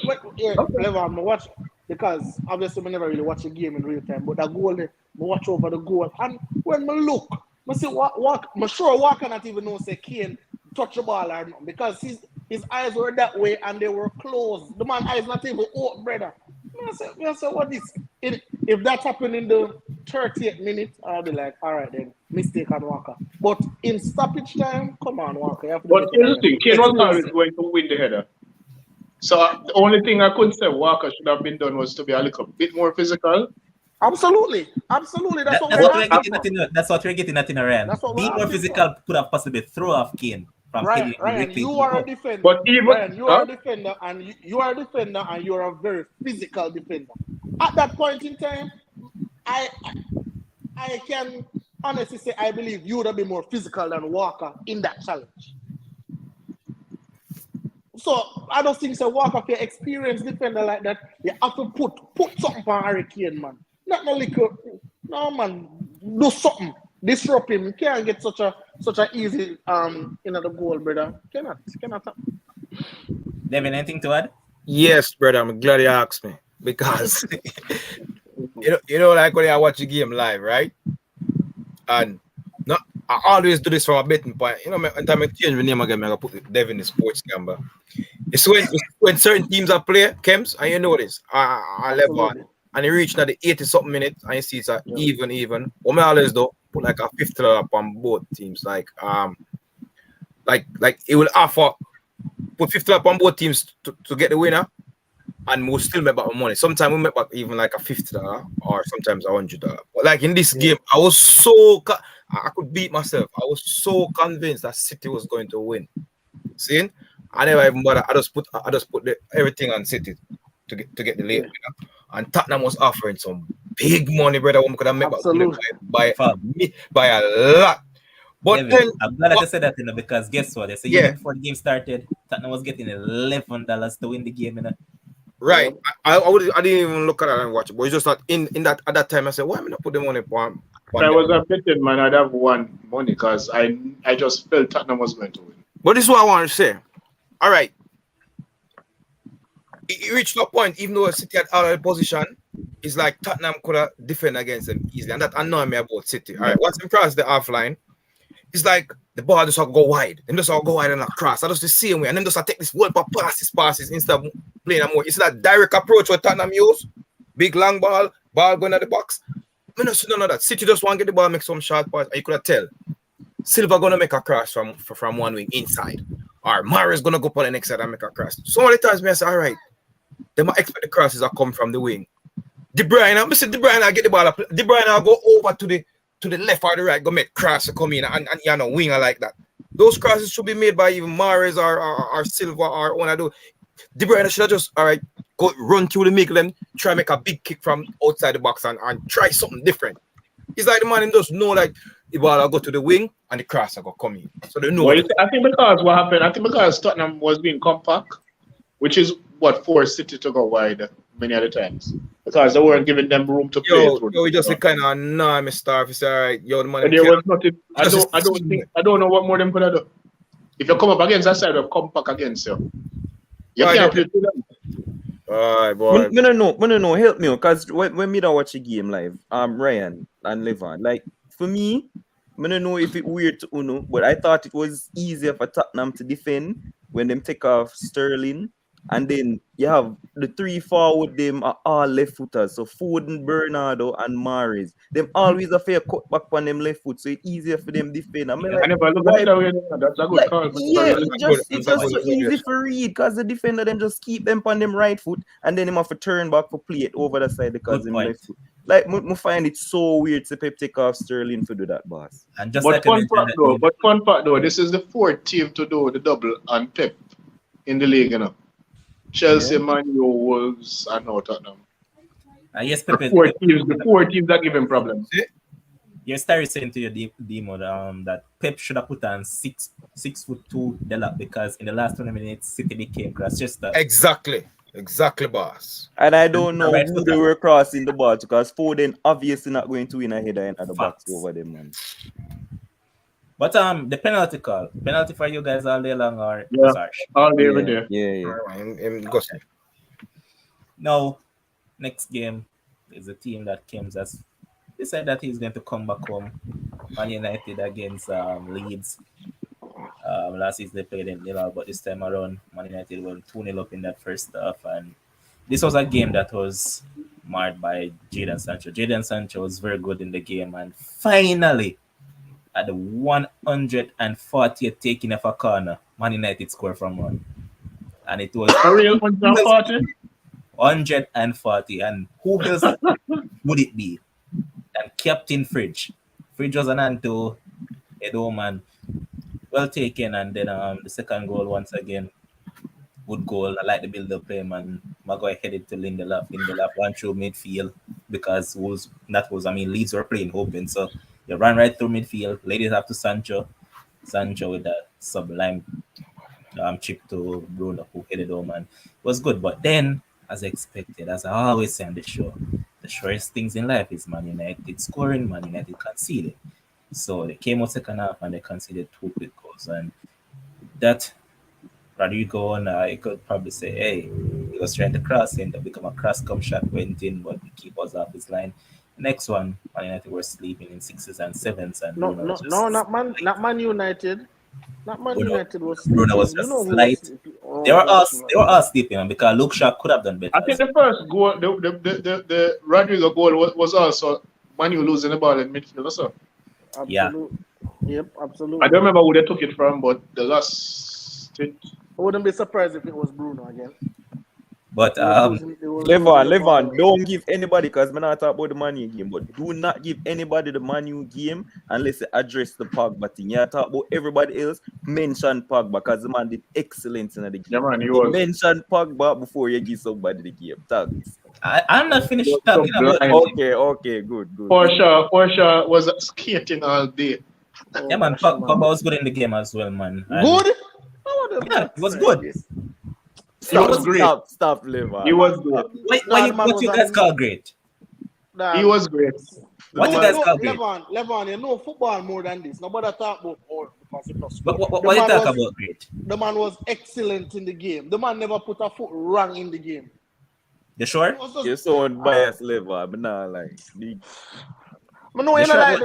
Levan, watch, because obviously I never really watch a game in real time, but the goal, I watch over the goal. And when I look, I see I'm sure Walker not even know say Kane touch the ball or not, because his eyes were that way and they were closed. The man's eyes not even open, brother. I say, what is it? If that happened in the 30th minute, I'll be like, all right then, mistake on Walker. But in stoppage time, come on, Walker. You have to But here's the thing, Kane was always going to win the header. So the only thing I couldn't say Walker should have been done was to be a little bit more physical. Absolutely. That's what we're getting at in Ryan. Being more physical could have possibly throw off Kane. Ryan, you are a defender. But even Ryan, you are a defender, and you are a defender, and you are a very physical defender. At that point in time, I can honestly say I believe you would have been more physical than Walker in that challenge. So I don't think so. Walker, if you're experienced defender like that, you have to put something on Harry Kane, man. Not no little. No, man. Do something. Disrupt him. You can't get such a easy the goal, brother. Cannot. Devin, anything to add? Yes, brother. I'm glad you asked me because you know, like when I watch a game live, right? And I always do this from a betting point. You know, anytime I change my name again, I put Devin the sports gambler. It's when certain teams are play, Kems, and you know this. I level and you reach now the 80-something minutes, and you see it's a even. What I always do, put like a $50 up on both teams. Like it will offer put $50 up on both teams to get the winner, and we'll still make back the money. Sometimes we make back even like a $50 or sometimes $100. But like in this game, I was I could beat myself. I was so convinced that City was going to win. See? I never even bother. I just put everything on City to get the late winner. And Tottenham was offering some big money, brother. One could have made back by a lot. But David, then I'm glad I said that, because guess what? They say even before the game started, Tottenham was getting $11 to win the game, Right. I didn't even look at it and watch it, but it's just that in that at that time I said, why am I not put the money on? If I was a betting man, I'd have won money because I just felt Tottenham was going to win. But this is what I want to say. All right. It reached a point, even though City had out of the position, it's like Tottenham could have defended against them easily. And that annoyed me about City. All right. Once they cross the half line, it's like the ball just all go wide. Them just all go wide and not cross. I just the same way. And then just take this world passes instead of playing a more. It's that direct approach what Tottenham use. Big long ball going at the box. I don't see none of that. City just want to get the ball, make some short pass. And you could have tell. Silva gonna make a cross from one wing inside. Or Mara's gonna go on the next side and make a cross. So many times I say, all right, they might expect the crosses are come from the wing. De Bruyne, I get the ball. De Bruyne will go over to the left or the right, go make cross come in and winger like that. Those crosses should be made by even Mahrez or Silva or one of those. De Bruyne should have just go run through the middle and try make a big kick from outside the box and try something different. It's like the man just know like the ball will go to the wing and the cross will go come in. So they know. Well, I think because Tottenham was being compact, which is what forced City to go wide many other times. Because they weren't giving them room to play. We just kind of annoy me, Star. It's all right. Yo, the man. There was nothing. I don't know what more them could have done. If you come up against that side, of compact against you. You can't play to them. Alright, boy. I don't know. Help me, because when me don't watch a game live, Ryan and Levan, like for me, I don't know if it's weird to Uno, but I thought it was easier for Tottenham to defend when them take off Sterling. And then you have the 3 forward, them are all left footers. So Foden, Bernardo, and Mahrez. Them always a fair cut back on them left foot. So it's easier for them defend. I mean, I like, never look at it that way. That's a good call. yeah, That's it's a just good so easy suggestion. for read because the defender them just keep them on them right foot and then him have to turn back for play it over the side because Good him point. left foot. Like, I find it so weird to Pep take off Sterling for do that, boss. And just But like I fun mentioned, fact though, this is the 4th team to do the double on Pep in the league, you know. Chelsea, Man U, Wolves, and now Tottenham. yes, The Pepe, 4 teams that give him problems. your story saying to your demo that Pep should have put on 6'2" Delap because in the last 20 minutes City became Graschester. Exactly, boss. And I don't know Right who footer. they were crossing the ball to because Foden obviously not going to win a header in the box Facts. over them, man. But the penalty call, penalty for you guys all day long or Yeah. sorry. All day, every day. Yeah. Now, next game is a team that comes as he said that he's going to come back home. Man United against Leeds. Last season they played in 0, but this time around Man United were 2-0 up in that first half, and this was a game that was marred by Jadon Sancho. Jadon Sancho was very good in the game, and finally, at the 140th taking of a corner, Man United scored from one. And it was A real 140? 140. And who else would it be than Captain Fridge? Fridge was an Anto, Edo man. Well taken, and then the second goal once again, good goal. I like the build-up play, man. Maguire headed to Lindelof. Lindelof ran through midfield because Leeds were playing open, so they ran right through midfield. Ladies up to Sancho with that sublime chip to Bruno who headed home, and it was good. But then, as expected, as I always say on the show, the surest things in life is Man United scoring, Man United conceding. So they came out second half and they conceded 2 quick goals, and that Rodrigo and I could probably say, hey, he was trying to cross in, that become a cross come shot went in, but the keeper was off his line. Next one, Man United were sleeping in 6s and 7s, and No, not Man United. Not Man United was. Bruno was just slight. They were all sleeping because Luke Shaw could have done better. I think the first goal, the Rodrigo goal was also Manu losing the ball in midfield also. Absolutely. Yep, absolutely. I don't remember who they took it from, but the last it. I wouldn't be surprised if it was Bruno again. But Levon, don't give anybody, because we're not talking about the Man U game, but do not give anybody the Man U game unless they address the Pogba thing. You talk about everybody else, mention Pogba, because the man did excellent in the game. Yeah, man, mention Pogba before you give somebody the game. Thanks. I'm not finished talking about it. Okay, good. For sure, was skating all day. Yeah, man, Pogba was good in the game as well, man. Good? Yeah, it was good. Stop, Levon. He was good. What you guys call great? He was great. What you guys call great? Levon, you know football more than this. Nobody talk about more because it was good. What you talk about great? The man was excellent in the game. The man never put a foot wrong in the game. You sure? You're so unbiased, Levon, but not like big. I know you like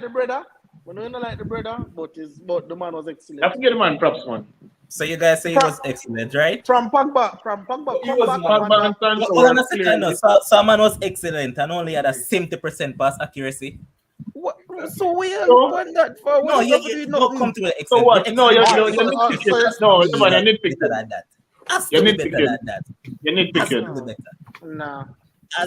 the brother. But the man was excellent. I forget the man props, man. So you guys say he was excellent, right? From Pogba. He was Pogba and Sancho. Hold on a second. So man was excellent and only had a 70% pass accuracy. What? So we are on that for? No, you don't come to the excellent. So what? No, you're nitpicking. No, you're nitpicking. Better than that. You're nitpicking. You're nitpicking. Nah.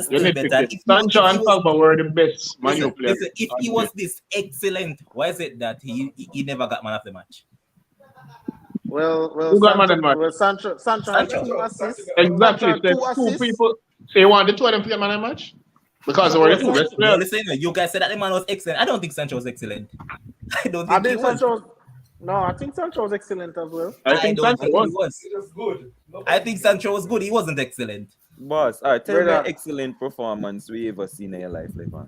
You're nitpicking. Sancho and Pogba were the best Man U players. If he was this excellent, why is it that he never got man of the match? Well, who got man of the match? Well, Sancho had 2 assists. Exactly. There's 2 people. So you want the 2 of them play man of the match? Because they were the 2 best players. Listen, you guys said that the man was excellent. I don't think Sancho was excellent. I think Sancho. No, I think Sancho was excellent as well. I think Sancho was. He was good. I think Sancho was good. He wasn't excellent. Boss, all right, tell me an excellent performance we ever seen in your life, Levon.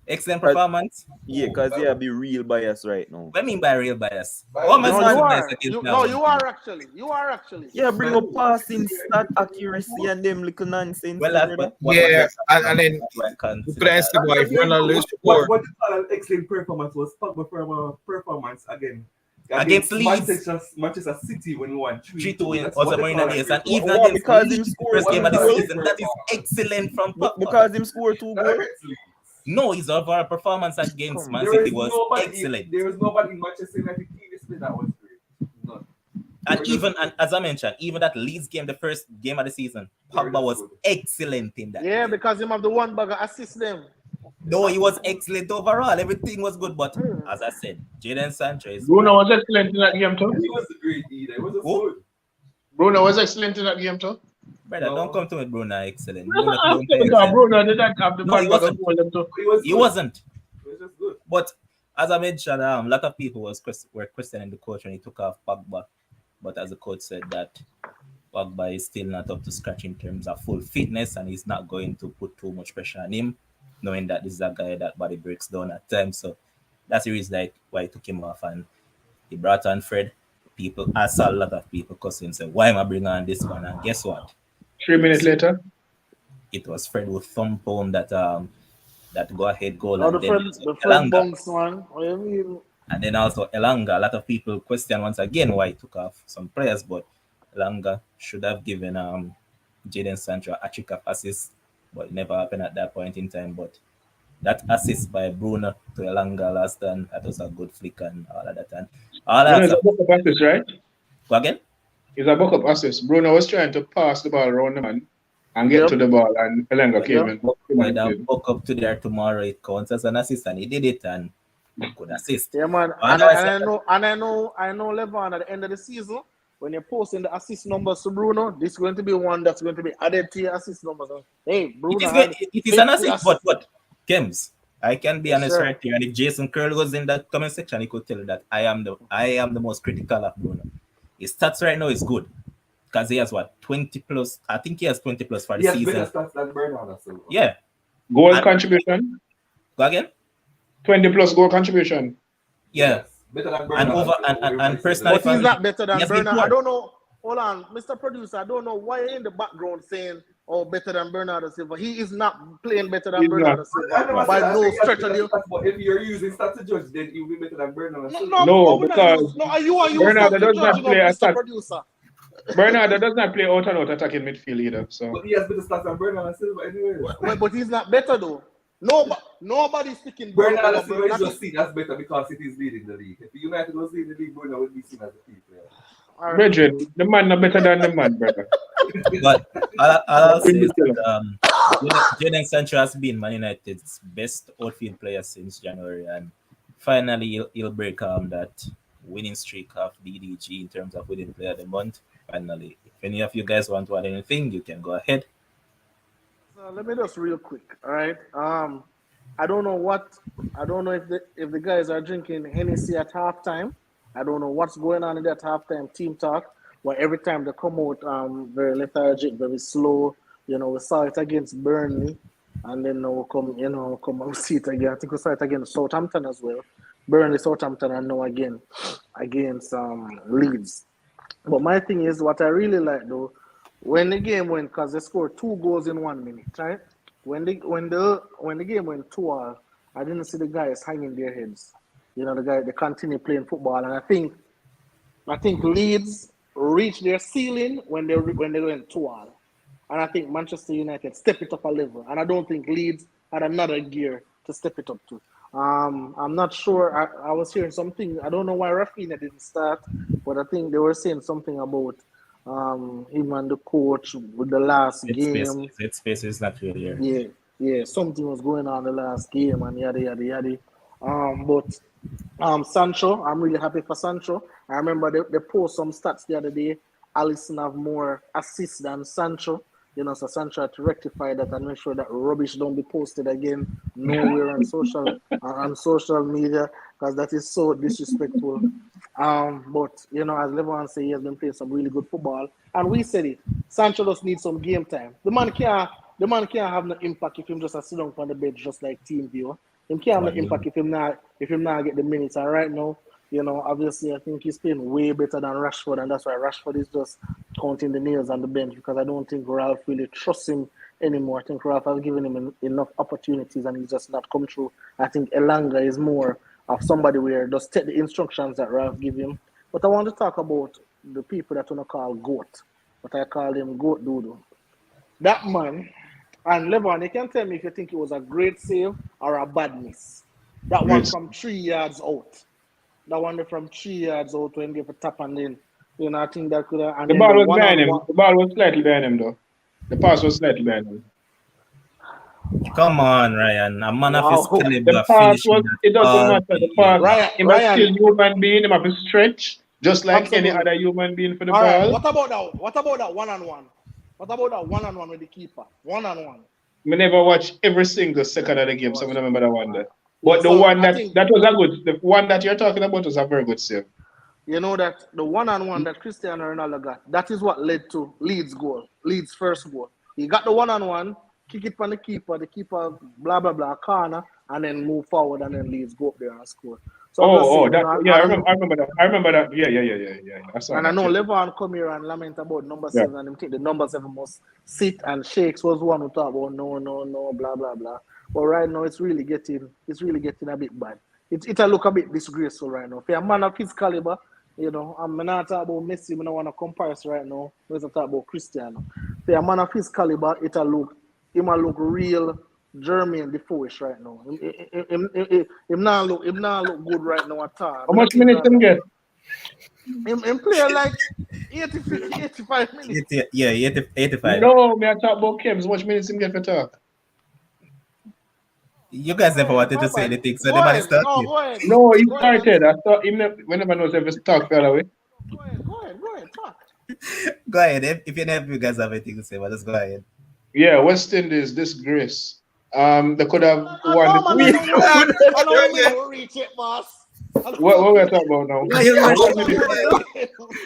Excellent performance. Yeah, because yeah, be real bias right now. What I mean by real bias? Bias. What am I No, supposed you to bias are. against You, that no, one you team? are actually. You are actually. Yeah, bring up passing stat accuracy and them little nonsense, Well, there, that's brother. what Yeah, that's and then what I you consider couldn't that. say about if Again, Ronaldo what score. you call an excellent performance was Pogba performance again. Against Leeds. Manchester City when we won 3-2 3-2. in That's also what they Marina call a days, great and even What, against because him Leeds, the score first What game we of the call a goal? great season, that is performance. excellent from Pogba. Because him score 2 goals? Against Leeds. No, his overall performance against Come Man on. City was excellent. There is nobody in Manchester United team display that was great. None. And They were even, just and as I mentioned, even that Leeds game, the first game of the season, They were Pogba just was good. excellent in that Yeah, game. because him have the one bag assist them. No, he was excellent overall. Everything was good, but as I said, Jadon Sancho is Bruno my... was excellent in that game too. He was great either. It was just Who? good. Bruno was excellent in that game too. Brother, No. don't come to me, Bruno excellent. That's Bruno what I'm don't play saying, because excellent. Bruno did not have the No, he bad bag of wasn't. goal them too. He was He good. wasn't. It was just good. But as I mentioned, a lot of people were questioning the coach when he took off Pogba. But as the coach said that Pogba is still not up to scratch in terms of full fitness, and he's not going to put too much pressure on him, knowing that this is a guy that body breaks down at times. So that's the reason why he took him off, and he brought on Fred. I saw a lot of people cussing, say, "Why am I bringing on this one?" And guess what? 3 minutes later. It was Fred who thumb home that go ahead goal, Oh, and then the Fred Elanga. Bunks one. What do you mean? And then also Elanga. A lot of people question once again why he took off some players, but Elanga should have given Jadon Sancho a trick of assist, but it never happened at that point in time. But that assist by Bruno to Elanga last time, that was a good flick and all of that. And all You know, that it's a buck up assist, right? go again? It's a buck up assist. Bruno was trying to pass the ball around the man and get to the ball, and Elanga came in. When I woke up to there tomorrow, it counts as an assist, and he did it, and he could assist. Yeah, man. And I know, Levon, at the end of the season, when you're posting the assist numbers to Bruno, this is going to be one that's going to be added to your assist numbers. Hey, Bruno. It is an assist, but Kems, I can be Yes, honest sir. right here. And if Jason Curl was in that comment section, he could tell you that I am the most critical of Bruno. His stats right now is good because he has 20 plus. I think he has 20 plus for the He has season. better stats than Bernardo Silva. Yeah. Goal And- contribution. Go again. 20 plus goal contribution. Yeah. Yes. Better than And Bernardo over Silva. and personally, But he's not better than Yes, been Bernard. poor. I don't know. Hold on, Mr. Producer. I don't know why you're in the background saying, "Oh, better than Bernardo Silva." He is not playing better than He's Bernardo I Silva never by said no I think stretch of that's the. stats, but if you're using stats to judge, then you'll be better than Bernardo Silva. No, we're not because use- no, you are Bernardo does not judging play up as Mr. that- Producer. Bernardo does not play out and out attacking midfield either. So But he has better stats than Bernardo Silva anyway. But he's not better though. Nobody's sticking Bernardo Silva is just seen as better because it is leading the league. If United was leading the league, Bernardo would be seen as a key player. Brethren, the man not better than the man, brother. but I'll say is that Jadon Sancho has been Man United's best outfield player since January, and finally he'll break that winning streak of DDG in terms of winning player of the month. Finally, if any of you guys want to add anything, you can go ahead. So let me just real quick, all right? I don't know if the guys are drinking Hennessy at halftime. I don't know what's going on in that halftime team talk. But every time they come out, very lethargic, very slow. You know, we saw it against Burnley, and then we'll come and see it again. I think we saw it against Southampton as well. Burnley, Southampton, and now again against Leeds. But my thing is, what I really like though, when the game went, because they scored 2 goals in 1 minute, right? When the game went 2-2, I didn't see the guys hanging their heads. You know, they continue playing football, and I think Leeds reached their ceiling when they went 2-2, and I think Manchester United stepped it up a level, and I don't think Leeds had another gear to step it up to. I'm not sure. I was hearing something. I don't know why Rafinha didn't start, but I think they were saying something about him and the coach with the last game. Space is not really here. Yeah, something was going on the last game and yada yada yada. But Sancho, I'm really happy for Sancho. I remember they post some stats the other day. Alisson have more assists than Sancho. You know, so Sancho had to rectify that and make sure that rubbish don't be posted again nowhere on social media, because that is so disrespectful. But you know, as Levon said, he has been playing some really good football, and we said it. Sancho just needs some game time. The man can't have no impact if him just sit down on the bench just like Team View. Him can't What make impact if him not get the minutes. And right now, you know, obviously I think he's playing way better than Rashford, and that's why Rashford is just counting the nails on the bench because I don't think Ralph really trusts him anymore. I think Ralph has given him enough opportunities and he's just not come through. I think Elanga is more of somebody where just take the instructions that Ralph give him. But I want to talk about the people that want to call GOAT, but I call him GOAT Doodoo. That man, and Levon, you can tell me if you think it was a great save or a bad miss. That one from 3 yards out. That one from 3 yards out when they gave a tap and then, you know, I think that could have. The ball was behind him. The ball was slightly behind him, though. The pass was slightly behind him. Come on, Ryan. A man of his caliber. The pass was, it doesn't matter. The pass, Ryan, still human being, him have a stretch, just like any other human being for the ball. Right. What about that one-on-one? What about that one-on-one with the keeper? One-on-one. I never watch every single second of the game, so I remember that one there. But the one that was a good, the one that you're talking about was a very good save. You know that the one-on-one that Cristiano Ronaldo got, that is what led to Leeds' first goal. He got the one-on-one, kick it from the keeper blah blah blah corner, and then move forward, and then Leeds go up there and score. So I remember that. Yeah. And I know Levon come here and lament about number 7, and him think the number 7 must sit, and Shakes was one who talk about no, blah blah blah. But right now it's really getting a bit bad. It look a bit disgraceful right now. For a man of his caliber, you know, I'm not talking about Messi, I don't want to compare right now. We're talking about Cristiano. For a man of his caliber, it look real Jermaine Defoe-ish right now. Him not look good right now at all. How much minutes him get? Him play like 85 minutes. 85. No, me I talk about Kems. How much minutes him get for talk? You guys never wanted to say anything, so the man is talking. No, he started. I thought him whenever knows if it's talk fell away. Go ahead, talk. Go ahead. If you guys have anything to say, well, just go ahead. Yeah, West Indies disgrace. They could have won the week. I don't reach it, boss. What we're talking about now?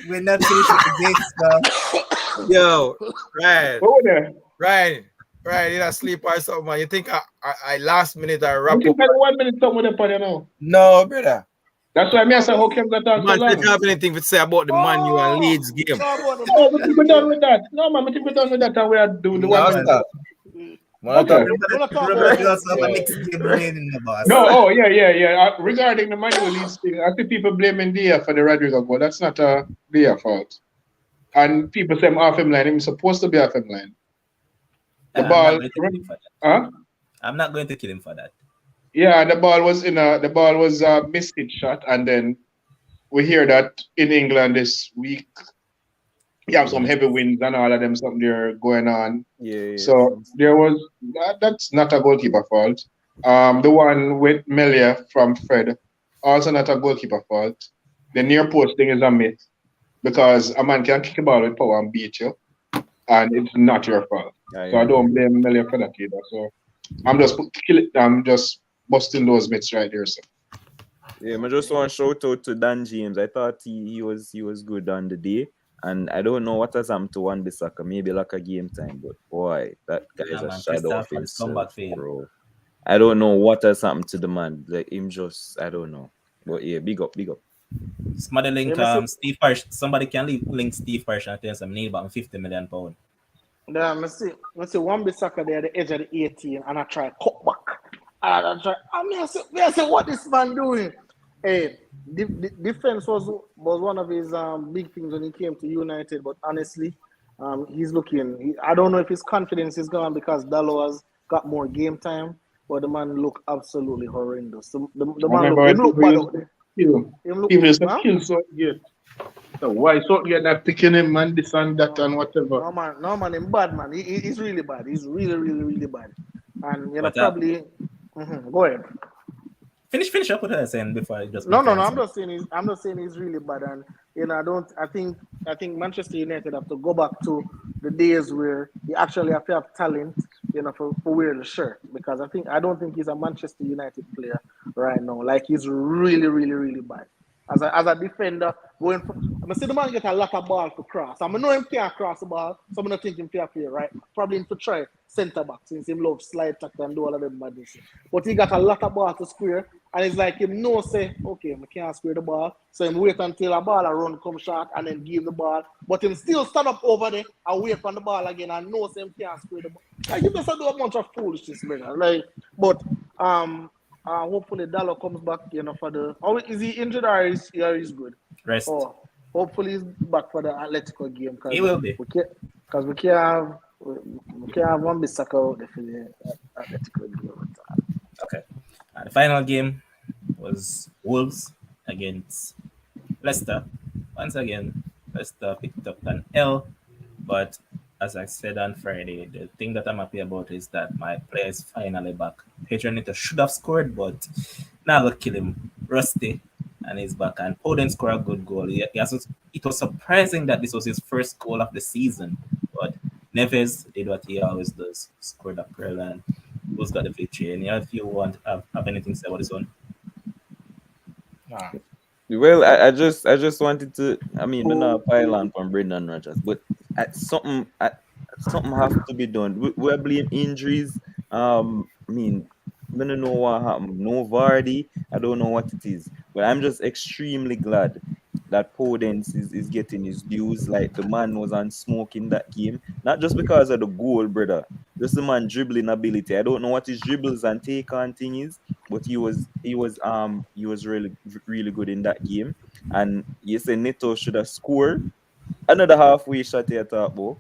We're not finished with the dates, man. Yo, Ryan. Over there. Ryan, you not sleep or something, man. You think I last minute I wrap up? You think 1 minute something with the party now? No, brother. That's why I said how Kems that talk so Man, long. you have anything to say about the Man U and Leeds game? No, we think we're done with that. No, man, we think we're done with that and we are doing the No, 1 minute. stop. Okay. Regarding the Man U Leeds thing, I see people blaming Dia for the Rodrigo goal. That's not a Dia fault. And people say I'm off him line. I'm supposed to be off him line. The ball. I'm not going to kill him for that. Yeah, the ball was a missed shot, and then we hear that in England this week you have some heavy winds and all of them something there going on. Yeah. So there was that's not a goalkeeper fault. The one with Melia from Fred, also not a goalkeeper fault. The near post thing is a myth because a man can kick a ball with power and beat you, and it's not your fault. So I don't blame Melia for that either. So I'm just busting those myths right there. So. Yeah, I just want to shout out to Dan James. I thought he was good on the day. And I don't know what has happened to Wan-Bissaka. Maybe like a game time, but boy, that guy is a shadow of himself, bro. I don't know what has happened to the man. Like him just, I don't know. But yeah, big up. Somebody link Steve Parish. Somebody can link Steve Parish and tell some need about £50 million. Yeah, I see Wan-Bissaka there at the edge of the 18 and I try cut back. I say what this man doing? Hey, defense was one of his big things when he came to United, but honestly, he's looking. I don't know if his confidence is gone because Dalot has got more game time, but the man look absolutely horrendous. The man look bad out there. People say kill so good. So why so you're not picking him, man? This and that and whatever. No man, him bad man. He's really bad. He's really bad. And you know probably. Go ahead. Finish up what I was saying before I just. No. I'm not saying he's really bad, and you know I think Manchester United have to go back to the days where you actually have to have talent, you know, for wearing the shirt, because I don't think he's a Manchester United player right now. Like he's really bad, as a defender. Going for, I see the man get a lot of ball to cross. I know him can't cross the ball, so I'm not thinking him play right. Probably him to try centre back since him love slide tackle and do all of them madness. But he got a lot of ball to square, and it's like him know say, okay, I can't square the ball, so him wait until a ball a run come short and then give the ball. But him still stand up over there and wait for the ball again and know say him can't square the ball. Like you just do a bunch of foolishness, brother. Like, but hopefully Dallo comes back, for the. Oh, is he injured or is good? Rest. Oh, hopefully he's back for the Atletico game. He will be. Because we can't have one Bissaka out there for the Atletico game. Okay. The final game was Wolves against Leicester. Once again, Leicester picked up an L, but as I said on Friday, the thing that I'm happy about is that my player is finally back. Pedro Neto should have scored, but now I'll kill him. Rusty, and he's back. And Foden scored a good goal. It was surprising that this was his first goal of the season, but Neves did what he always does, scored a pearl, and Wolves got the victory. And if you want to have anything to say about this one? Well, I just wanted to. I mean, we're not pile on from Brendan Rodgers, but something has to be done. We're blaming injuries. I mean, I don't know what happened. No Vardy. I don't know what it is, but I'm just extremely glad that Podence is getting his dues. Like the man was on smoke in that game, not just because of the goal, brother. Just the man dribbling ability. I don't know what his dribbles and take on thing is, but he was really really good in that game. And you say Neto should have scored another halfway shot here, top ball.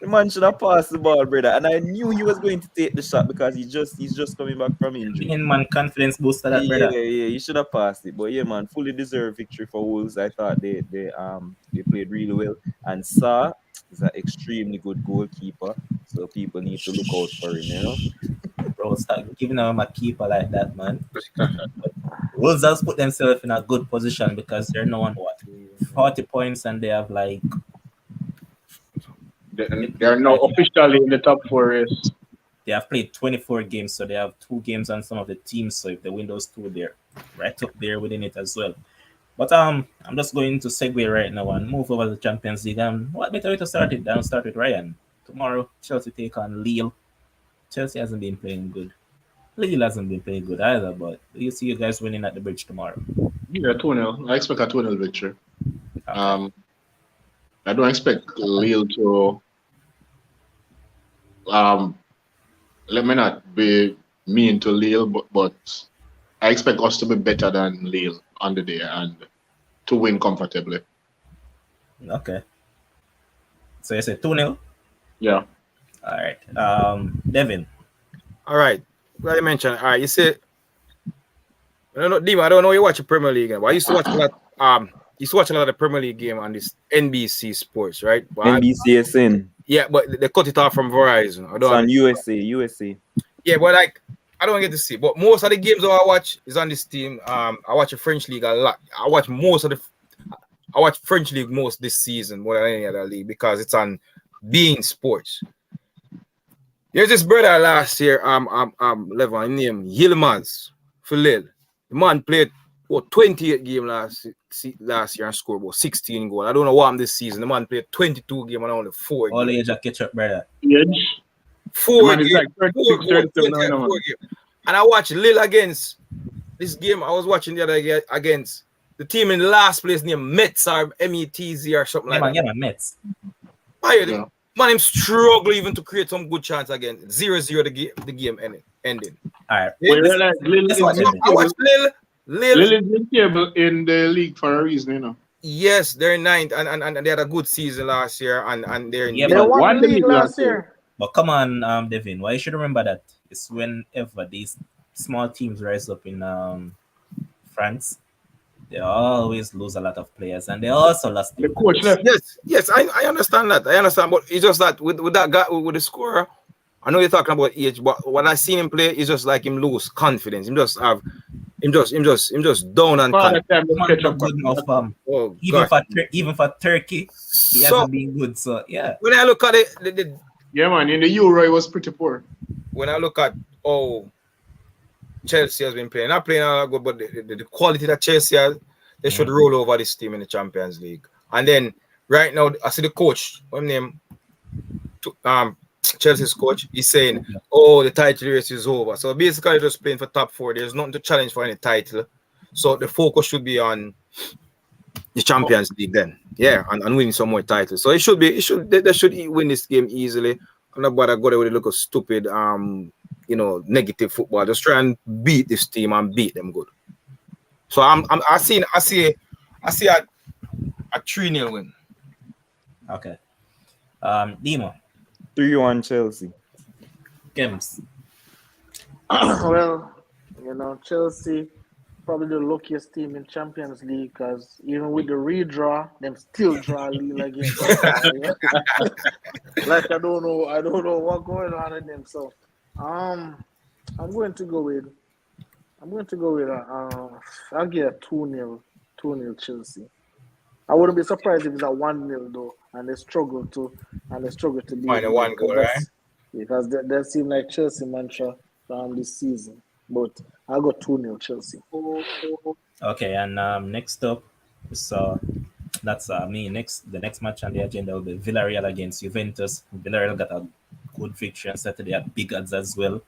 The man should have passed the ball, brother. And I knew he was going to take the shot because he's just coming back from injury. In man, confidence booster that, brother. Yeah, he should have passed it. But yeah, man, fully deserved victory for Wolves. I thought they played really well. And Sa is an extremely good goalkeeper. So people need to look out for him, Bro, start giving them a keeper like that, man. Wolves has put themselves in a good position because they're now on 40 points and they have like. They're now officially in the top 4 race. They have played 24 games, so they have 2 games on some of the teams. So if they win those 2, they're right up there within it as well. But I'm just going to segue right now and move over to the Champions League. What better way to start it than start with Ryan? Tomorrow, Chelsea take on Lille. Chelsea hasn't been playing good. Lille hasn't been playing good either, but do you see you guys winning at the bridge tomorrow? Yeah, 2-0. I expect a 2-0 victory. Okay. I don't expect Lille to let me not be mean to Lille, but I expect us to be better than Lille on the day and to win comfortably. Okay. So you say 2-0? Yeah. All right. Devin. All right. Glad you mentioned. All right. You say, I don't know, Dima, I don't know you watch the Premier League, but I used to watch a lot. Used to watch a lot of the Premier League game on this NBC Sports, right? But NBCSN. Yeah, but they cut it off from Verizon. It's on USA. Yeah, but like I don't get to see. But most of the games that I watch is on this team. I watch the French League a lot. I watch French League most this season more than any other league because it's on Being Sports. There's this brother last year, level named Yilmaz for Lille. The man played 28 games last year and scored about 16 goals. I don't know what happened this season. The man played 22 games and only 4 All games. age of catch up, brother. Age? 4 games. Like 36, 37, 4 games. And I watched Lille against this game. I was watching the other day against the team in the last place named Metz or METZ or something like that. Yeah, man, Mets. Yeah. Man, I'm struggling even to create some good chance again. 0-0 the game ending. All right. I watched Lille. Lille is in table in the league for a reason, you know. Yes, they're 9th and they had a good season last year and they're in they won the league last year. But come on, Devin, why you should remember that it's whenever these small teams rise up in France, they always lose a lot of players and they also lost the coach left. Yes, I understand that. I understand, but it's just that with that guy with the scorer, I know you're talking about age, but when I seen him play, it's just like him lose confidence. Him just down and even for Turkey, he hasn't been good. So yeah. When I look at it, yeah, man, in the Euro it was pretty poor. When I look at Chelsea has been playing, not playing all good, but the quality that Chelsea has. They should roll over this team in the Champions League. And then right now, I see the coach, what name? Chelsea's coach, he's saying, "Oh, the title race is over." So basically, just playing for top 4. There's nothing to challenge for any title. So the focus should be on the Champions League then, and winning some more titles. So they should win this game easily. I'm not bother go there with a look of stupid, negative football. Just try and beat this team and beat them good. So I see a 3-0 win. Okay. Demo. 3-1 Chelsea. Games. Well, Chelsea probably the luckiest team in Champions League because even with the redraw, them still draw Lille again. Like I don't know what's going on in them. So, I'm going to go with I'll get a 2-0 Chelsea. I wouldn't be surprised if it's a 1-0 though, and they struggle to beat Find a one goal, right? Because they seem like Chelsea mantra this season. But I'll go 2-0 Chelsea. Okay, and next up, so that's the next match on the agenda will be Villarreal against Juventus. Villarreal got a good victory on Saturday at big odds as well.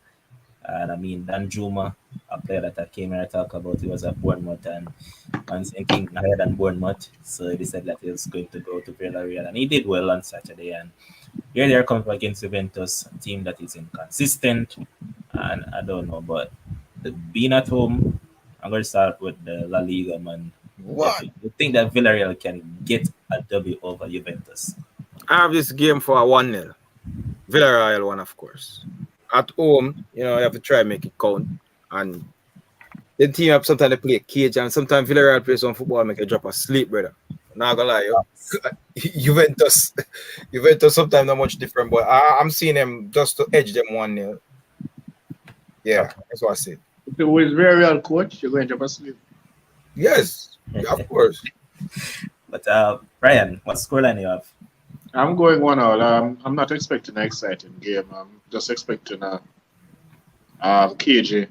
And I mean, Dan Juma, a player that I came here to talk about, he was at Bournemouth and I'm thinking higher than Bournemouth. So he decided that he was going to go to Villarreal and he did well on Saturday. And here they are coming up against Juventus, a team that is inconsistent. And I don't know, but being at home, I'm going to start with the La Liga, man. What? You think that Villarreal can get a W over Juventus? I have this game for a 1-0. Villarreal one, of course. At home, you have to try and make it count. And the team have sometimes they play cage, and sometimes Villarreal play some football make you drop asleep, brother. Not gonna lie, Juventus sometimes not much different, but I'm seeing them just to edge them 1-0. Yeah, that's what I said. If it was very real coach, you're going to drop asleep. Yes, of course. But Brian, what scoreline you have? I'm going 1-0. I'm not expecting an exciting game. I'm just expecting a KG.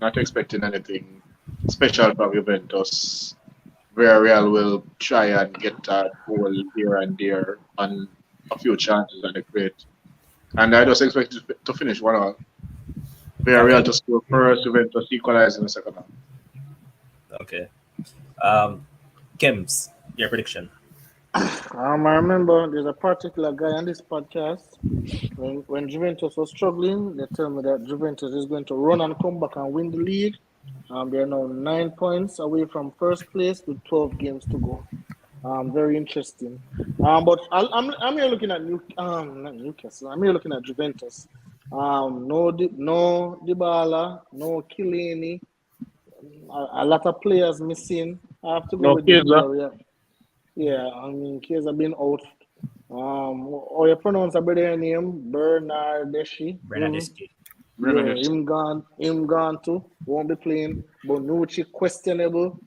Not expecting anything special from Juventus. Villarreal will try and get a goal here and there on a few chances that they create. And I just expect it to finish 1-1. Villarreal to score first, Juventus equalize in the second half. Okay. Kems, your prediction? I remember there's a particular guy on this podcast when Juventus was struggling. They tell me that Juventus is going to run and come back and win the league. They're now 9 points away from first place with 12 games to go. Very interesting. But I'm here looking at not Newcastle. I'm here looking at Juventus. No Dybala, no Chiellini. A lot of players missing. I have to go with Villarreal. Yeah, I mean, Chiesa been out. How you pronounce a brother name? Bernardeschi. Bernardeschi. Yeah, him gone too. Won't be playing. Bonucci questionable.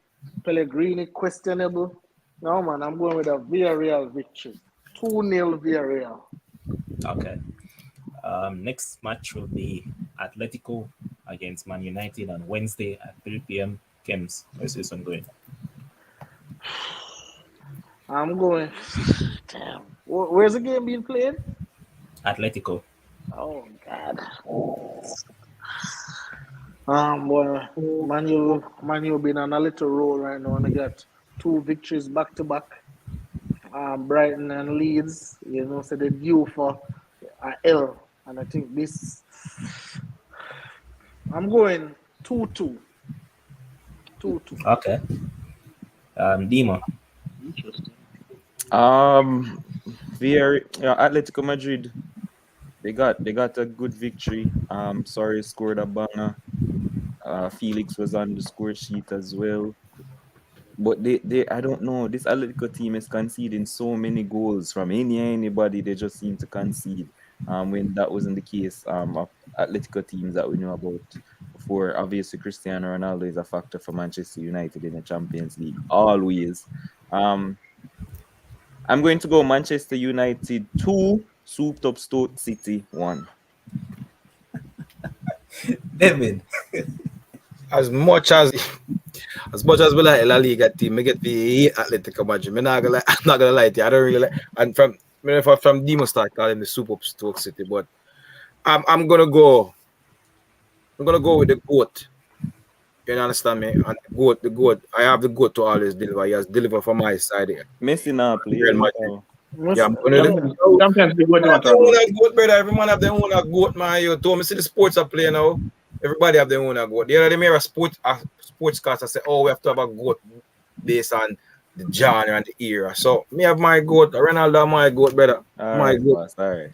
Pellegrini questionable. No man, I'm going with a Villarreal victory. 2-0 Villarreal. Okay. Next match will be Atletico against Man United on Wednesday at 3 p.m. Kems, where's this one going? I'm going. Damn. Where's the game being played? Atletico. Oh God. Boy, Man U been on a little roll right now, and they got 2 victories back to back. Brighton and Leeds, so they're due for a L, and I think this. I'm going 2-2. 2-2. Okay. Dima. Interesting. Atletico Madrid. They got a good victory. Sorry, scored a banger. Felix was on the score sheet as well. But they I don't know. This Atletico team is conceding so many goals from anybody. They just seem to concede. When that wasn't the case of Atletico teams that we know about before. Obviously, Cristiano Ronaldo is a factor for Manchester United in the Champions League. Always. I'm going to go Manchester United 2, Souped Up Stoke City 1. David. As much as As much as we like La Liga team, I get the hate Atletico Madrid. I'm not gonna lie to you. I don't really like. And from Demo start calling the Super Stoke City, but I'm gonna go. I'm gonna go with the goat. You understand me? And the goat. I have the goat to always deliver. He has delivered from my side here. Messi now play Real Madrid. now. Yeah, I'm gonna. Champions League, what do you want to Everyone talk have goat, brother. Everyone have their own goat, man. You told me see the sports are playing now. Everybody have their own goat. The other day, me a sportscaster say, "Oh, we have to have a goat based on the genre and the era." So me have my goat. Ronaldo, my goat, brother. All My right, goat. boss. All right.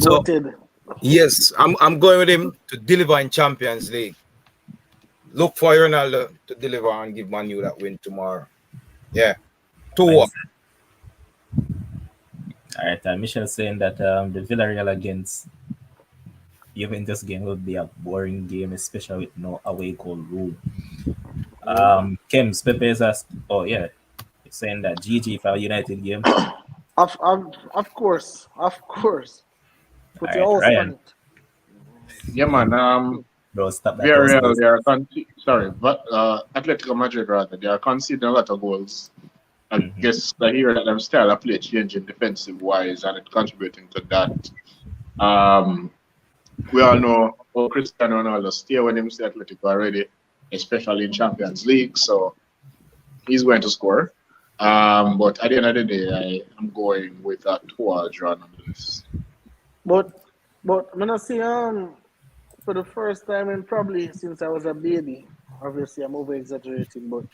So Goated. yes, I'm going with him to deliver in Champions League. Look for Ronaldo to deliver and give Man U that win tomorrow. Yeah, 2-1. All right, Michelle saying that the Villarreal against Juventus game will be a boring game, especially with no away goal rule. Kems Pepe is asked, oh yeah, it's saying that GG for a United game. Of course. Put All your right, house Ryan, on it. Yeah, man. bro, stop that. Villarreal, they are Atletico Madrid rather. They are conceding a lot of goals. I guess I hear that them style of play changing defensive wise, and it contributing to that. We all know how Cristiano Ronaldo stay when him stay Atletico already, especially in Champions League. So he's going to score. But at the end of the day, I'm going with a 2-2 draw nonetheless. But I'm gonna see for the first time in probably since I was a baby. Obviously, I'm over exaggerating, but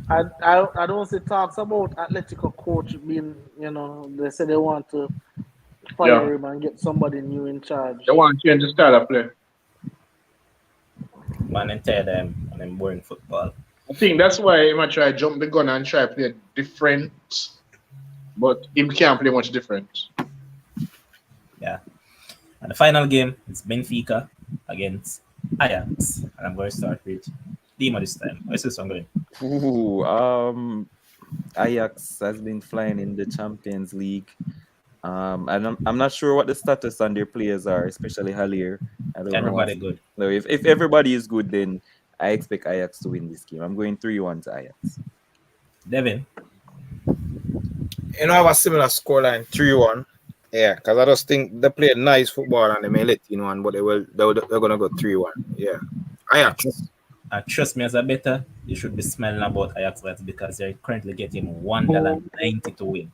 I don't see talks about Atletico coach being, they say they want to fire him and get somebody new in charge. They want to change the style of play. Man, and tell them and I'm boring football. I think that's why he might try jump the gun and try play different, but he can't play much different. Yeah. And the final game is Benfica against Ajax. And I'm going to start with Dima this time. Where's this one going? Ooh, Ajax has been flying in the Champions League. And I'm not sure what the status on their players are, especially Haller. I don't Everybody know. good. No, if everybody is good, then I expect Ajax to win this game. I'm going 3-1 to Ajax. Devin. You know, I have a similar scoreline, 3-1. Yeah, because I just think they play nice football and they may let you know, but they're gonna go 3-1. Yeah, Ajax. Trust me, as a better, you should be smiling about Ajax because they're currently getting $1.90 to win.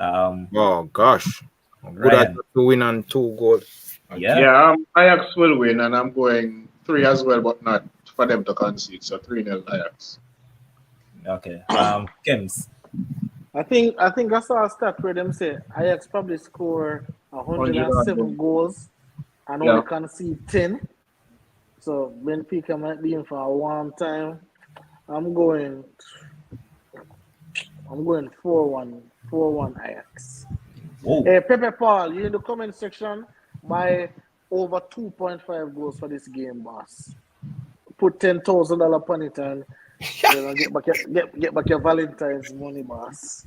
Oh gosh, good Ryan. to win on 2 goals. Yeah. Ajax will win, and I'm going 3 as well, but not for them to concede. So 3-0 Ajax. Okay. Kems. I think I saw a stat where them say Ajax probably score 107 goals and only concede 10. So Benfica might be in for a warm time. I'm going 4-1 Ajax. Whoa. Hey, Pepe Paul, you in the comment section? Buy over 2.5 goals for this game, boss. Put $10,000 upon it and get back your Valentine's money, boss.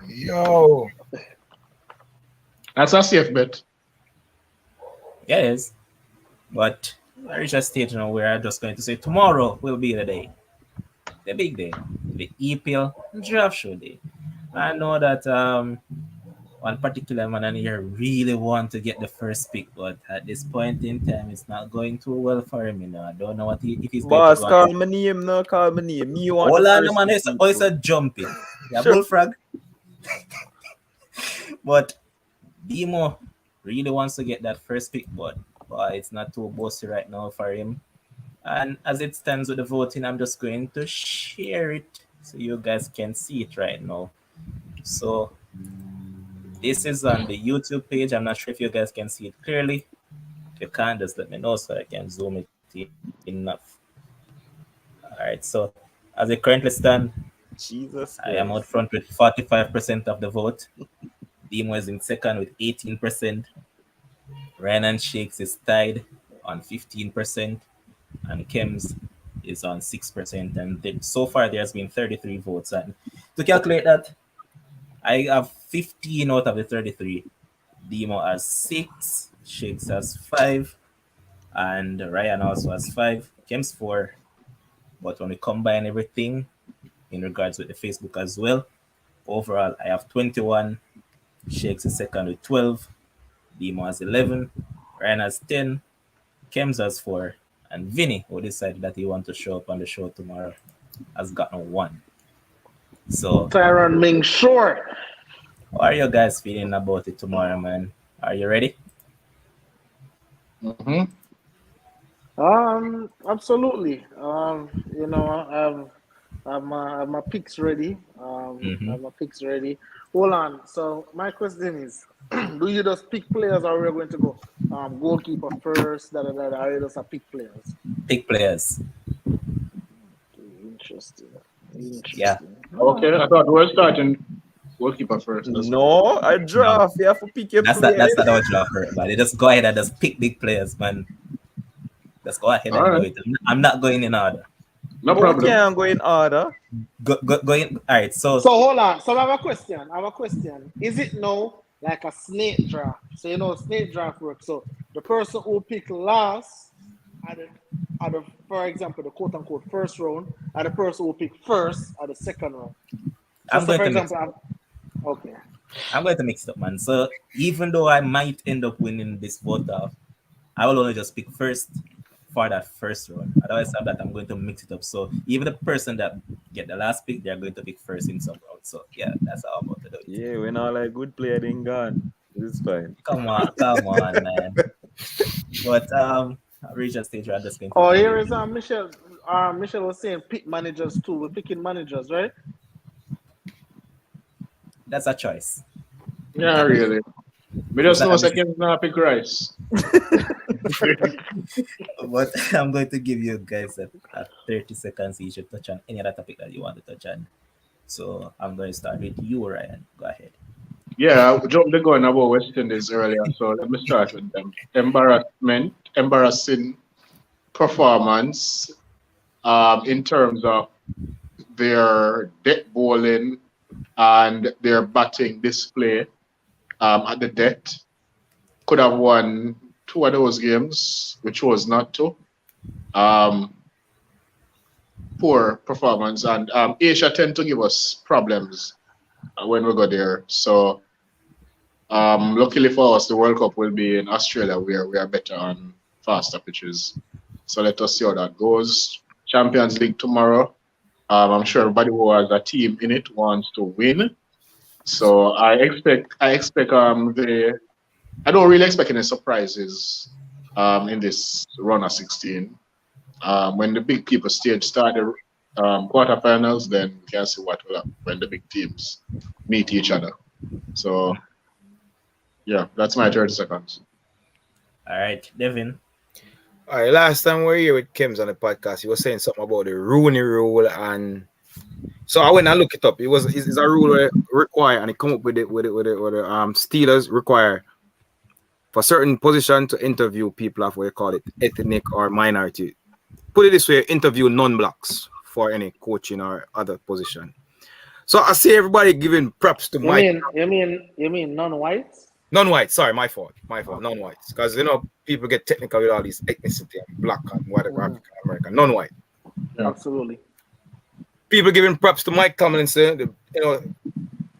Yo, That's a safe bet. Yeah, it is. But I reached a stage now where I'm just going to say tomorrow will be the day. The big day. The EPL draft show day. I know that one particular man in here really want to get the first pick, but at this point in time, it's not going too well for him. I don't know if he's going Boss, to go. call my name, no, call my name. Me want Hold the on, first man. pick, It's a jumping. Yeah, Sure. bullfrog. But Demo really wants to get that first pick, but it's not too bossy right now for him. And as it stands with the voting, I'm just going to share it so you guys can see it right now. So this is on the YouTube page. I'm not sure if you guys can see it clearly. If you can't, just let me know so I can zoom it in enough. All right, so as it currently stands, Jesus I am out Christ. front with 45% of the vote. Demo is in second with 18%. Ryan and Shakes is tied on 15%. And Kems is on 6%. And so far, there's been 33 votes. And to calculate that, I have 15 out of the 33. Demo has 6. Shakes has 5. And Ryan also has 5. Kems 4. But when we combine everything in regards with the Facebook as well, overall I have 21. Shakes is second with 12. Demo has 11. Ryan has 10. Kems has 4. And Vinny, who decided that he wants to show up on the show tomorrow, has gotten 1. So, Tyron Ming, sure. how are you guys feeling about it tomorrow, man? Are you ready? Mm-hmm. Absolutely. You know, I have my picks ready. I have my picks ready. Hold on. So my question is, do you just pick players, or we're going to go goalkeeper first? Or you just pick players? Pick players. Interesting. Yeah. Okay, I thought we were starting goalkeeper first. No, I draft. You have to pick your That's players. not our job, but they just go ahead and just pick big players, man. Just go ahead and do it. I'm not going in order. No You problem. can't go in order. Go in. All right. So hold on. So I have a question. Is it now like a snake draft? So you know snake draft works. So the person who pick last at the for example the quote unquote first round, and the person who pick first at the second round. I'm going to mix it up, man. So even though I might end up winning this vote off, I will only just pick first for that first round. Otherwise, after that, I'm going to mix it up. So even the person that get the last pick, they're going to pick first in some round. So yeah, that's how I'm about to do it. Yeah, when all like good player then gone. It's fine. Come on, man. But reach a stage where I'm just going to. Oh, here is Michelle. Michelle was saying pick managers too. We're picking managers, right? That's a choice. Yeah, really. We just know second not pick Rice. But I'm going to give you guys a 30 seconds each to touch on any other topic that you want to touch on. So I'm going to start with you, Ryan. Go ahead. Yeah, I jumped the gun about West Indies earlier, so let me start with them. Embarrassing performance in terms of their death bowling and their batting display at the death. Could have won 2 of those games, which was not to. Poor performance, and Asia tend to give us problems when we go there. So luckily for us, the World Cup will be in Australia, where we are better on faster pitches. So let us see how that goes. Champions League tomorrow. I'm sure everybody who has a team in it wants to win. So I don't really expect any surprises in this run of 16. When the big people stage start the quarterfinals, then we can see what will happen when the big teams meet each other. So, yeah, that's my 30 seconds. All right, Devin. All right, last time we were here with Kems on the podcast, he was saying something about the Rooney rule, and so I went and looked it up. It's a rule where require, and it come up with the Steelers require for certain position to interview people of what they call it ethnic or minority. Put it this way, interview non-blacks for any coaching or other position. So I see everybody giving props to Mike. You mean non-whites? Non-white, sorry, my fault, non-whites. Because people get technical with all these ethnicity and black and whatever, African American, non-white. Yeah. Absolutely. People giving props to Mike Tomlinson,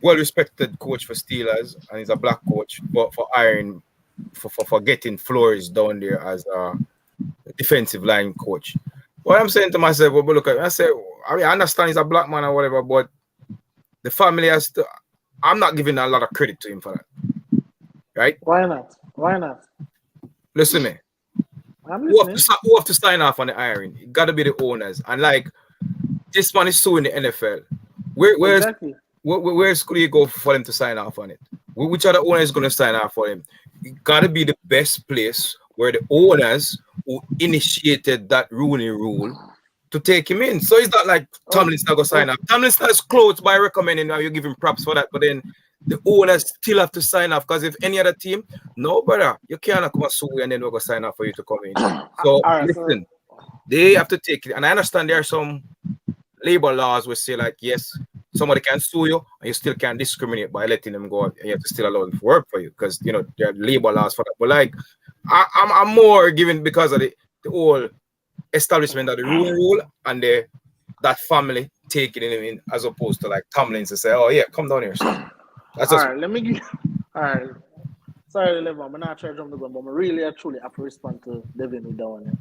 well-respected coach for Steelers, and he's a black coach, but for hiring, for getting Flores down there as a defensive line coach. What I'm saying to myself, well, look at me, I understand he's a black man or whatever, but the family has to. I'm not giving a lot of credit to him for that. Right? Why not? Listen to me. Who have to sign off on the hiring? It got to be the owners. And like, this man is suing the NFL. Where's could he go for them to sign off on it? Which other owner is going to sign off for him? It got to be the best place where the owners who initiated that Rooney rule to take him in. So it's not like Tomlinson not going to sign up. Tomlinson is close by recommending now you give him props for that, but then the owners still have to sign off, because if any other team, no, brother, you cannot come and sue and then we're going to sign off for you to come in. So listen, they have to take it. And I understand there are some labor laws which say like, yes, somebody can sue you and you still can't discriminate by letting them go, and you have to still allow them to work for you, because there are labor laws for that. But like, I'm more given because of the whole establishment of the rule and that family taking him in as opposed to like Tomlin to say, oh yeah, come down here. Son. That's All just right, let me give. All right, sorry, Levon, I'm not trying to jump the gun, but I really actually have to respond to Devin with that one.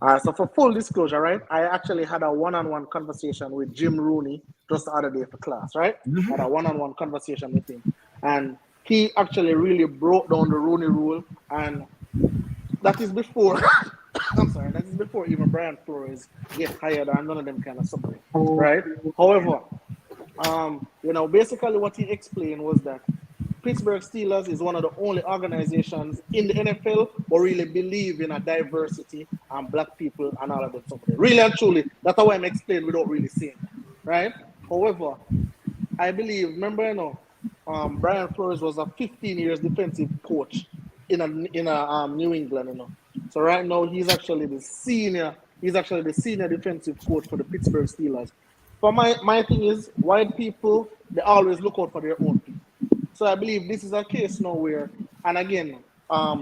Yeah. So for full disclosure, right, I actually had a one-on-one conversation with Jim Rooney just the other day for class, right? Had a one-on-one conversation with him, and he actually really broke down the Rooney rule, and that is before. I'm sorry, that is before even Brian Flores get hired and none of them kind of stuff, right? However, basically what he explained was that Pittsburgh Steelers is one of the only organizations in the NFL who really believe in a diversity and black people and all of that stuff. Really and truly, that's how I'm explaining without really saying that, right? However, I believe, remember, Brian Flores was a 15 years defensive coach in New England, So right now he's actually the senior defensive coach for the Pittsburgh Steelers. But my thing is, white people, they always look out for their own people. So I believe this is a case now where, and again,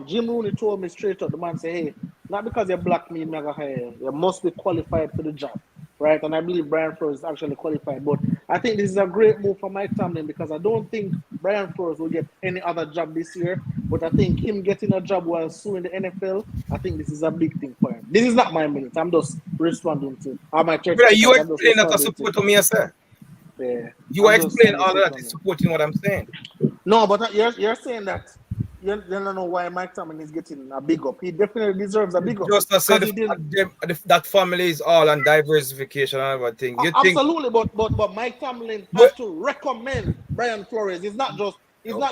Jim Rooney told me straight up, the man say, hey, not because you're black mean mega high, you must be qualified for the job, right? And I believe Brian Flores is actually qualified. But I think this is a great move for Mike Tomlin because I don't think Brian Flores will get any other job this year. But I think him getting a job while suing the NFL, I think this is a big thing for him. This is not my minute. I'm just responding to my church. You explain that to support to me, sir. Yeah. You are explaining all of that is supporting what I'm saying. No, but you're saying that you don't know why Mike Tomlin is getting a big up. He definitely deserves a big up. Just to say that family is all on diversification and everything. Absolutely, but Mike Tomlin has to recommend Brian Flores. It's not the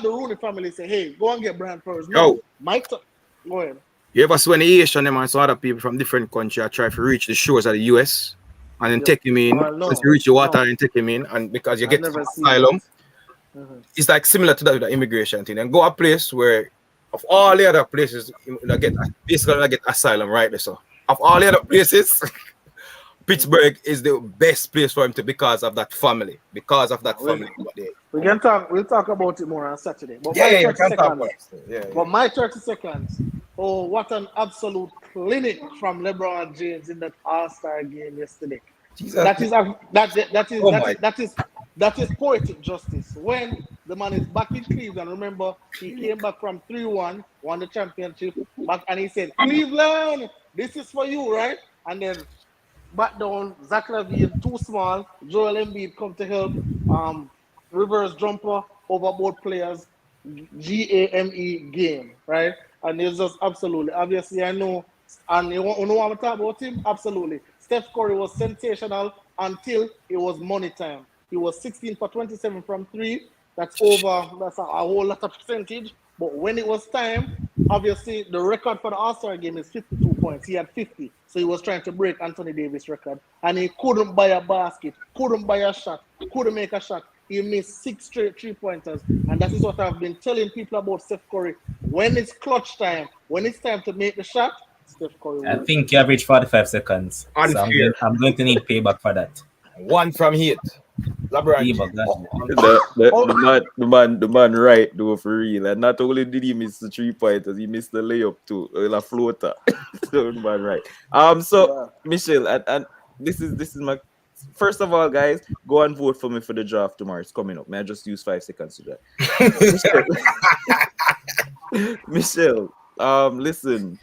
Rooney family say, hey, go and get Brian Flores. No. Go ahead. You ever see when the Asian them and some other people from different countries are trying to reach the shores of the US and then take him in, once you reach the water and take him in, and because you get asylum. It's like similar to that with the immigration thing. And go a place where, of all the other places, you get asylum, right there. So, of all the other places, Pittsburgh is the best place for him to because of that family. We'll talk about it more on Saturday. But my 30 seconds. Oh, what an absolute clinic from LeBron James in that All-Star game yesterday. Jesus. That is poetic justice. When the man is back in Cleveland, remember, he came back from 3-1, won the championship, and he said, Cleveland, this is for you, right? And then back down, Zach LaVine, too small, Joel Embiid come to help, reverse jumper over both players, GAME game, right? And it's just absolutely, obviously, I know, and you know what I'm talking about him? Absolutely. Steph Curry was sensational until it was money time. He was 16 for 27 from 3. That's a whole lot of percentage. But when it was time, obviously the record for the All-Star game is 52 points. He had 50. So he was trying to break Anthony Davis' record. And he couldn't buy a basket, couldn't buy a shot, couldn't make a shot. He missed 6 straight 3-pointers. And that is what I've been telling people about Steph Curry. When it's clutch time, when it's time to make the shot, Steph Curry I think you average 45 seconds. So I'm going to need payback for that. One from hit. The man right though for real. And not only did he miss the 3-pointers, he missed the layup too. A floater. So the man right. Michelle, and this is my first of all, guys, go and vote for me for the draft tomorrow. It's coming up. May I just use 5 seconds to that? Michelle, listen.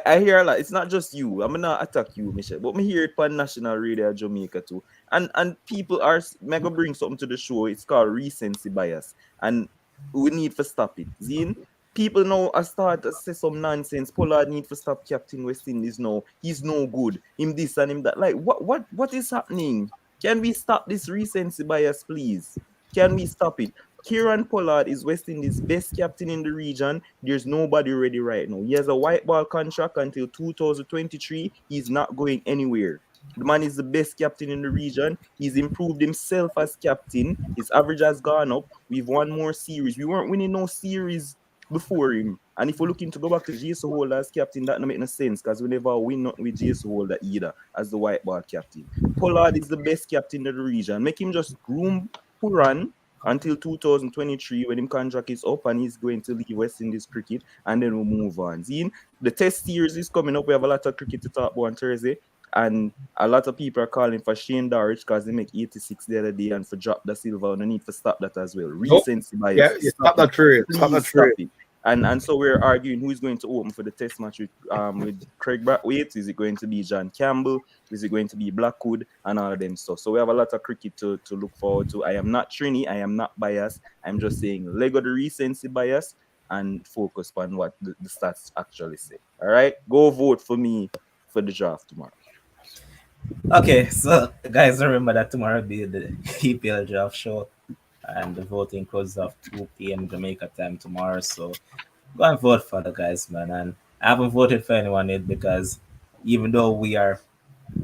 I hear a lot. It's not just you. I'm not attack you, Michelle, but me hear it on national radio Jamaica too. And people are mega bring something to the show. It's called recency bias, and we need to stop it. Zine, people now are start to say some nonsense. Pollard need to stop Captain West Indies now. He's no good. Him this and him that. Like what is happening? Can we stop this recency bias, please? Can we stop it? Kieran Pollard is West Indies' best captain in the region. There's nobody ready right now. He has a white ball contract until 2023. He's not going anywhere. The man is the best captain in the region. He's improved himself as captain. His average has gone up. We've won more series. We weren't winning no series before him. And if we're looking to go back to Jason Holder as captain, that don't make no sense because we never win nothing with Jason Holder either as the white ball captain. Pollard is the best captain in the region. Make him just groom Puran until 2023 when him contract is up and he's going to leave West Indies cricket, and then we'll move on. Zine, the test series is coming up. We have a lot of cricket to talk about on Thursday, and a lot of people are calling for Shane Darrich because they make 86 the other day and for drop the silver. No need to stop that as well. Recency bias. Yeah, stop that trade. Stop that Please trade. it. And so we're arguing who is going to open for the test match with Craig Brathwaite. Is it going to be John Campbell? Is it going to be Blackwood and all of them stuff? So we have a lot of cricket to look forward to. I am not Trini. I am not biased. I'm just saying Lego the recency bias and focus on what the stats actually say. All right, go vote for me for the draft tomorrow. Okay, so guys, remember that tomorrow will be the EPL draft show, and the voting closes off 2 p.m. Jamaica time tomorrow. So go and vote for the guys, man. And I haven't voted for anyone yet because even though we are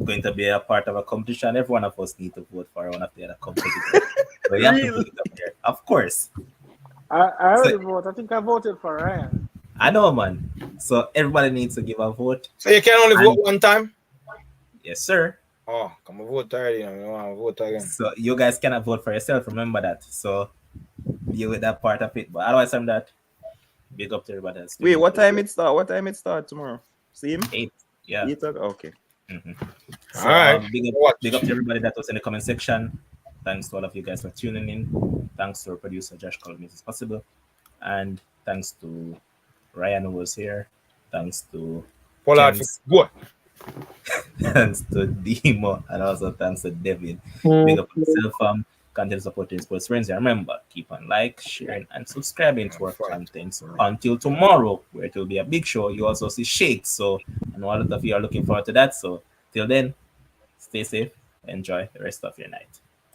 going to be a part of a competition, every one of us need to vote for one of the other competitors. So you have to put it up here, of course. I already voted. I think I voted for Ryan. I know, man. So everybody needs to give a vote. So you can only vote one time? Yes, sir. Oh, come on, vote already. I don't want to vote again. So you guys cannot vote for yourself. Remember that. So deal with that part of it. But otherwise, from that, big up to everybody else. Wait, what time it start? What time it start tomorrow? Same? 8. Yeah. 8 o'clock? Okay. Mm-hmm. So, All right. big up to everybody that was in the comment section. Thanks to all of you guys for tuning in. Thanks to our producer Josh Cole makes this possible. And thanks to Ryan who was here. Thanks to James. Go. Thanks to Demo, and also thanks to David. Big up yourself, content supporting Sports Friends. Remember, keep on sharing, and subscribing to our content. So until tomorrow, where it will be a big show, you also see Shakes. So I know a lot of you are looking forward to that. So till then, stay safe, enjoy the rest of your night.